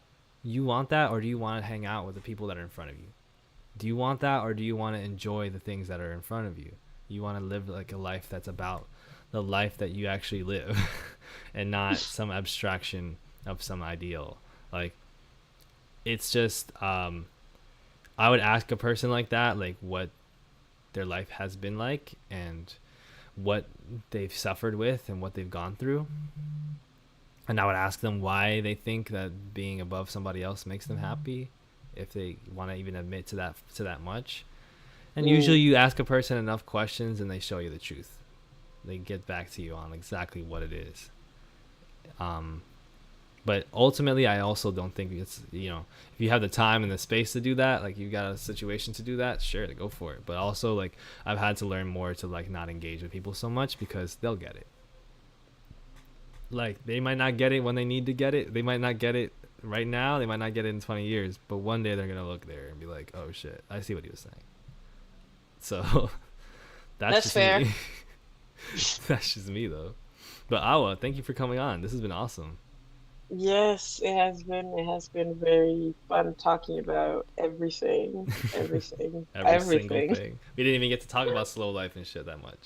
You want that? Or do you want to hang out with the people that are in front of you? Do you want that, or do you want to enjoy the things that are in front of you? You want to live like a life that's about the life that you actually live and not some abstraction of some ideal. Like, it's just I would ask a person like that like what their life has been like and what they've suffered with and what they've gone through. And I would ask them why they think that being above somebody else makes them happy, if they want to even admit to that much. And usually Hmm. you ask a person enough questions and they show you the truth. They get back to you on exactly what it is. Um, but ultimately, I also don't think it's, if you have the time and the space to do that, like you got a situation to do that, sure, to go for it. But also, like, I've had to learn more to like not engage with people so much because they'll get it. Like, they might not get it when they need to get it. They might not get it right now. They might not get it in 20 years. But one day they're going to look there and be like, oh shit, I see what he was saying. So that's That's just fair. me. That's just me though. But Awa, thank you for coming on. This has been awesome. Yes, it has been. It has been very fun talking about everything, everything, Every single everything. thing. We didn't even get to talk about slow life and shit that much.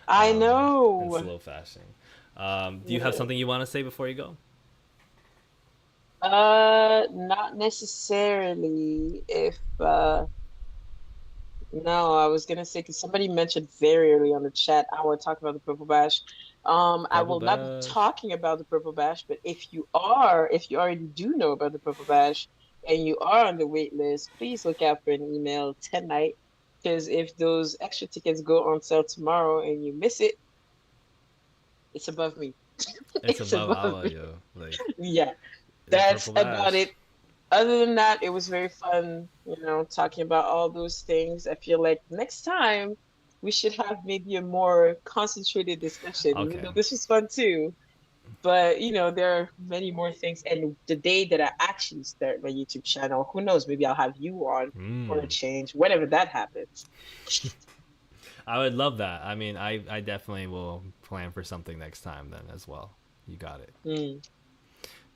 I And know. slow fashion. Do you have Yeah. something you want to say before you go? Not necessarily. If No, I was gonna say because somebody mentioned very early on the chat, I want to talk about the Purple Bash. I Purple will not be Bash. talking about the Purple Bash, but if you already do know about the Purple Bash and you are on the wait list, please look out for an email tonight. Because if those extra tickets go on sale tomorrow and you miss it, it's above me. It's It's above above Awa, me. yo. Like, Yeah, the that's Purple about Bash. it. Other than that, it was very fun, talking about all those things. I feel like next time we should have maybe a more concentrated discussion, even Okay. though this was fun too. But, there are many more things. And the day that I actually start my YouTube channel, who knows, maybe I'll have you on for a Mm. change, whenever that happens. I would love that. I mean, I definitely will plan for something next time then as well. You got it. Mm.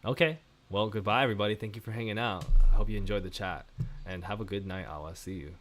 Okay. Well, goodbye, everybody. Thank you for hanging out. I hope you enjoyed the chat. And have a good night, Awa. See you.